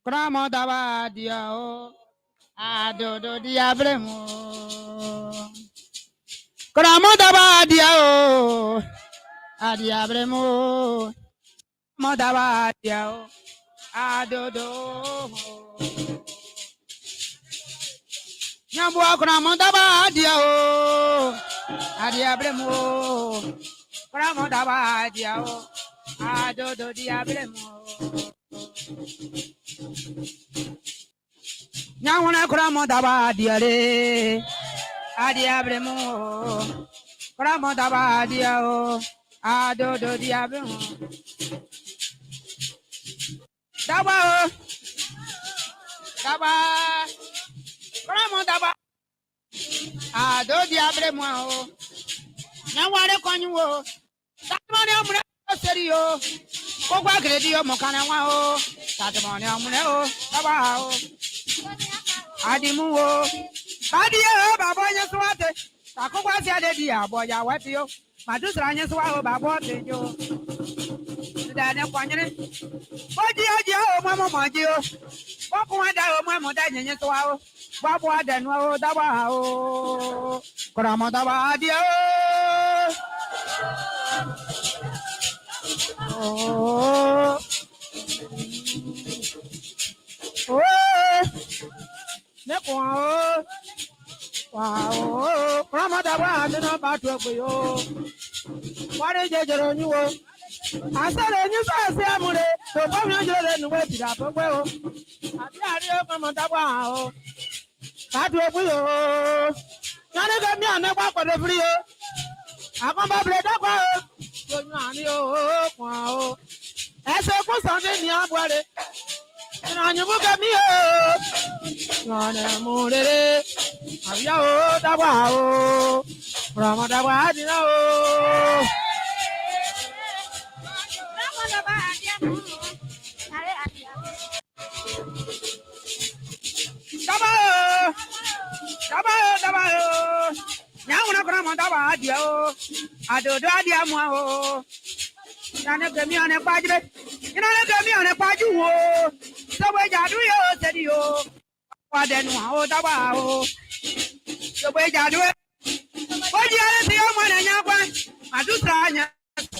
Kramodaba adia, Adodo diabremo, Kramodaba adia, Adia bremo, Modaba adia, Adodo. Nyambo Kramodaba adia, Adia bremo, Kramodaba adia. Adodo diabremo. Nyawana kramo daba diare. Adiabremo. Kramo daba diao. Adodo diabremo. Daba. Daba. Kramo daba. Adodo diabremo. Nyawana konyo. Tamani amre. Serio, Ogwa Gredio Mokanawa, Tatamani Amuneo, Tabao, Adimu, Adia, Baboya Swate, Takowa Sadia, Boya Watio, Madusranya Swao, Baboyo, Dana Quanere, Bodia, Mamma Maggio, Bokwanda, Mamma Daniel Swao, Babwa Dano, Dabao, Kramadabadia. Oh, oh, Nepal, wow, Ramadaba, no battle, yo. What is it on you? I said, you say, Amule, so come here and wait it up. Well, I did Ramadaba, battle, yo. None of me, I never got the free. I come back, wow. As a person in your body, and on your book at me, on a moon, I'm your Dabao, Ramadabad, you know. Dabao, now when I come on Dabao, I do Dadiamo. Nana Gamiana Padre, You know, let me on a paju. So where you do you said you. What then? Oh, Tabao. So where you do it? What you are the young one and young one? I do try.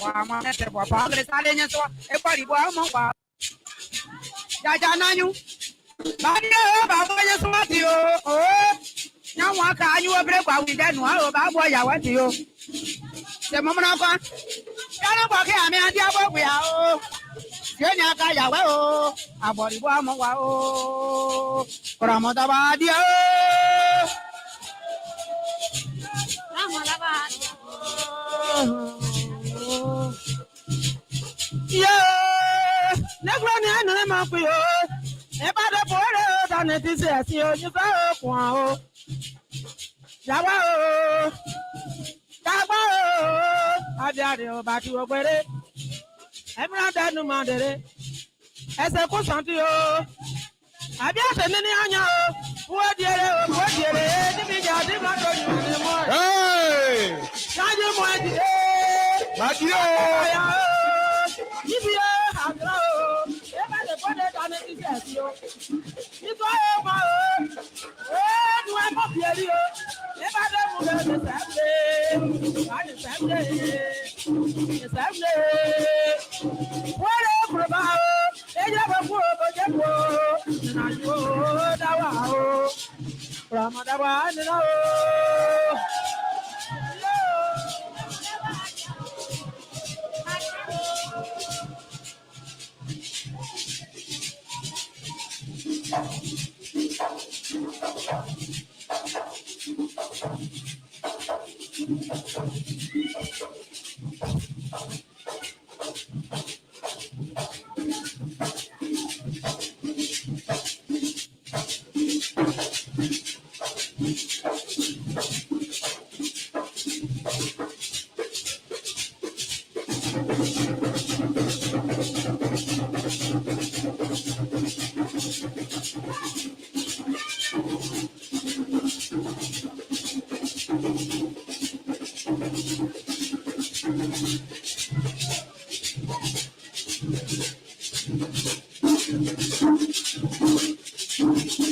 I'm on the father, Italian, so everybody was on. Jajananu. Badia, Baboya Swatio. Oh, now one can you break out with that one or Baboya what you? The moment of one. Canabaka, I mean, Diabo, we are. Kenya Kaya, well, a body one more. Ramodabadia. Yeah, never run in my about the border than it is as you go. Java, I got you back to a I'm not that no matter. As a question to you, I got an anya. What dear, hey, can you mind it? But you.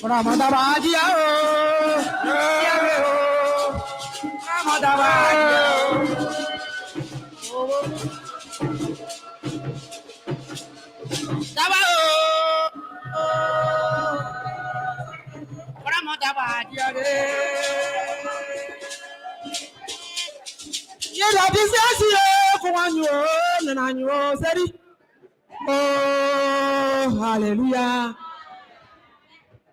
Ramadavadia, oh, hallelujah.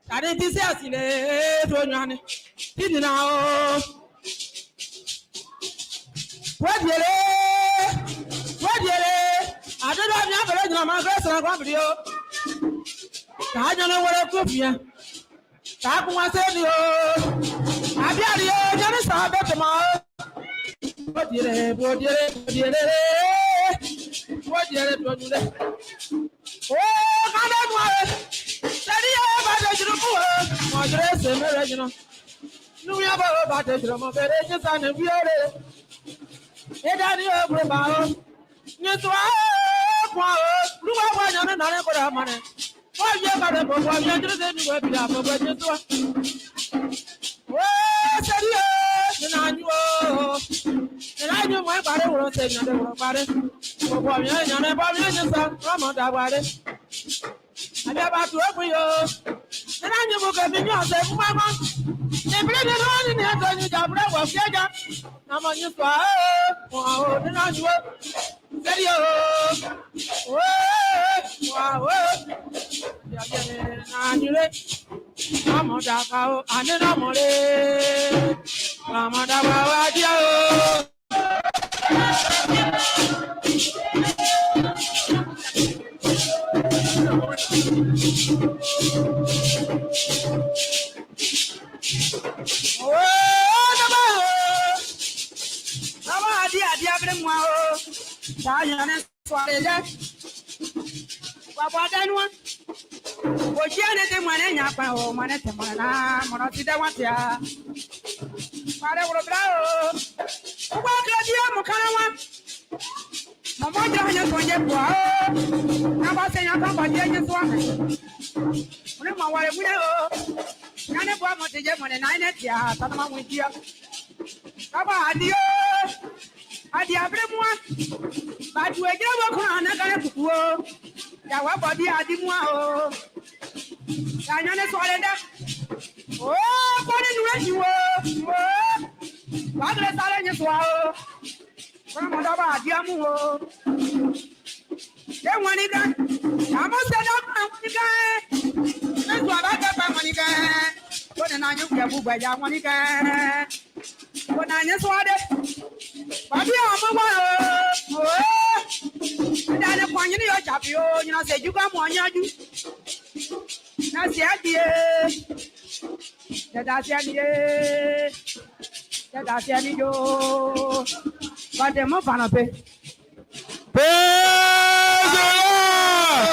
I didn't say I see the didn't know. What did I don't know my dress and I video. I don't know what I could be. I want to say, I got you, just stop at the mouth. What did it? Oh, I don't know. My dress and original. No, we have about the drum of it, and a beauty. It had you about. Yes, I want money. Why you got a book? Why you didn't work it up? Oh, said you, and I knew my body will say nothing about it. Why you never come on that body. I'm about to open yours. And I never got in yourself, Mamma. They bring it on in here, and you got bread of Jaga. I'm on your fire. Oh, and I know. Wow. I'm on that cow, and then I'm on it. I'm on that. Praise the Lord!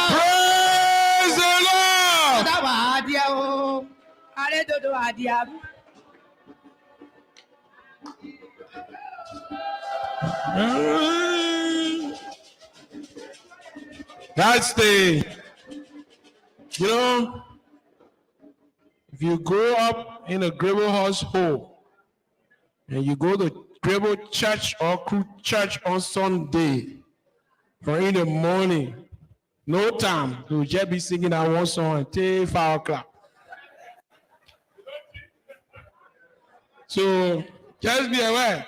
Praise the Lord! That's the, if you grow up in a Grable household and you go to Grable church or Crew church on Sunday, or in the morning, no time, you'll just be singing that one song until 5 o'clock. So just be aware.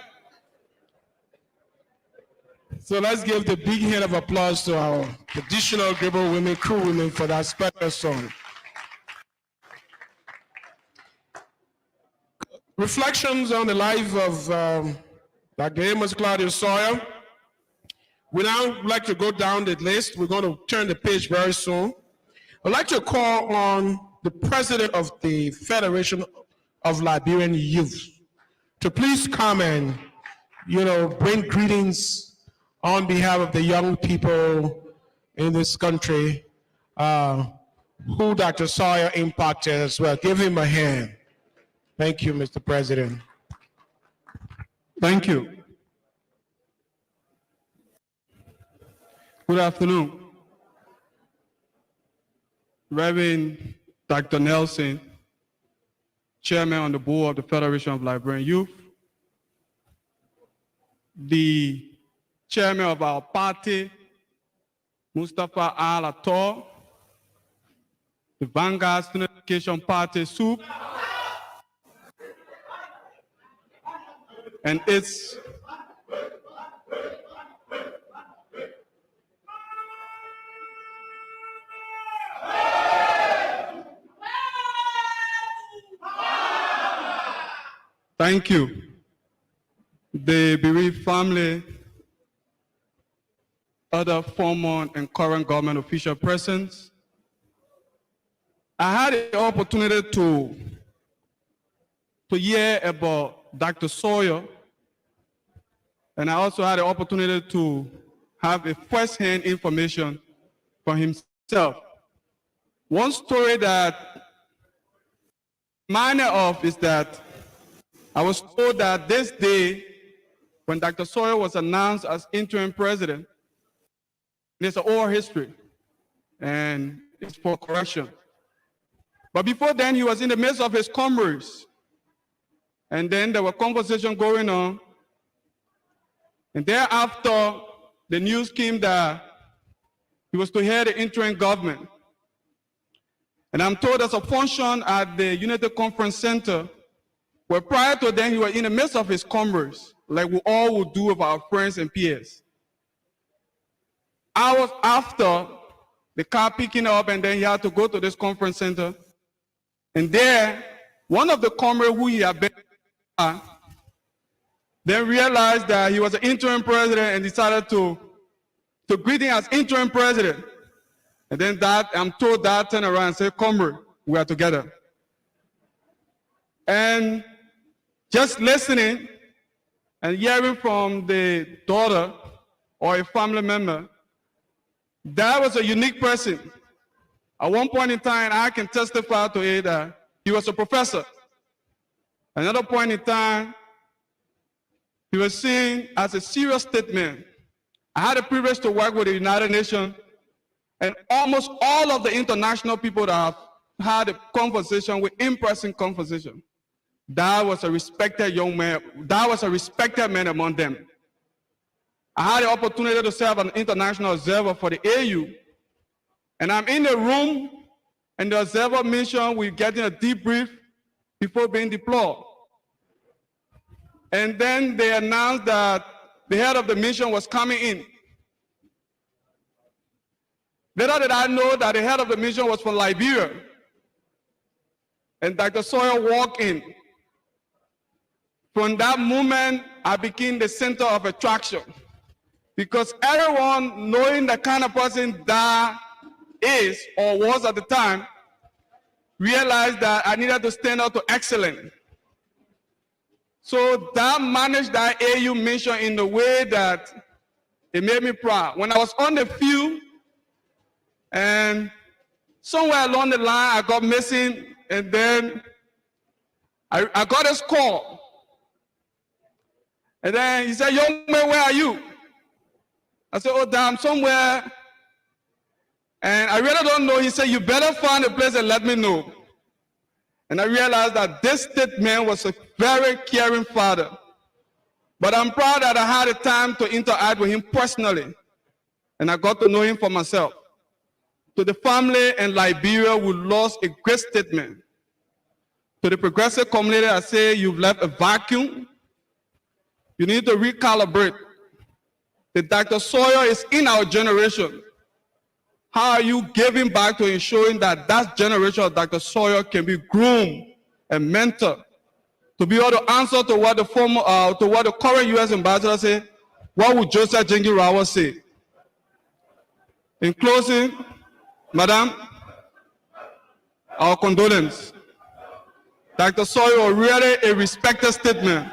So let's give the big hand of applause to our traditional Grable women, crew women, for that special song. Reflections on the life of Dr. Amos Claudius Sawyer. We now like to go down the list. We're going to turn the page very soon. I'd like to call on the president of the Federation of Liberian Youth to please come and, bring greetings on behalf of the young people in this country who Dr. Sawyer impacted as well. Give him a hand. Thank you, Mr. President. Thank you. Good afternoon. Reverend Dr. Nelson, Chairman on the board of the Federation of Liberian Youth, the Chairman of our party, Mustafa Al-Ator, the Vanguard Student Education Party, SOUP, and its thank you. The bereaved family, other former and current government official presence. I had the opportunity to hear about Dr. Sawyer, and I also had the opportunity to have a first-hand information from himself. One story that I'm reminded of is that I was told that this day, when Dr. Sawyer was announced as interim president, there's an oral history, and it's for correction. But before then, he was in the midst of his comrades. And then there were conversations going on. And thereafter, the news came that he was to head the interim government. And I'm told there's a function at the Unity Conference Center where prior to then, he was in the midst of his comrades, like we all would do with our friends and peers. Hours after, the car picking up, and then he had to go to this conference center. And there, one of the comrades who he had been then realized that he was an interim president and decided to greet him as interim president. And then I'm told that turned around and said, comrade, we are together. And just listening and hearing from the daughter or a family member, that was a unique person. At one point in time, I can testify to it that he was a professor. Another point in time, he was seen as a serious statement. I had the privilege to work with the United Nations, and almost all of the international people that have had a conversation with in-person conversation, that was a respected young man, that was a respected man among them. I had the opportunity to serve as an international observer for the AU, and I'm in the room, and the observer mission, we're getting a debrief before being deployed. And then they announced that the head of the mission was coming in. Little did I know that the head of the mission was from Liberia. And Dr. Sawyer walked in. From that moment, I became the center of attraction. Because everyone, knowing the kind of person that is or was at the time, realized that I needed to stand up to excellence. So that managed that AU mission in a way that it made me proud. When I was on the field, and somewhere along the line, I got missing, and then I got his call. And then he said, "Young man, where are you?" I said, "Oh, damn, somewhere." And I really don't know. He said, "You better find a place and let me know." And I realized that this statement was a very caring father. But I'm proud that I had the time to interact with him personally. And I got to know him for myself. To the family in Liberia, we lost a great statement. To the progressive community, I say, you've left a vacuum. You need to recalibrate. The Dr. Sawyer is in our generation. How are you giving back to ensuring that that generation of Dr. Sawyer can be groomed and mentored to be able to answer to what the current U.S. ambassador said? What would Joseph Jengi Rawa say? In closing, Madam, our condolence. Dr. Sawyer, really a respected statement.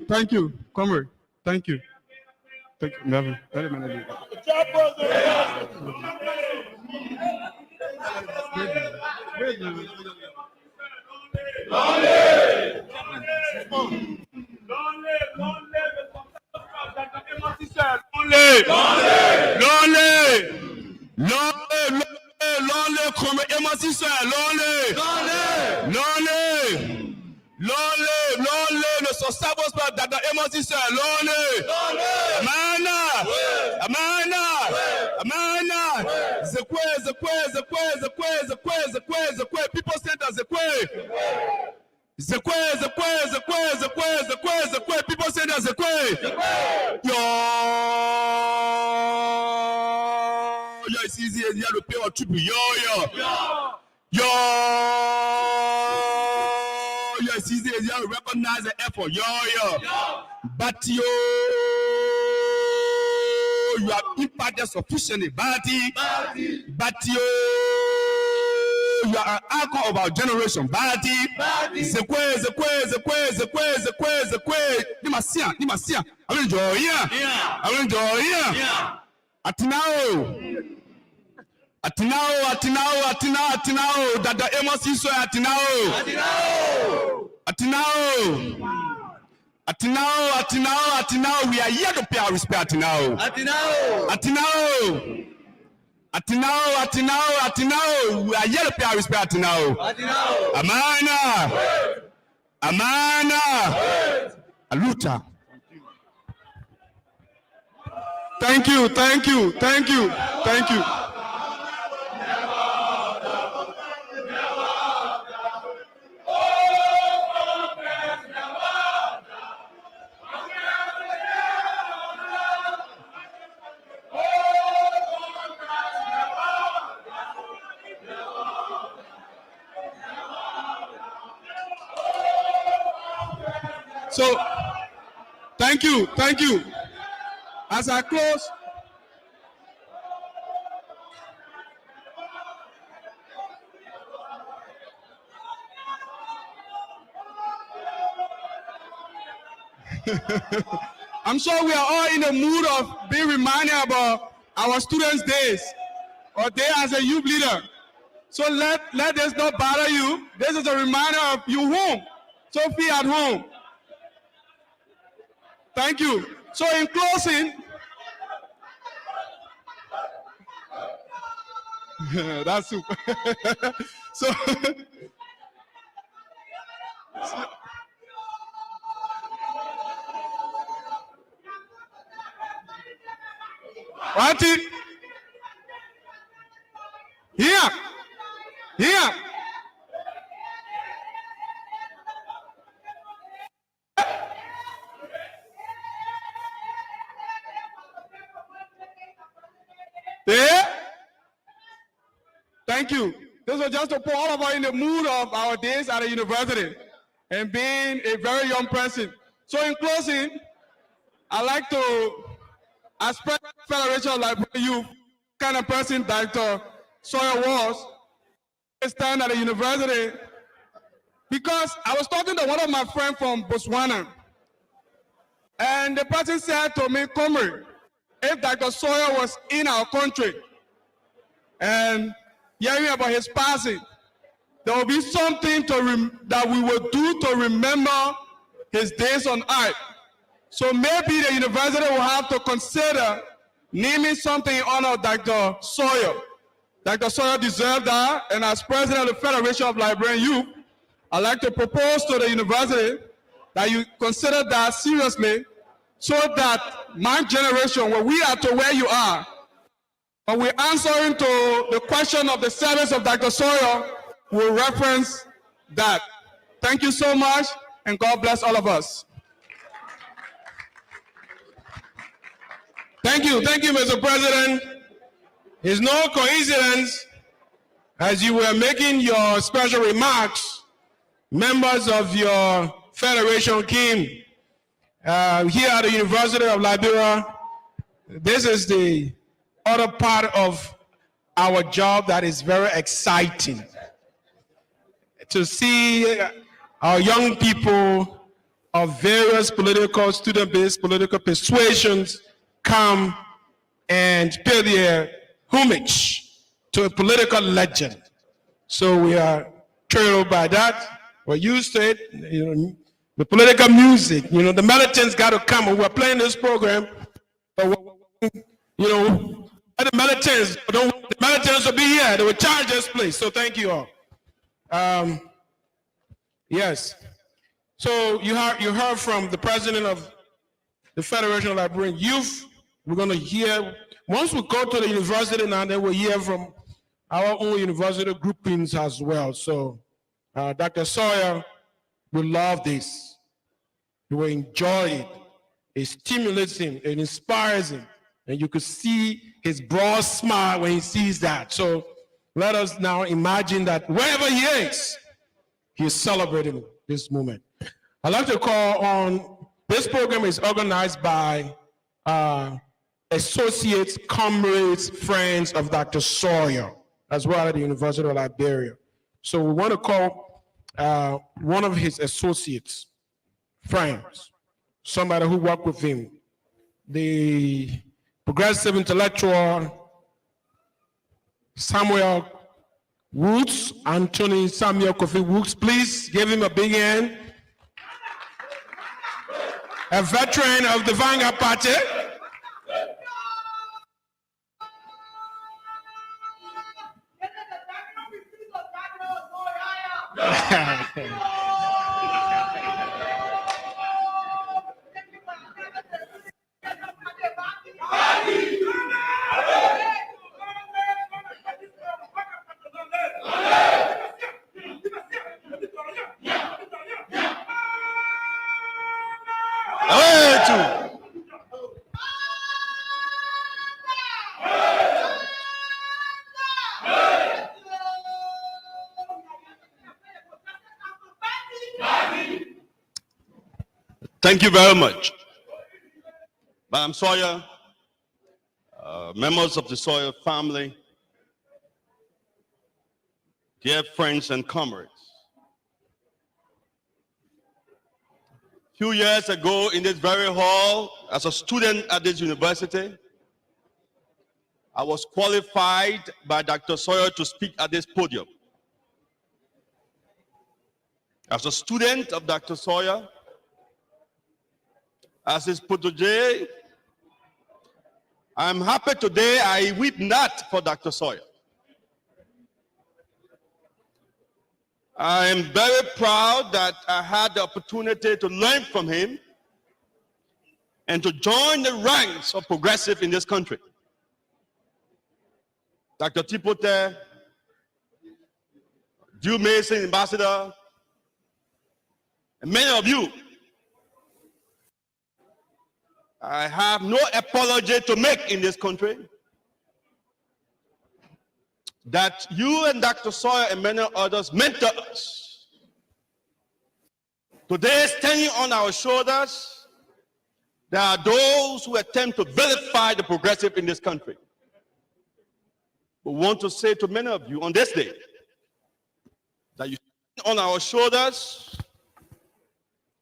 Thank you, Comrade. Thank you. Thank you. Lonely, come Amos Sawyer, lonely, no so sabos but that the Amos Sawyer, lonely, Amana, Zekwe, people send us Zekwe, people send us Yo, it's easy as you have to pay or tribute. Yo, it's easy as you have to recognize the effort. But you have impacted sufficiently. But you are an anchor of our generation. Zekwe. Nimasia. I'm enjoying. Atinao, Dada Amos Sawyer, Atinao, we are here to pay our respect, Atinao, we are here to pay our respect, Atinao, Amana, Aluta. Thank you. So, thank you. As I close, I'm sure we are all in the mood of being reminded about our students' days or day as a youth leader. So let this not bother you. This is a reminder of you home. Sophie at home. Thank you. So in closing, that's super. So what it? Here. There. Thank you. This was just to put all of us in the mood of our days at the university and being a very young person. So in closing, I'd like to aspect Federation of Liberian Youth, kind of person Dr. Sawyer was, this time at the university, because I was talking to one of my friends from Botswana, and the person said to me, Comrade, if Dr. Sawyer was in our country and hearing about his passing, there will be something that we will do to remember his days on earth. So maybe the university will have to consider naming something in honor of Dr. Sawyer. Dr. Sawyer deserved that, and as president of the Federation of Liberian Youth, I'd like to propose to the university that you consider that seriously, so that my generation, when we are to where you are, when we're answering to the question of the service of Dr. Sawyer, we'll reference that. Thank you so much, and God bless all of us. Thank you, Mr. President. It's no coincidence, as you were making your special remarks, members of your federation came here at the University of Liberia. This is the other part of our job that is very exciting. To see our young people of various political, student-based political persuasions come and pay their homage to a political legend. So we are thrilled by that. We're used to it. You know, the political music, you know, the militants got to come. We're playing this program, but you know, the militants will be here. They will charge this place. So thank you all. Yes. So you heard from the president of the Federation of Liberian Youth. We're going to hear, once we go to the university now, then we'll hear from our own university groupings as well. So Dr. Sawyer will love this. He will enjoy it. It stimulates him, it inspires him. And you could see his broad smile when he sees that. So let us now imagine that wherever he is celebrating this moment. I'd like to call on, this program is organized by associates, comrades, friends of Dr. Sawyer, as well at the University of Liberia. So we want to call one of his associates, friends, somebody who worked with him, the progressive intellectual Samuel Woods, Anthony Samuel Kofi Woods. Please give him a big hand. A veteran of the Vanguard Party. Thank you very much. Madam Sawyer, members of the Sawyer family, dear friends and comrades. A few years ago in this very hall, as a student at this university, I was qualified by Dr. Sawyer to speak at this podium. As a student of Dr. Sawyer, as his protege, I'm happy today I weep not for Dr. Sawyer. I am very proud that I had the opportunity to learn from him and to join the ranks of progressive in this country. Dr. Tipote, Drew Mason, Ambassador, and many of you, I have no apology to make in this country that you and Dr. Sawyer and many others meant to us. Today, standing on our shoulders, there are those who attempt to vilify the progressive in this country. We want to say to many of you on this day that you stand on our shoulders,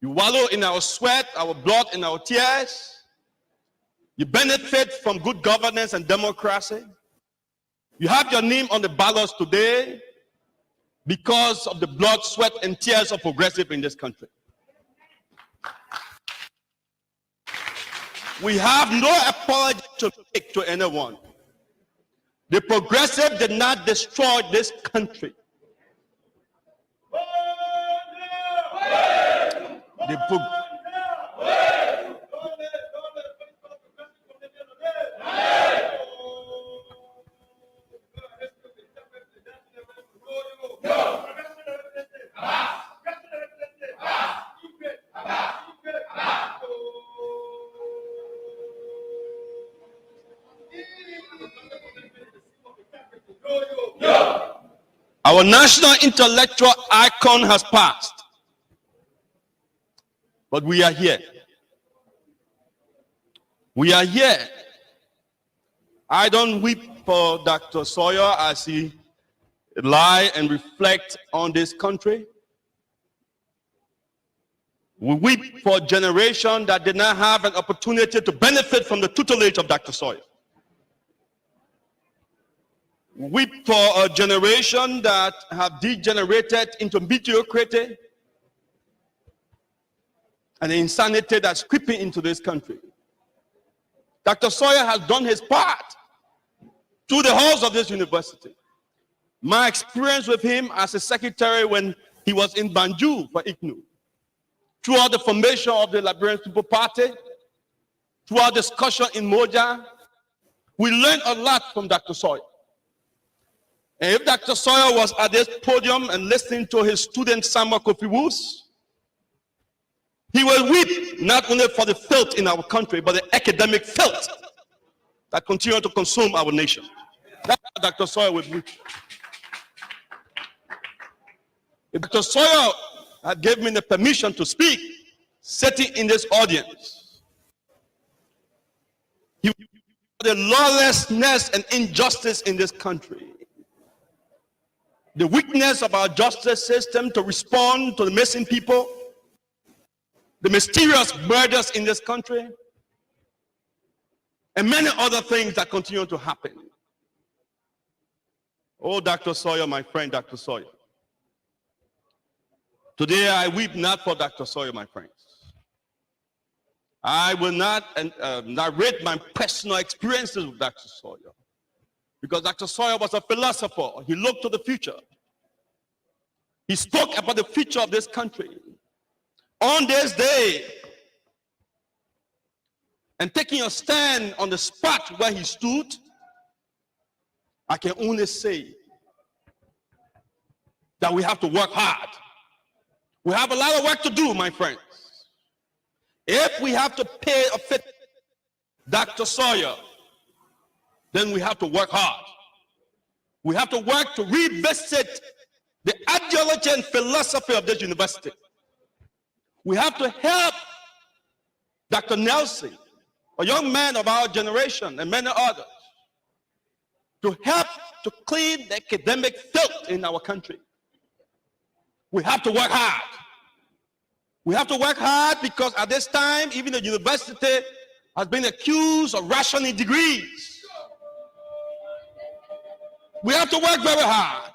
you wallow in our sweat, our blood, and our tears. You benefit from good governance and democracy. You have your name on the ballots today because of the blood, sweat, and tears of progressive in this country. We have no apology to make to anyone. The progressive did not destroy this country. Our national intellectual icon has passed, but we are here. We are here. I don't weep for Dr. Sawyer as he lie and reflect on this country. We weep for a generation that did not have an opportunity to benefit from the tutelage of Dr. Sawyer. Weep for a generation that have degenerated into mediocrity and the insanity that's creeping into this country. Dr. Sawyer has done his part to the halls of this university. My experience with him as a secretary when he was in Banjul for ICNU, throughout the formation of the Liberian People Party, throughout discussion in Moja, we learned a lot from Dr. Sawyer. And if Dr. Sawyer was at this podium and listening to his student Samuel Kofi Woods, he will weep not only for the filth in our country, but the academic filth that continue to consume our nation. That's what Dr. Sawyer will weep. If Dr. Sawyer had given me the permission to speak, sitting in this audience, he would the lawlessness and injustice in this country, the weakness of our justice system to respond to the missing people, the mysterious murders in this country, and many other things that continue to happen. Oh, Dr. Sawyer, my friend, Dr. Sawyer. Today, I weep not for Dr. Sawyer, my friends. I will not narrate my personal experiences with Dr. Sawyer, because Dr. Sawyer was a philosopher. He looked to the future. He spoke about the future of this country. On this day, and taking a stand on the spot where he stood, I can only say that we have to work hard. We have a lot of work to do, my friends. If we have to pay a fit Dr. Sawyer, then we have to work hard. We have to work to revisit the ideology and philosophy of this university. We have to help Dr. Nelson, a young man of our generation, and many others, to help to clean the academic filth in our country. We have to work hard. We have to work hard because at this time, even the university has been accused of rationing degrees. We have to work very hard.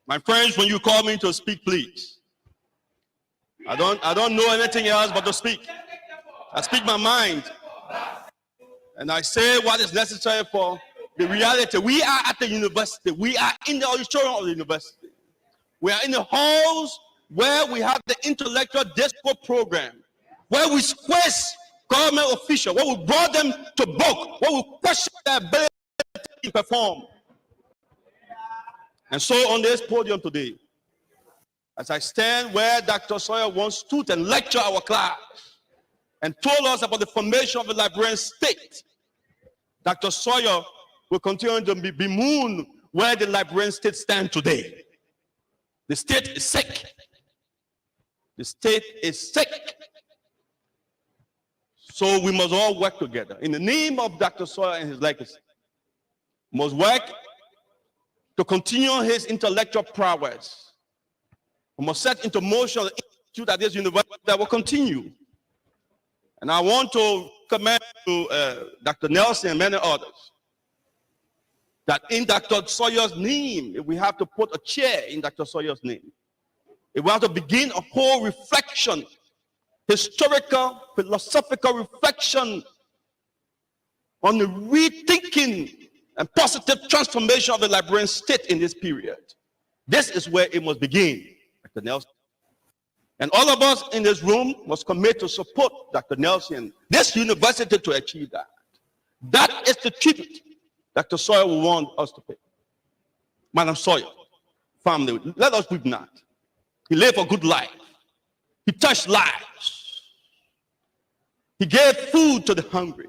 My friends, when you call me to speak, please. I don't know anything else but to speak. I speak my mind. And I say what is necessary for the reality. We are at the university. We are in the auditorium of the university. We are in the halls where we have the intellectual discourse program, where we squeeze government officials, where we brought them to book, where we question their ability to perform. And so on this podium today, as I stand where Dr. Sawyer once stood and lectured our class and told us about the formation of the Liberian state, Dr. Sawyer will continue to be bemoaned where the Liberian state stands today. The state is sick. The state is sick. So we must all work together in the name of Dr. Sawyer and his legacy. We must work to continue his intellectual prowess. We must set into motion the institute at this university that will continue. And I want to commend to Dr. Nelson and many others that in Dr. Sawyer's name, if we have to put a chair in Dr. Sawyer's name, if we have to begin a whole reflection, historical, philosophical reflection on the rethinking and positive transformation of the Liberian state in this period. This is where it must begin, Dr. Nelson. And all of us in this room must commit to support Dr. Nelson, this university, to achieve that. That is the tribute Dr. Sawyer will want us to pay. Madam Sawyer, family, let us weep not. He lived a good life. He touched lives. He gave food to the hungry.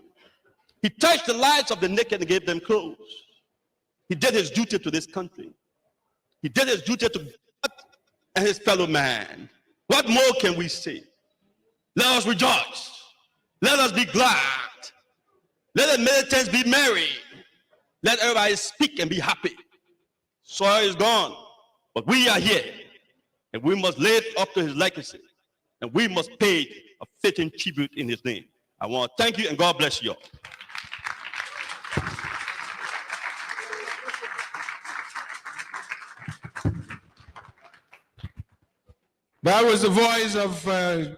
He touched the lives of the naked and gave them clothes. He did his duty to this country. He did his duty to God and his fellow man. What more can we say? Let us rejoice. Let us be glad. Let the militants be merry. Let everybody speak and be happy. Sawyer is gone, But we are here, and we must live up to his legacy, and we must pay a fitting tribute in his name. I want to thank you, and God bless you all. That was the voice of a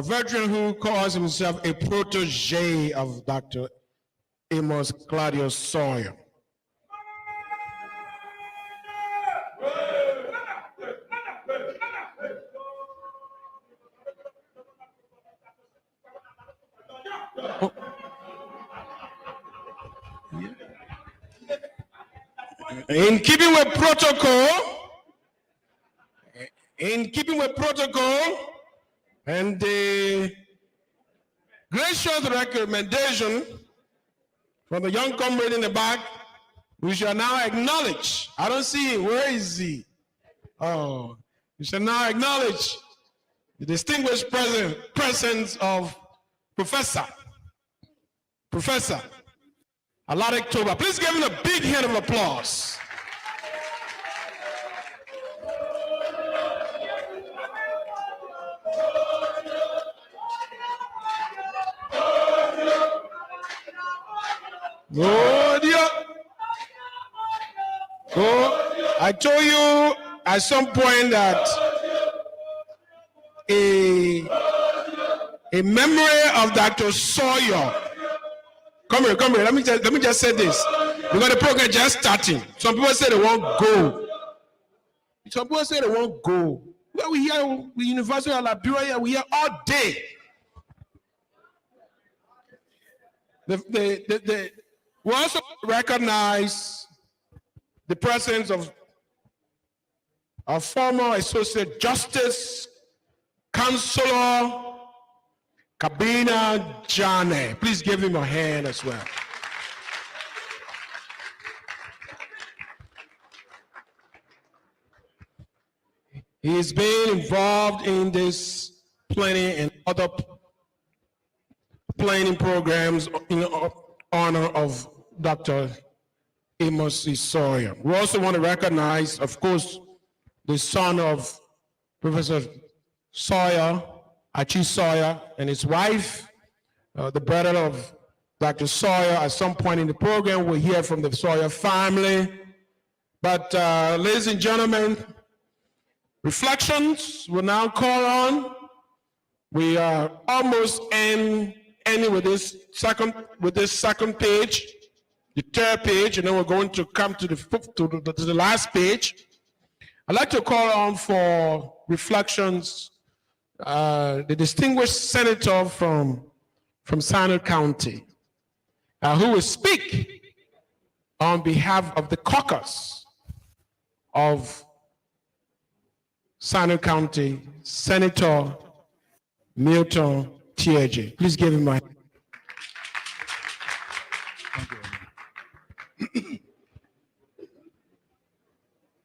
veteran who calls himself a protege of Dr. Amos Claudius Sawyer. In keeping with protocol, and the gracious recommendation from the young comrade in the back, we shall now acknowledge. I don't see him. Where is he? Oh, we shall now acknowledge the distinguished presence of Professor Alaric Toba. Please give him a big hand of applause. Claudia. I told you at some point that a memory of Dr. Sawyer. Come here. Let me just say this. Because the program just starting. Some people say they won't go. Well, we here with University of Liberia. We here all day. We also recognize the presence of our former Associate Justice, Counselor Kabina Jane. Please give him a hand as well. He is being involved in this planning and other planning programs in honor of Dr. Amos Sawyer. We also want to recognize, of course, the son of Professor Sawyer, Achi Sawyer, and his wife, the brother of Dr. Sawyer. At some point in the program, we'll hear from the Sawyer family. But ladies and gentlemen, reflections will now call on. We are almost ending with this second page, the third page, and then we're going to come to the last page. I'd like to call on for reflections the distinguished senator from Sanford County, who will speak on behalf of the caucus of Sanford County, Senator Milton Tieje. Please give him my hand.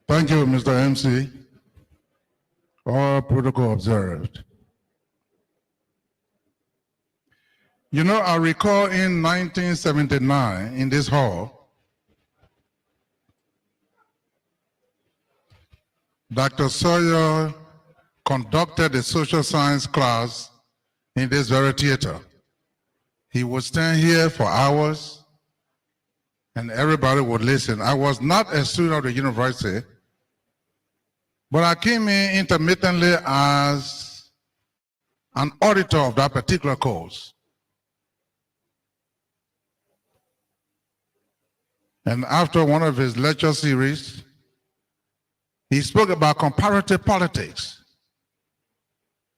Thank you, Mr. MC. All protocol observed. You know, I recall in 1979 in this hall, Dr. Sawyer conducted a social science class in this very theater. He would stand here for hours and everybody would listen. I was not a student of the university, but I came in intermittently as an auditor of that particular course. And after one of his lecture series, he spoke about comparative politics.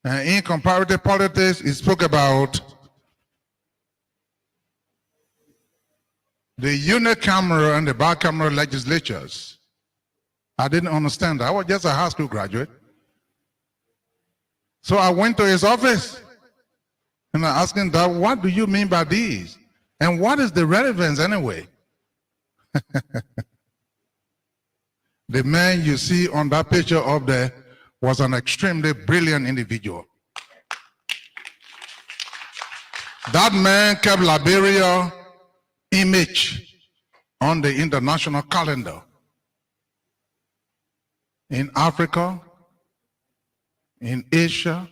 And in comparative politics, he spoke about the unicameral and the bicameral legislatures. I didn't understand that. I was just a high school graduate. So I went to his office and I asked him, what do you mean by these? And what is the relevance anyway? The man you see on that picture up there was an extremely brilliant individual. That man kept Liberia image on the international calendar. in Africa, in Asia,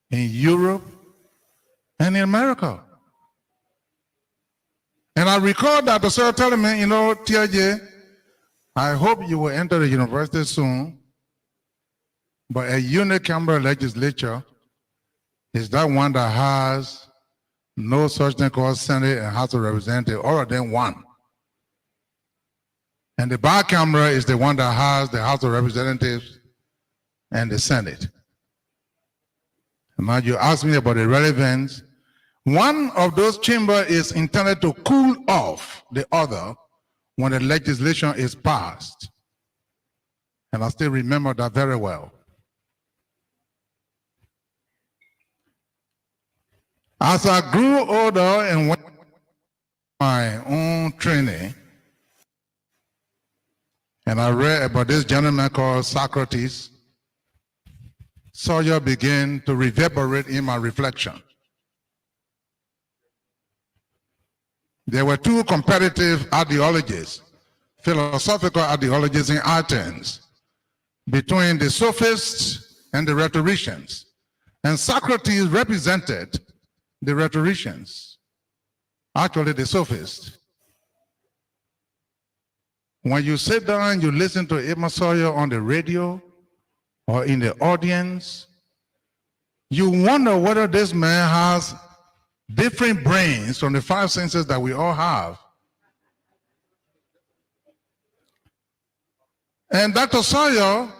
in Europe, and in America. And I recall Dr. Sawyer telling me, TJ, I hope you will enter the university soon, but a unicameral legislature is that one that has no such thing called Senate and House of Representatives, all of them one. And the bicameral is the one that has the House of Representatives and the Senate. And now you ask me about the relevance. One of those chambers is intended to cool off the other when the legislation is passed. And I still remember that very well. As I grew older and went my own training, and I read about this gentleman called Socrates, Sawyer began to reverberate in my reflection. There were two competitive ideologies, philosophical ideologies in Athens, between the sophists and the rhetoricians. And Socrates represented the rhetoricians, actually the sophists. When you sit down and you listen to Amos Sawyer on the radio or in the audience, you wonder whether this man has different brains from the five senses that we all have. And Dr. Sawyer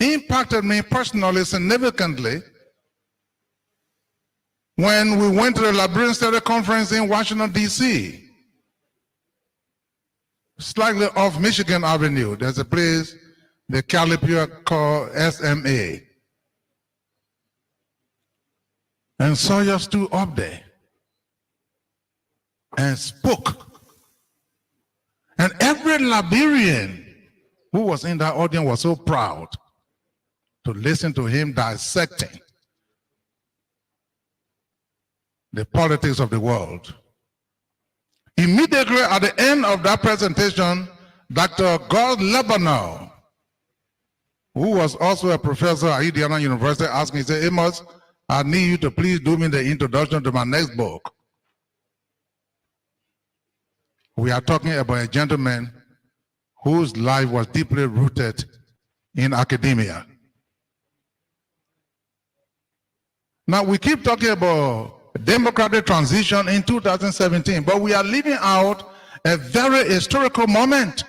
impacted me personally significantly when we went to the Liberian Study Conference in Washington, D.C., slightly off Michigan Avenue. There's a place, the Calipia called SMA. And Sawyer stood up there and spoke. And every Liberian who was in that audience was so proud to listen to him dissecting the politics of the world. Immediately at the end of that presentation, Dr. God Lebanon, who was also a professor at Indiana University, asked me, he said, Amos, I need you to please do me the introduction to my next book. We are talking about a gentleman whose life was deeply rooted in academia. Now, we keep talking about democratic transition in 2017, but we are leaving out a very historical moment.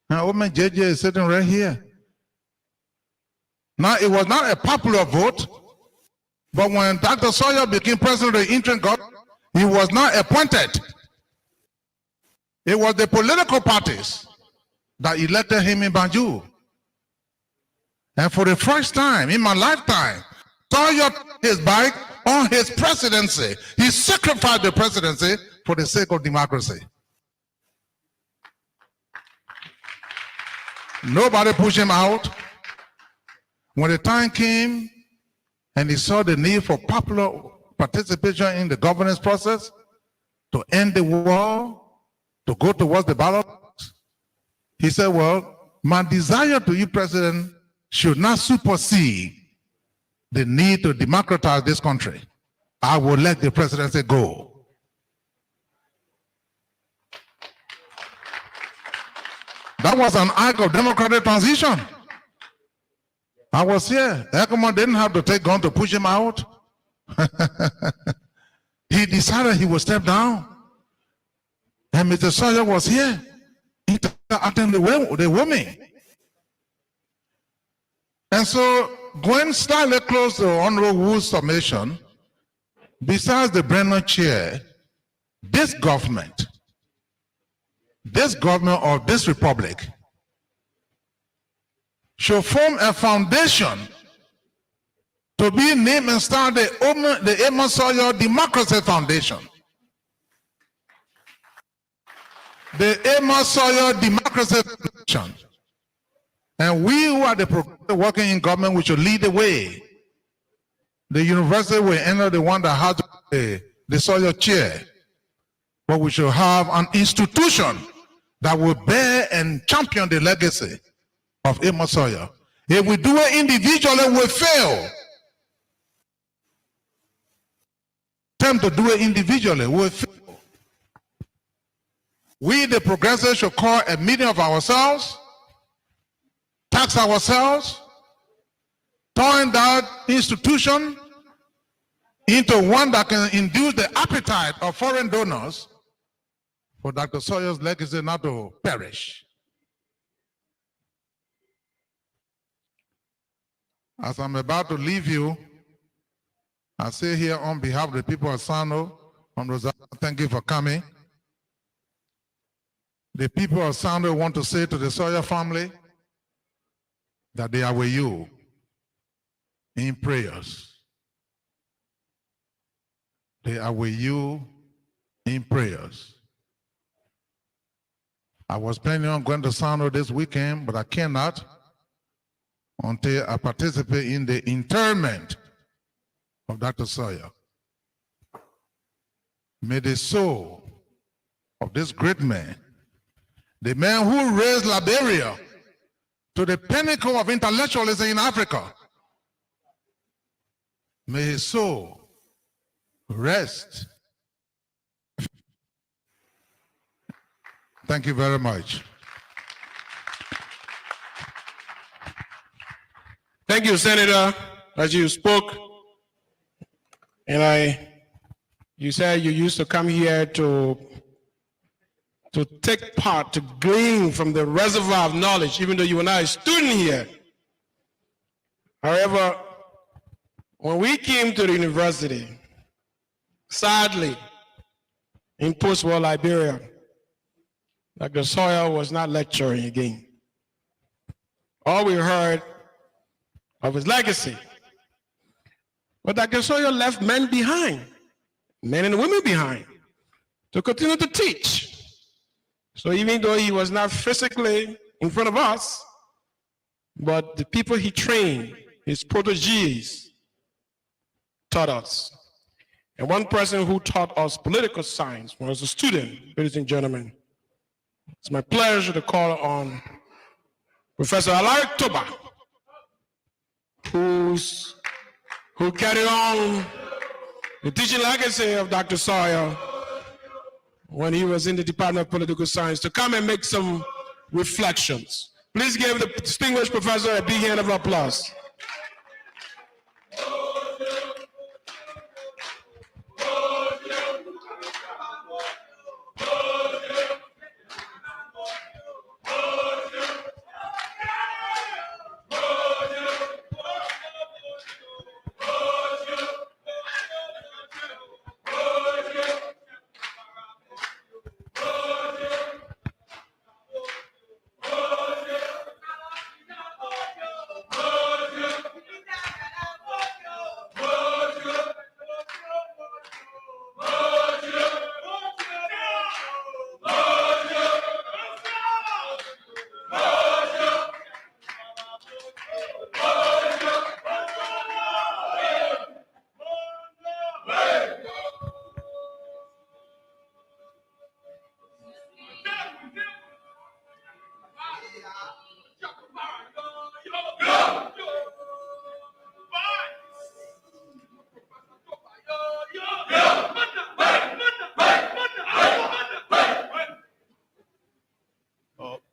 Now, woman JJ is sitting right here. Now, it was not a popular vote, but when Dr. Sawyer became president of the interim government, he was not appointed. It was the political parties that elected him in Banjul. And for the first time in my lifetime, Sawyer took his bike on his presidency. He sacrificed the presidency for the sake of democracy. Nobody pushed him out. When the time came and he saw the need for popular participation in the governance process to end the war, to go towards the ballot box, he said, well, my desire to be president should not supersede the need to democratize this country. I will let the presidency go. That was an act of democratic transition. I was here. Ekman didn't have to take gun to push him out. He decided he would step down. And Mr. Sawyer was here. He attended the women. And so, going slightly close to Honorable Wu's summation, besides the Brennan chair, this government of this republic should form a foundation to be named and start the Amos Sawyer Democracy Foundation. The Amos Sawyer Democracy Foundation. And we who are the professors working in government, we should lead the way. The university will enter the one that has the Sawyer chair. But we should have an institution that will bear and champion the legacy of Amos Sawyer. If we do it individually, we fail. Attempt to do it individually, we fail. We, the progressives, should call a meeting of ourselves, tax ourselves, turn that institution into one that can induce the appetite of foreign donors for Dr. Sawyer's legacy not to perish. As I'm about to leave you, I say here on behalf of the people of Sano, thank you for coming. The people of Sano want to say to the Sawyer family that they are with you in prayers. They are with you in prayers. I was planning on going to Sano this weekend, but I cannot until I participate in the interment of Dr. Sawyer. May the soul of this great man, the man who raised Liberia to the pinnacle of intellectualism in Africa, may his soul rest. Thank you very much. Thank you, Senator, as you spoke. And you said you used to come here to take part, to glean from the reservoir of knowledge, even though you were not a student here. However, when we came to the university, sadly, in post-war Liberia, Dr. Sawyer was not lecturing again. All we heard of his legacy. But Dr. Sawyer left men behind, men and women behind, to continue to teach. So even though he was not physically in front of us, but the people he trained, his proteges, taught us. And one person who taught us political science was a student, ladies and gentlemen. It's my pleasure to call on Professor Alaric Toba, who carried on the teaching legacy of Dr. Sawyer when he was in the Department of Political Science, to come and make some reflections. Please give the distinguished professor a big hand of applause.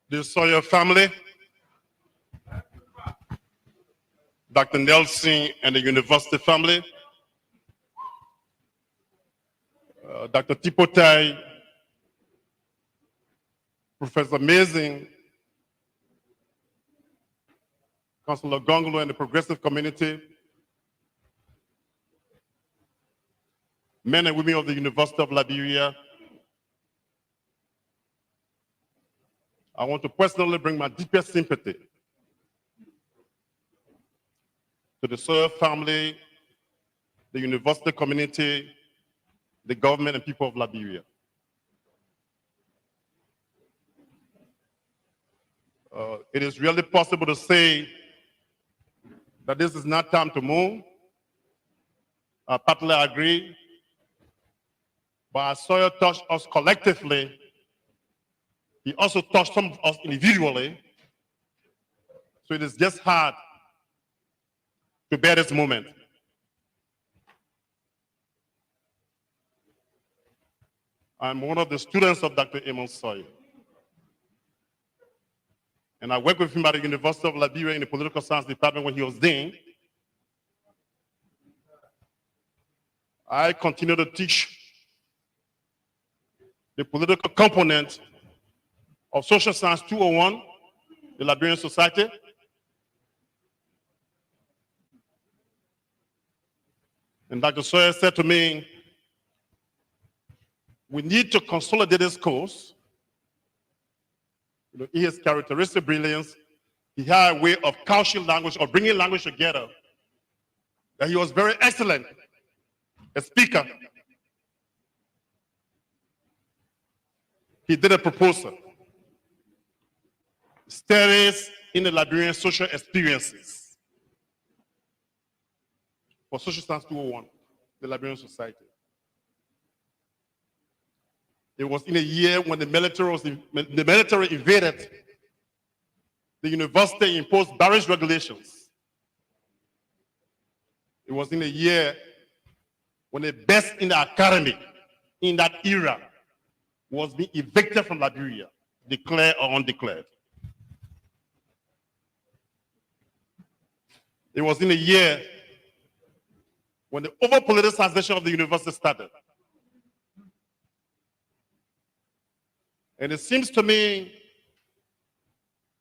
The Sawyer family, Dr. Nelson and the university family, Dr. Tipotai, Professor Amazing, Councilor Gongolo and the progressive community, men and women of the University of Liberia. I want to personally bring my deepest sympathy to the Sawyer family, the university community, the government and people of Liberia. It is really possible to say that this is not time to move. I partly agree, but as Sawyer touched us collectively, he also touched some of us individually. So it is just hard to bear this moment. I'm one of the students of Dr. Amos Sawyer. And I worked with him at the University of Liberia in the political science department when he was dean. I continue to teach the political component of Social Science 201, the Liberian Society. And Dr. Sawyer said to me, we need to consolidate this course. You know, in his characteristic brilliance, he had a way of couching language or bringing language together. That he was very excellent, a speaker. He did a proposal. Studies in the Liberian social experiences for Social Science 201, the Liberian Society. It was in a year when the military invaded the university, imposed barrage regulations. It was in a year when the best in the academy in that era was being evicted from Liberia, declared or undeclared. It was in a year when the over-politicization of the university started. And it seems to me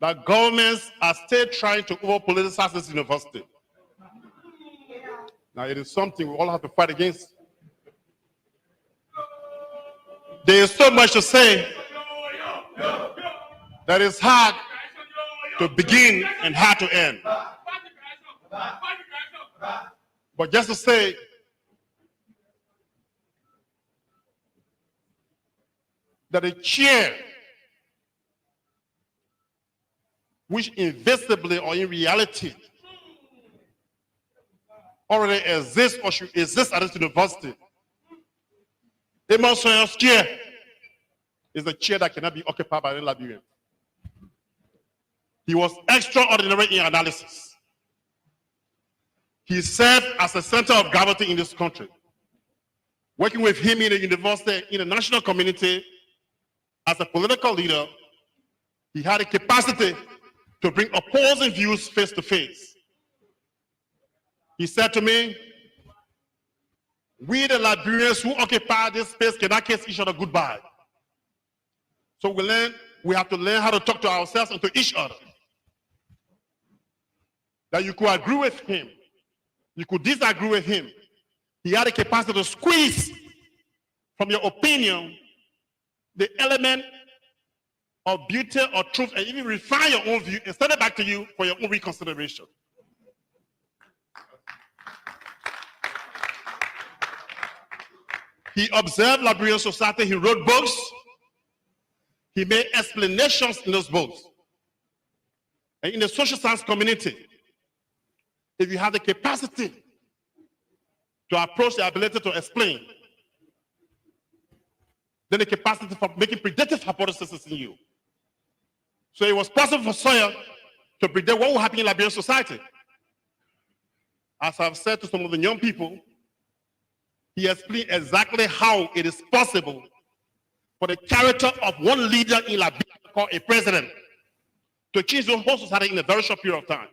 that governments are still trying to over-politicize this university. Now, it is something we all have to fight against. There is so much to say that it's hard to begin and hard to end. But just to say, that a chair which invisibly or in reality already exists or should exist at this university, Amos Sawyer's chair is a chair that cannot be occupied by any Liberian. He was extraordinary in analysis. He served as a center of gravity in this country. Working with him in the university, in the national community, as a political leader, he had a capacity to bring opposing views face to face. He said to me, we the Liberians who occupy this space cannot kiss each other goodbye. So we have to learn how to talk to ourselves and to each other. That you could agree with him, you could disagree with him. He had a capacity to squeeze from your opinion the element of beauty or truth and even refine your own view and send it back to you for your own reconsideration. He observed Liberian society, he wrote books, he made explanations in those books. And in the social science community, if you have the capacity to approach the ability to explain, then the capacity for making predictive hypotheses in you. So it was possible for Sawyer to predict what will happen in Liberian society. As I've said to some of the young people, he explained exactly how it is possible for the character of one leader in Liberia, called a president, to change the whole society in a very short period of time.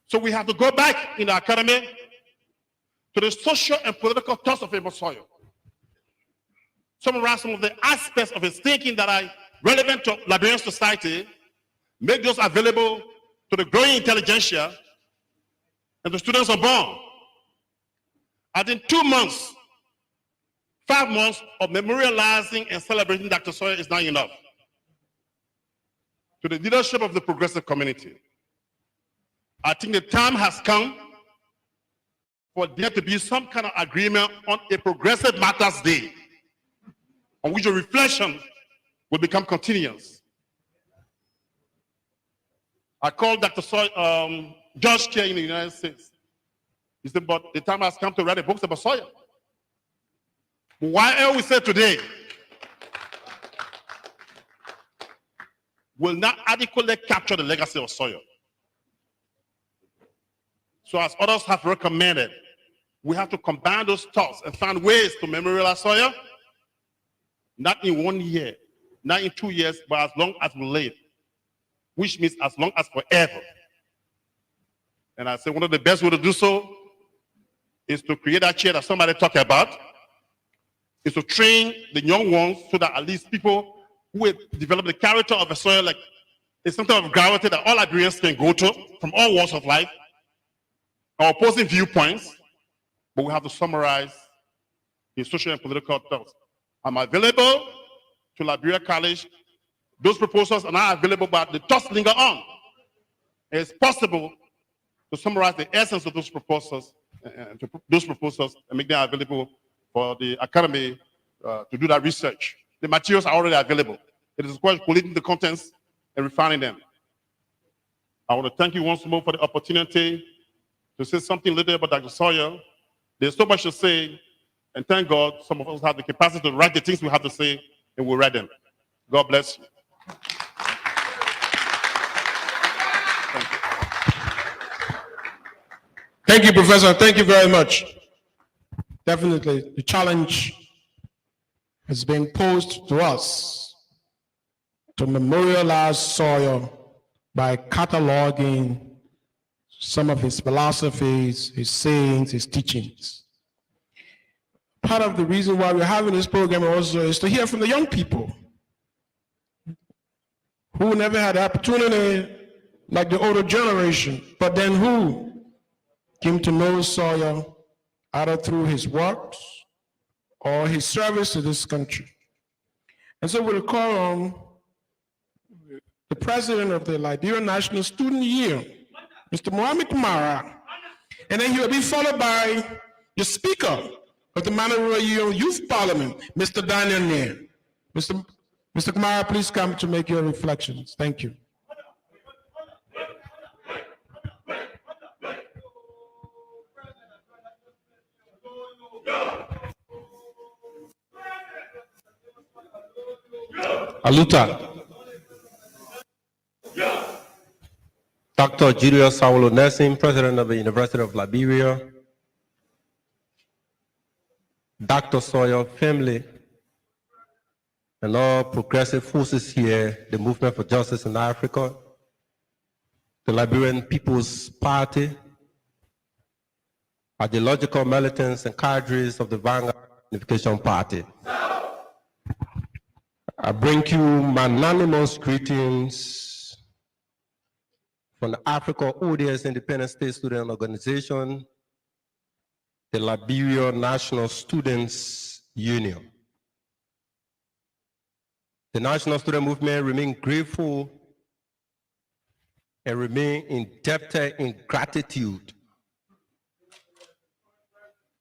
So we have to go back in the academy to the social and political thoughts of Amos Sawyer. Summarize some of the aspects of his thinking that are relevant to Liberian society, make those available to the growing intelligentsia and the students unborn. I think 2 months, 5 months of memorializing and celebrating Dr. Sawyer is not enough. To the leadership of the progressive community, I think the time has come for there to be some kind of agreement on a Progressive Matters Day, on which a reflection will become continuous. I called Dr. Sawyer, George Care in the United States. He said, but the time has come to write a book about Sawyer. Why are we say today will not adequately capture the legacy of Sawyer. So as others have recommended, we have to combine those thoughts and find ways to memorialize Sawyer, not in 1 year, not in 2 years, but as long as we live, which means as long as forever. And I say one of the best ways to do so is to create that chair that somebody talked about, is to train the young ones so that at least people who will develop the character of a Sawyer, like a center of gravity that all Liberians can go to from all walks of life, our opposing viewpoints, but we have to summarize the social and political thoughts. I'm available to Liberia College. Those proposals are not available, but the thoughts linger on. It's possible to summarize the essence of those proposals and make them available for the academy to do that research. The materials are already available. It is a question of collating the contents and refining them. I want to thank you once more for the opportunity to say something little about Dr. Sawyer. There's so much to say, and thank God some of us have the capacity to write the things we have to say, and we'll write them. God bless you. Thank you, Professor. Thank you very much. Definitely, the challenge has been posed to us to memorialize Sawyer by cataloging some of his philosophies, his sayings, his teachings. Part of the reason why we're having this program also is to hear from the young people who never had the opportunity like the older generation, but then who came to know Sawyer either through his works or his service to this country. And so we'll call on the president of the Liberian National Student Union, Mr. Mohamed Kamara, and then he will be followed by the speaker of the Monrovia Youth Parliament, Mr. Daniel Nair. Mr. Kamara, please come to make your reflections. Thank you. Aluta. Dr. Julius Sawolo Nelson, President of the University of Liberia. Dr. Sawyer family and all progressive forces here, the Movement for Justice in Africa, the Liberian People's Party, ideological militants and cadres of the Vanguard Unification Party. I bring you magnanimous greetings from the Africa ODS Independent State Student Organization, the Liberia National Students Union. The National Student Movement remains grateful and remain indebted in gratitude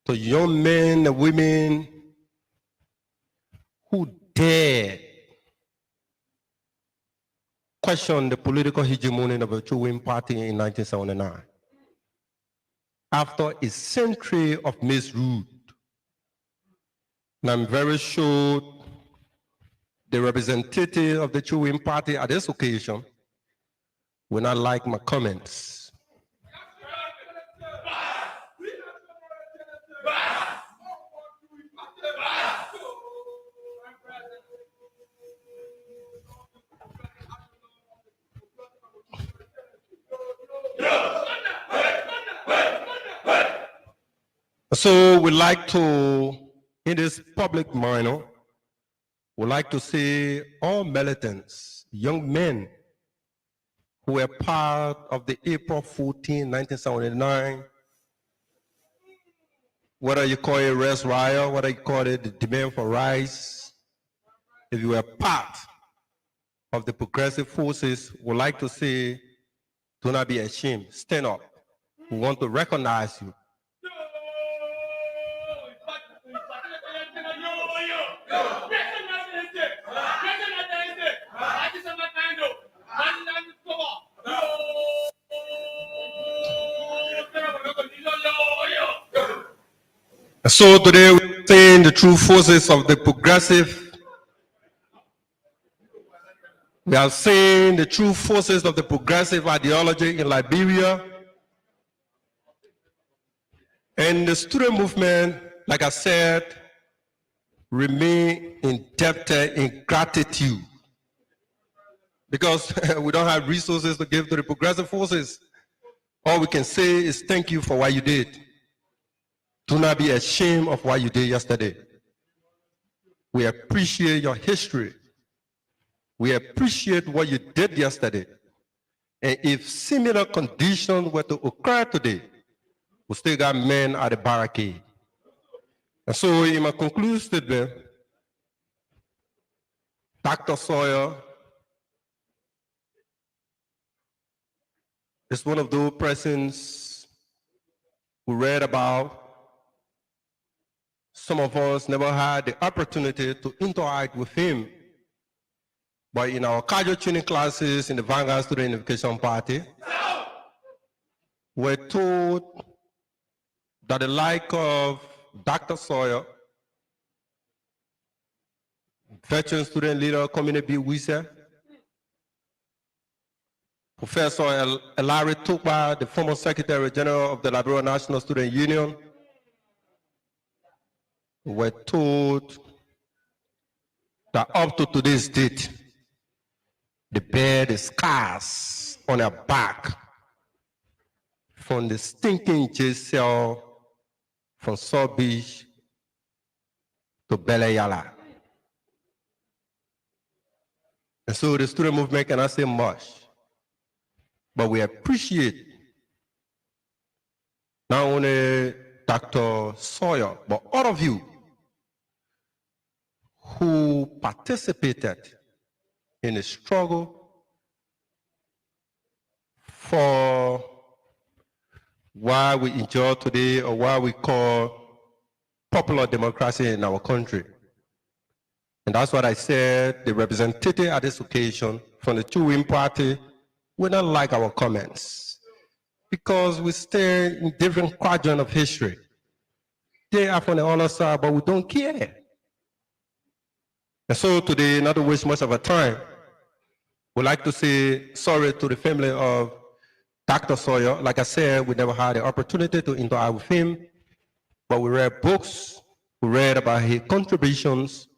to young men and women who dare question the political hegemony of the Chewing Party in 1979. After a century of misrule, and I'm very sure the representative of the Chewing Party at this occasion will not like my comments. So we'd like to, in this public manner, we'd like to say all militants, young men who were part of the April 14, 1979, whether you call it Rest Riot, whether you call it the demand for rights, if you were part of the progressive forces, would like to say, do not be ashamed, stand up. We want to recognize you. So today we're saying the true forces of the progressive We have seen the true forces of the progressive ideology in Liberia. And the student movement, like I said, remain indebted in gratitude because we don't have resources to give to the progressive forces. All we can say is thank you for what you did. Do not be ashamed of what you did yesterday. We appreciate your history. We appreciate what you did yesterday. And if similar conditions were to occur today, we still got men at the barricade. And so in my conclusion statement, Dr. Sawyer is one of those persons we read about. Some of us never had the opportunity to interact with him. But in our casual training classes in the Vanguard Student Unification Party, we're told that the like of Dr. Sawyer, veteran student leader, community Wisa, Professor Elari Tukba, the former Secretary General of the Liberian National Student Union, were told that up to today's date, the bear the scars on her back from the stinking jail cell from South Beach to Belayala. And so the student movement cannot say much, but we appreciate not only Dr. Sawyer, but all of you who participated in the struggle for what we enjoy today, or what we call popular democracy in our country. And that's what I said, the representative at this occasion from the two-wing party will not like our comments because we stay in different quadrant of history. They are from the other side, but we don't care. And so today, not to waste much of our time, we'd like to say sorry to the family of Dr. Sawyer. Like I said, we never had the opportunity to interact with him, but we read books, we read about his contributions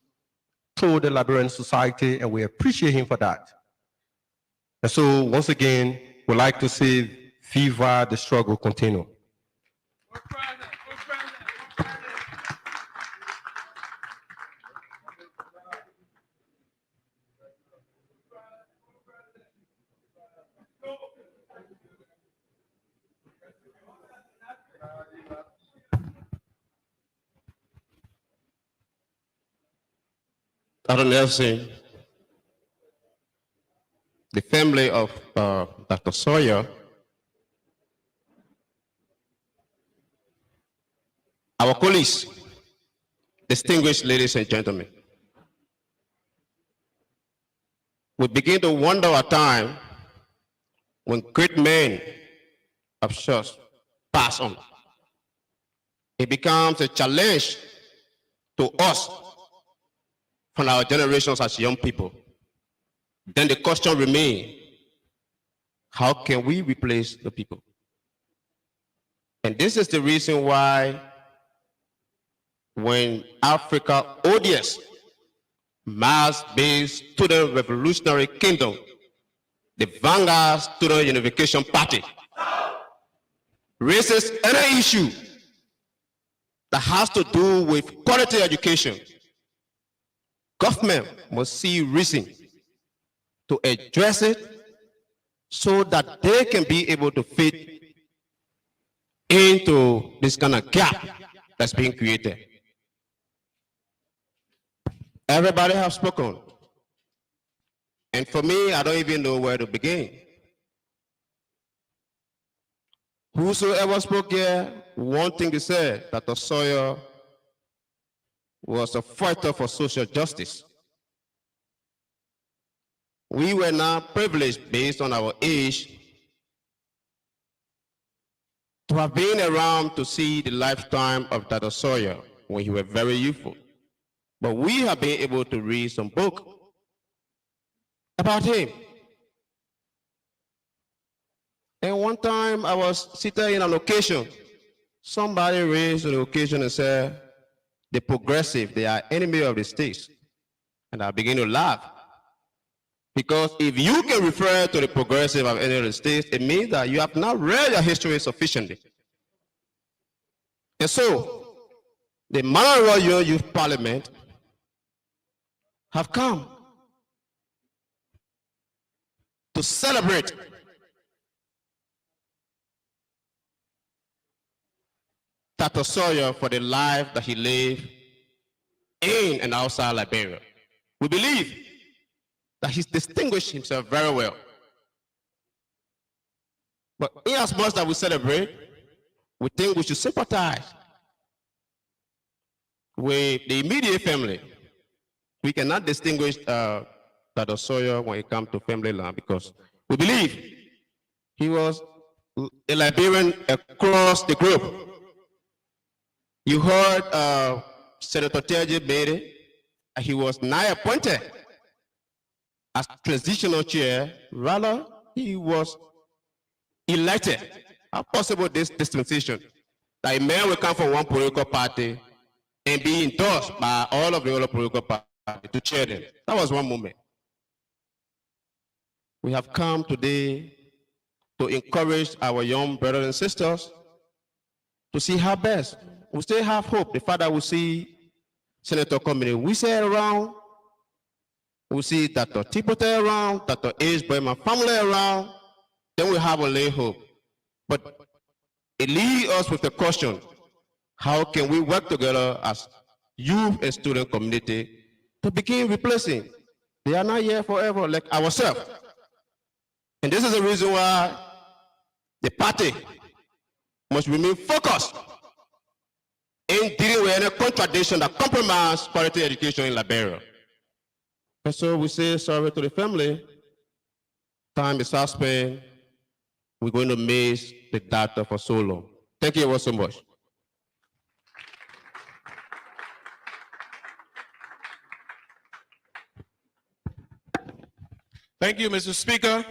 to the Liberian society, and we appreciate him for that. And so once again, we'd like to say, Viva the struggle continue. Aaron Nelson, the family of Dr. Sawyer, our colleagues, distinguished ladies and gentlemen, we begin to wonder at time when great men of church pass on. It becomes a challenge to us from our generations as young people. Then the question remains, how can we replace the people? And this is the reason why when Africa ODS, mass-based student revolutionary kingdom, the Vanguard Student Unification Party, raises any issue that has to do with quality education, government must see reason to address it so that they can be able to fit into this kind of gap that's being created. Everybody has spoken. And for me, I don't even know where to begin. Whosoever spoke here, one thing they said, Dr. Sawyer was a fighter for social justice. We were not privileged based on our age to have been around to see the lifetime of Dr. Sawyer when he was very youthful. But we have been able to read some book about him. And one time I was sitting in an occasion. Somebody raised the occasion and said, the progressive, they are enemy of the states. And I began to laugh. Because if you can refer to the progressive of any of the states, it means that you have not read your history sufficiently. And so, the Royal Youth Parliament have come to celebrate Dr. Sawyer for the life that he lived in and outside Liberia. We believe that he's distinguished himself very well. But in as much that we celebrate, we think we should sympathize with the immediate family. We cannot distinguish Dr. Sawyer when it comes to family land because we believe he was a Liberian across the globe. You heard Senator Terje Bede, he was now appointed as transitional chair. Rather, he was elected. How possible this dispensation? That a man will come from one political party and be endorsed by all of the other political parties to chair them. That was one moment. We have come today to encourage our young brothers and sisters to see how best. We still have hope. The Father will see Senator coming. We say around. We see Dr. Tipote around, Dr. H. Boyman family around. Then we have a little hope. But it leaves us with the question, how can we work together as youth and student community to begin replacing? They are not here forever like ourselves. And this is the reason why the party must remain focused in dealing with any contradiction that compromise quality education in Liberia. And so we say sorry to the family. Time is our spent. We're going to miss the doctor for so long. Thank you all so much. Thank you, Mr. Speaker.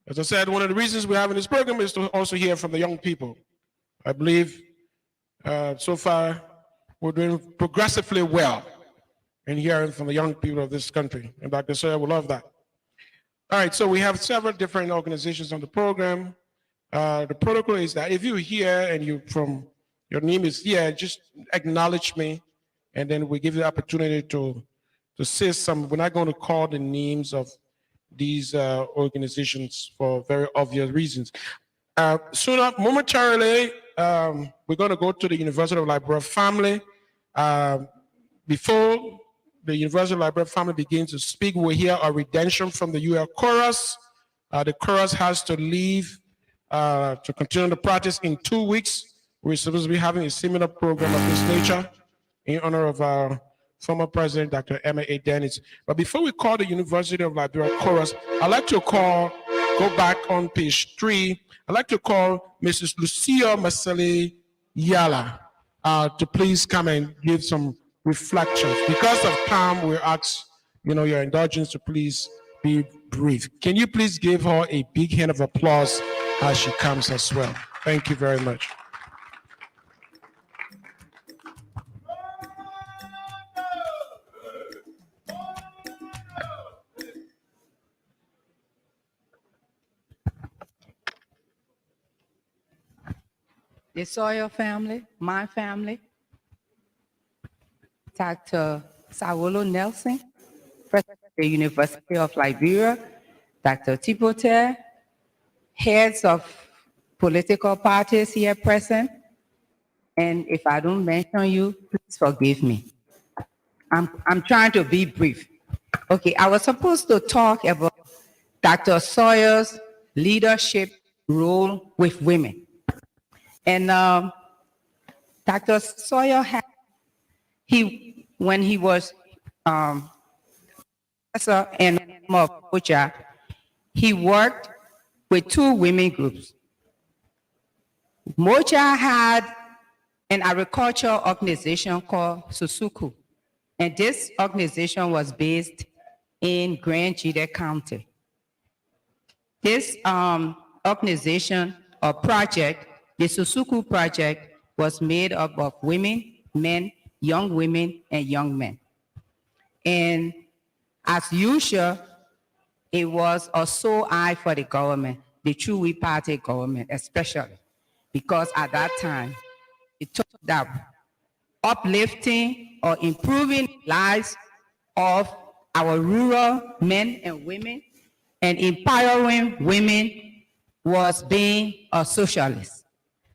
As I said, one of the reasons we're having this program is to also hear from the young people. I believe so far we're doing progressively well in hearing from the young people of this country. And Dr. Sawyer will love that. All right, so we have several different organizations on the program. The protocol is that if you're here and your name is here, just acknowledge me, and then we give you the opportunity to say some. We're not going to call the names of these organizations for very obvious reasons. Momentarily, we're going to go to the University of Liberia family. Before the University of Liberia family begins to speak, we'll hear a redemption from the UL chorus. The chorus has to leave to continue the practice in 2 weeks. We're supposed to be having a similar program of this nature in honor of our former president, Dr. Emma A. Dennis. But before we call the University of Liberia chorus, I'd like to go back on page 3. I'd like to call Mrs. Lucia Maseli Yala to please come and give some reflections. Because of time, we ask your indulgence to please be brief. Can you please give her a big hand of applause as she comes as well? Thank you very much. The Sawyer family, my family, Dr. Sawolo Nelson, President of the University of Liberia, Dr. Tipote, heads of political parties here present, and if I don't mention you, please forgive me. I'm trying to be brief. Okay, I was supposed to talk about Dr. Sawyer's leadership role with women. And Dr. Sawyer when he was professor in Mocha, he worked with 2 women groups. Mocha had an agricultural organization called Susuku, and this organization was based in Grand Gila County. This organization or project, the Susuku Project, was made up of women, men, young women, and young men. And as usual, it was a sore eye for the government, the Chewy Party government especially, because at that time, it took that uplifting or improving lives of our rural men and women and empowering women was being a socialist.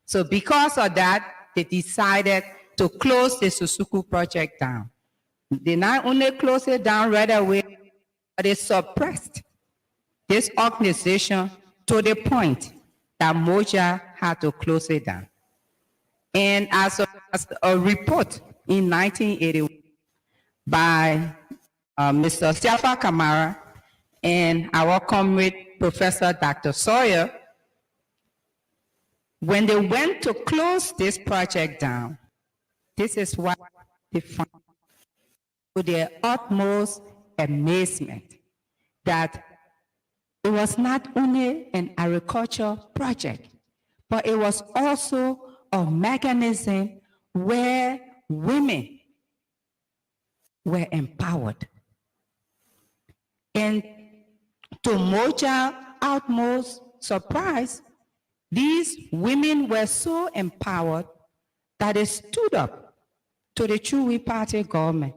So because of that, they decided to close the Susuku Project down. They not only closed it down right away, but they suppressed this organization to the point that Moja had to close it down. And as a report in 1981 by Mr. Siafa Kamara and our comrade, Professor Dr. Sawyer, when they went to close this project down, this is what they found, to their utmost amazement, that it was not only an agriculture project, but it was also a mechanism where women were empowered. And to Moja's utmost surprise, these women were so empowered that they stood up to the Chewy Party government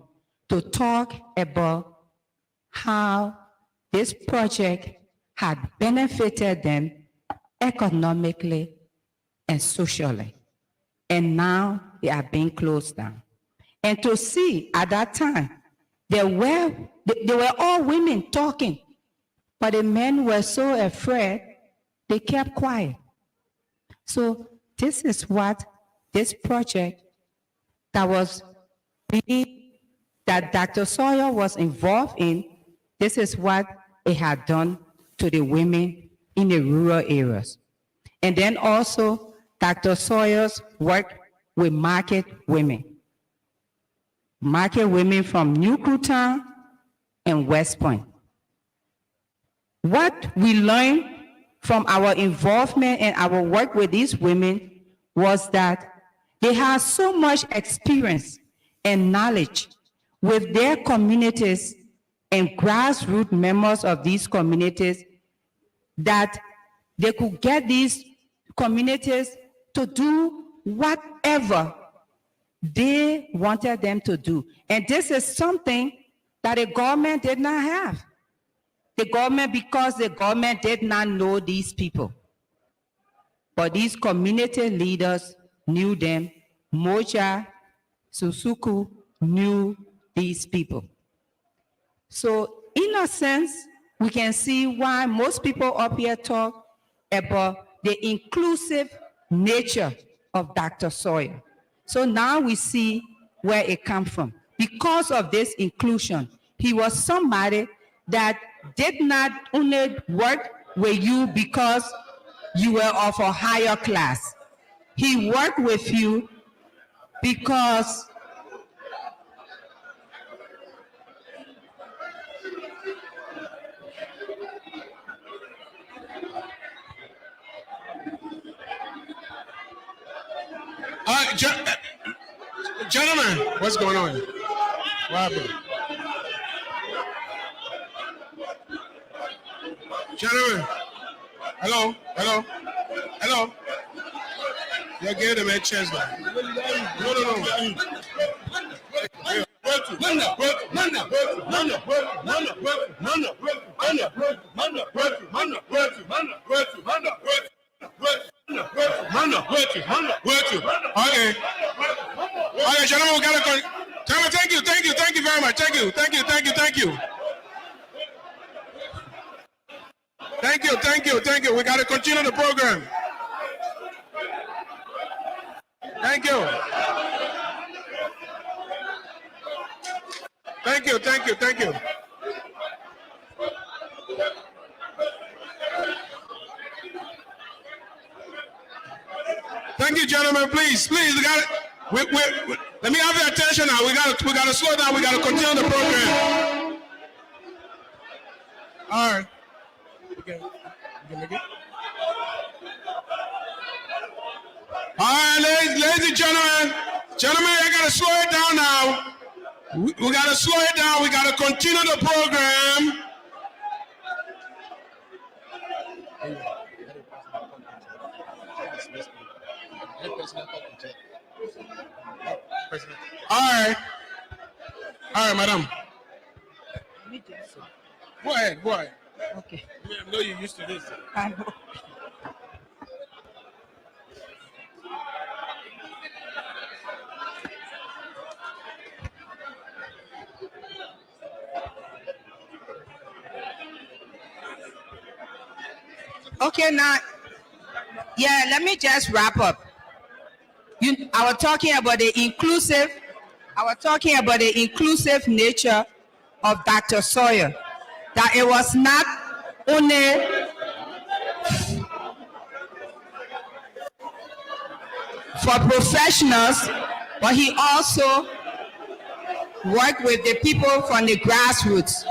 to talk about how this project had benefited them economically and socially. And now they are being closed down. And to see at that time, they were all women talking, but the men were so afraid, they kept quiet. So this is what this project that Dr. Sawyer was involved in, this is what it had done to the women in the rural areas. And then also Dr. Sawyer's work with market women from New Kuta and West Point. What we learned from our involvement and our work with these women was that they had so much experience and knowledge with their communities and grassroots members of these communities that they could get these communities to do whatever they wanted them to do. And this is something that the government did not have. Because the government did not know these people. But these community leaders knew them. Moja, Susuku knew these people. So in a sense, we can see why most people up here talk about the inclusive nature of Dr. Sawyer. So now we see where it comes from. Because of this inclusion, he was somebody that did not only work with you because you were of a higher class. He worked with you because gentlemen, what's going on? What happened? Gentlemen, hello. You give them a chance now. Okay, gentlemen, we gotta go. Thank you very much. Thank you. We gotta continue the program. Thank you. Thank you, gentlemen. Please, we got it. Let me have your attention now. We gotta slow down. We gotta continue the program. All right. You can make it. All right, ladies and gentlemen. Gentlemen, I got to slow it down now. We got to slow it down. We got to continue the program. All right, madam. Go ahead. Okay. I know you're used to this. I know. Okay, now, let me just wrap up. I was talking about the inclusive nature of Dr. Sawyer. That it was not only for professionals, but he also worked with the people from the grassroots.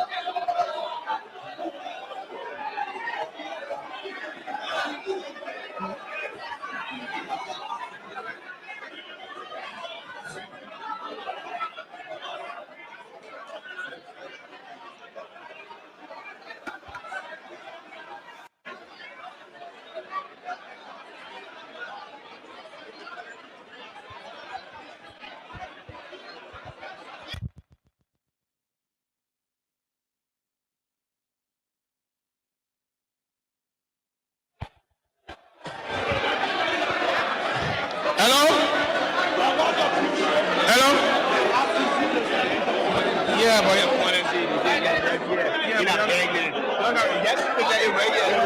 Yeah, but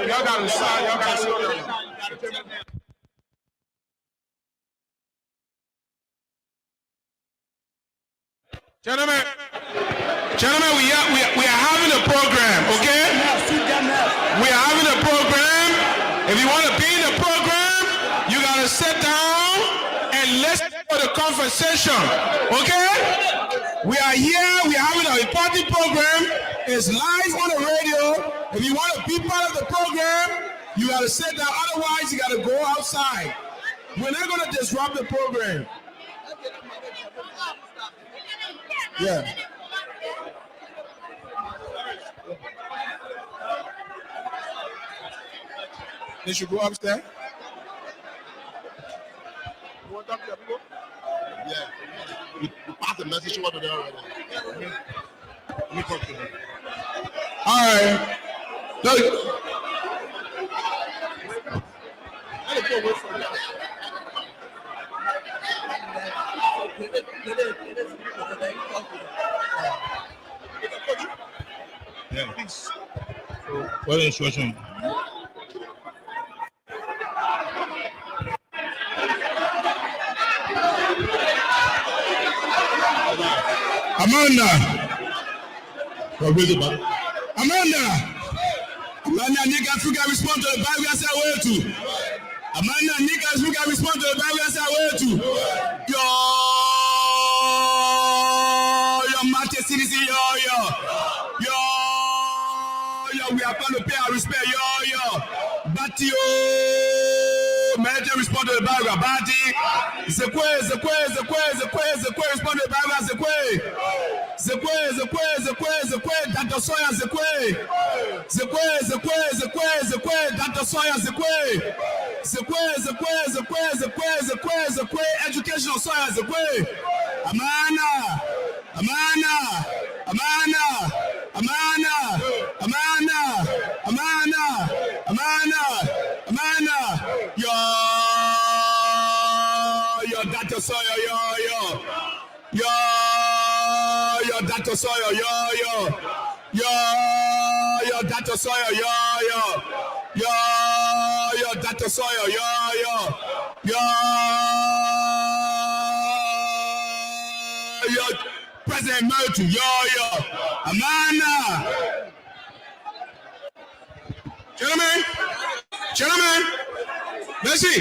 y'all got to sign. Y'all got to. Gentlemen, we are having a program, okay? We are having a program. If you want to be in the program, you got to sit down and listen to the conversation, okay? We are here. We are having an important program. It's live on the radio. If you want to be part of the program, you got to sit down. Otherwise, you got to go outside. We're not going to disrupt the program. Yeah. They should go upstairs. You want to talk to people? Yeah. You pass the message over there already. Let me talk to them. All right. No. Let me go away from that. Yeah. Please. What instruction? Amanda, niggas who can respond to the Bible and say where to. Amanda, niggas who can respond to the Bible and say where to. Your majesty, we are going to pay our respect, but Manager respond to the Bible, Bati. Zekwe, respond to the Bible, Zekwe, Dr. Sawyer, Zekwe, Dr. Sawyer, Zekwe, educational Sawyer, Zekwe. Amana. Yo, Dr. Sawyer, yo, Dr. Sawyer, yo, Dr. Sawyer, yo, Dr. Sawyer, yo, President Mertu, yo, Amana. Gentlemen, let's see.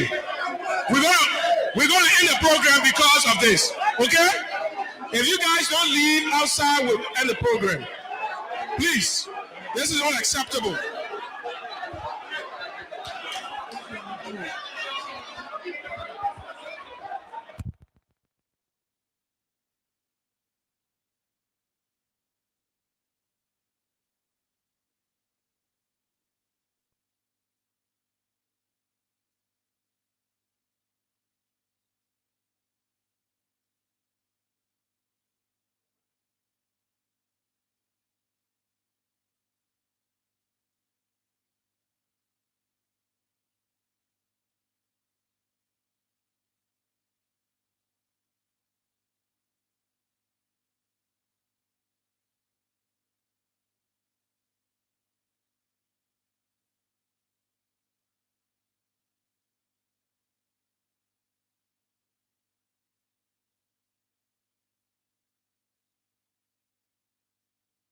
We're gonna end the program because of this, okay? If you guys don't leave outside, we'll end the program. Please. This is unacceptable.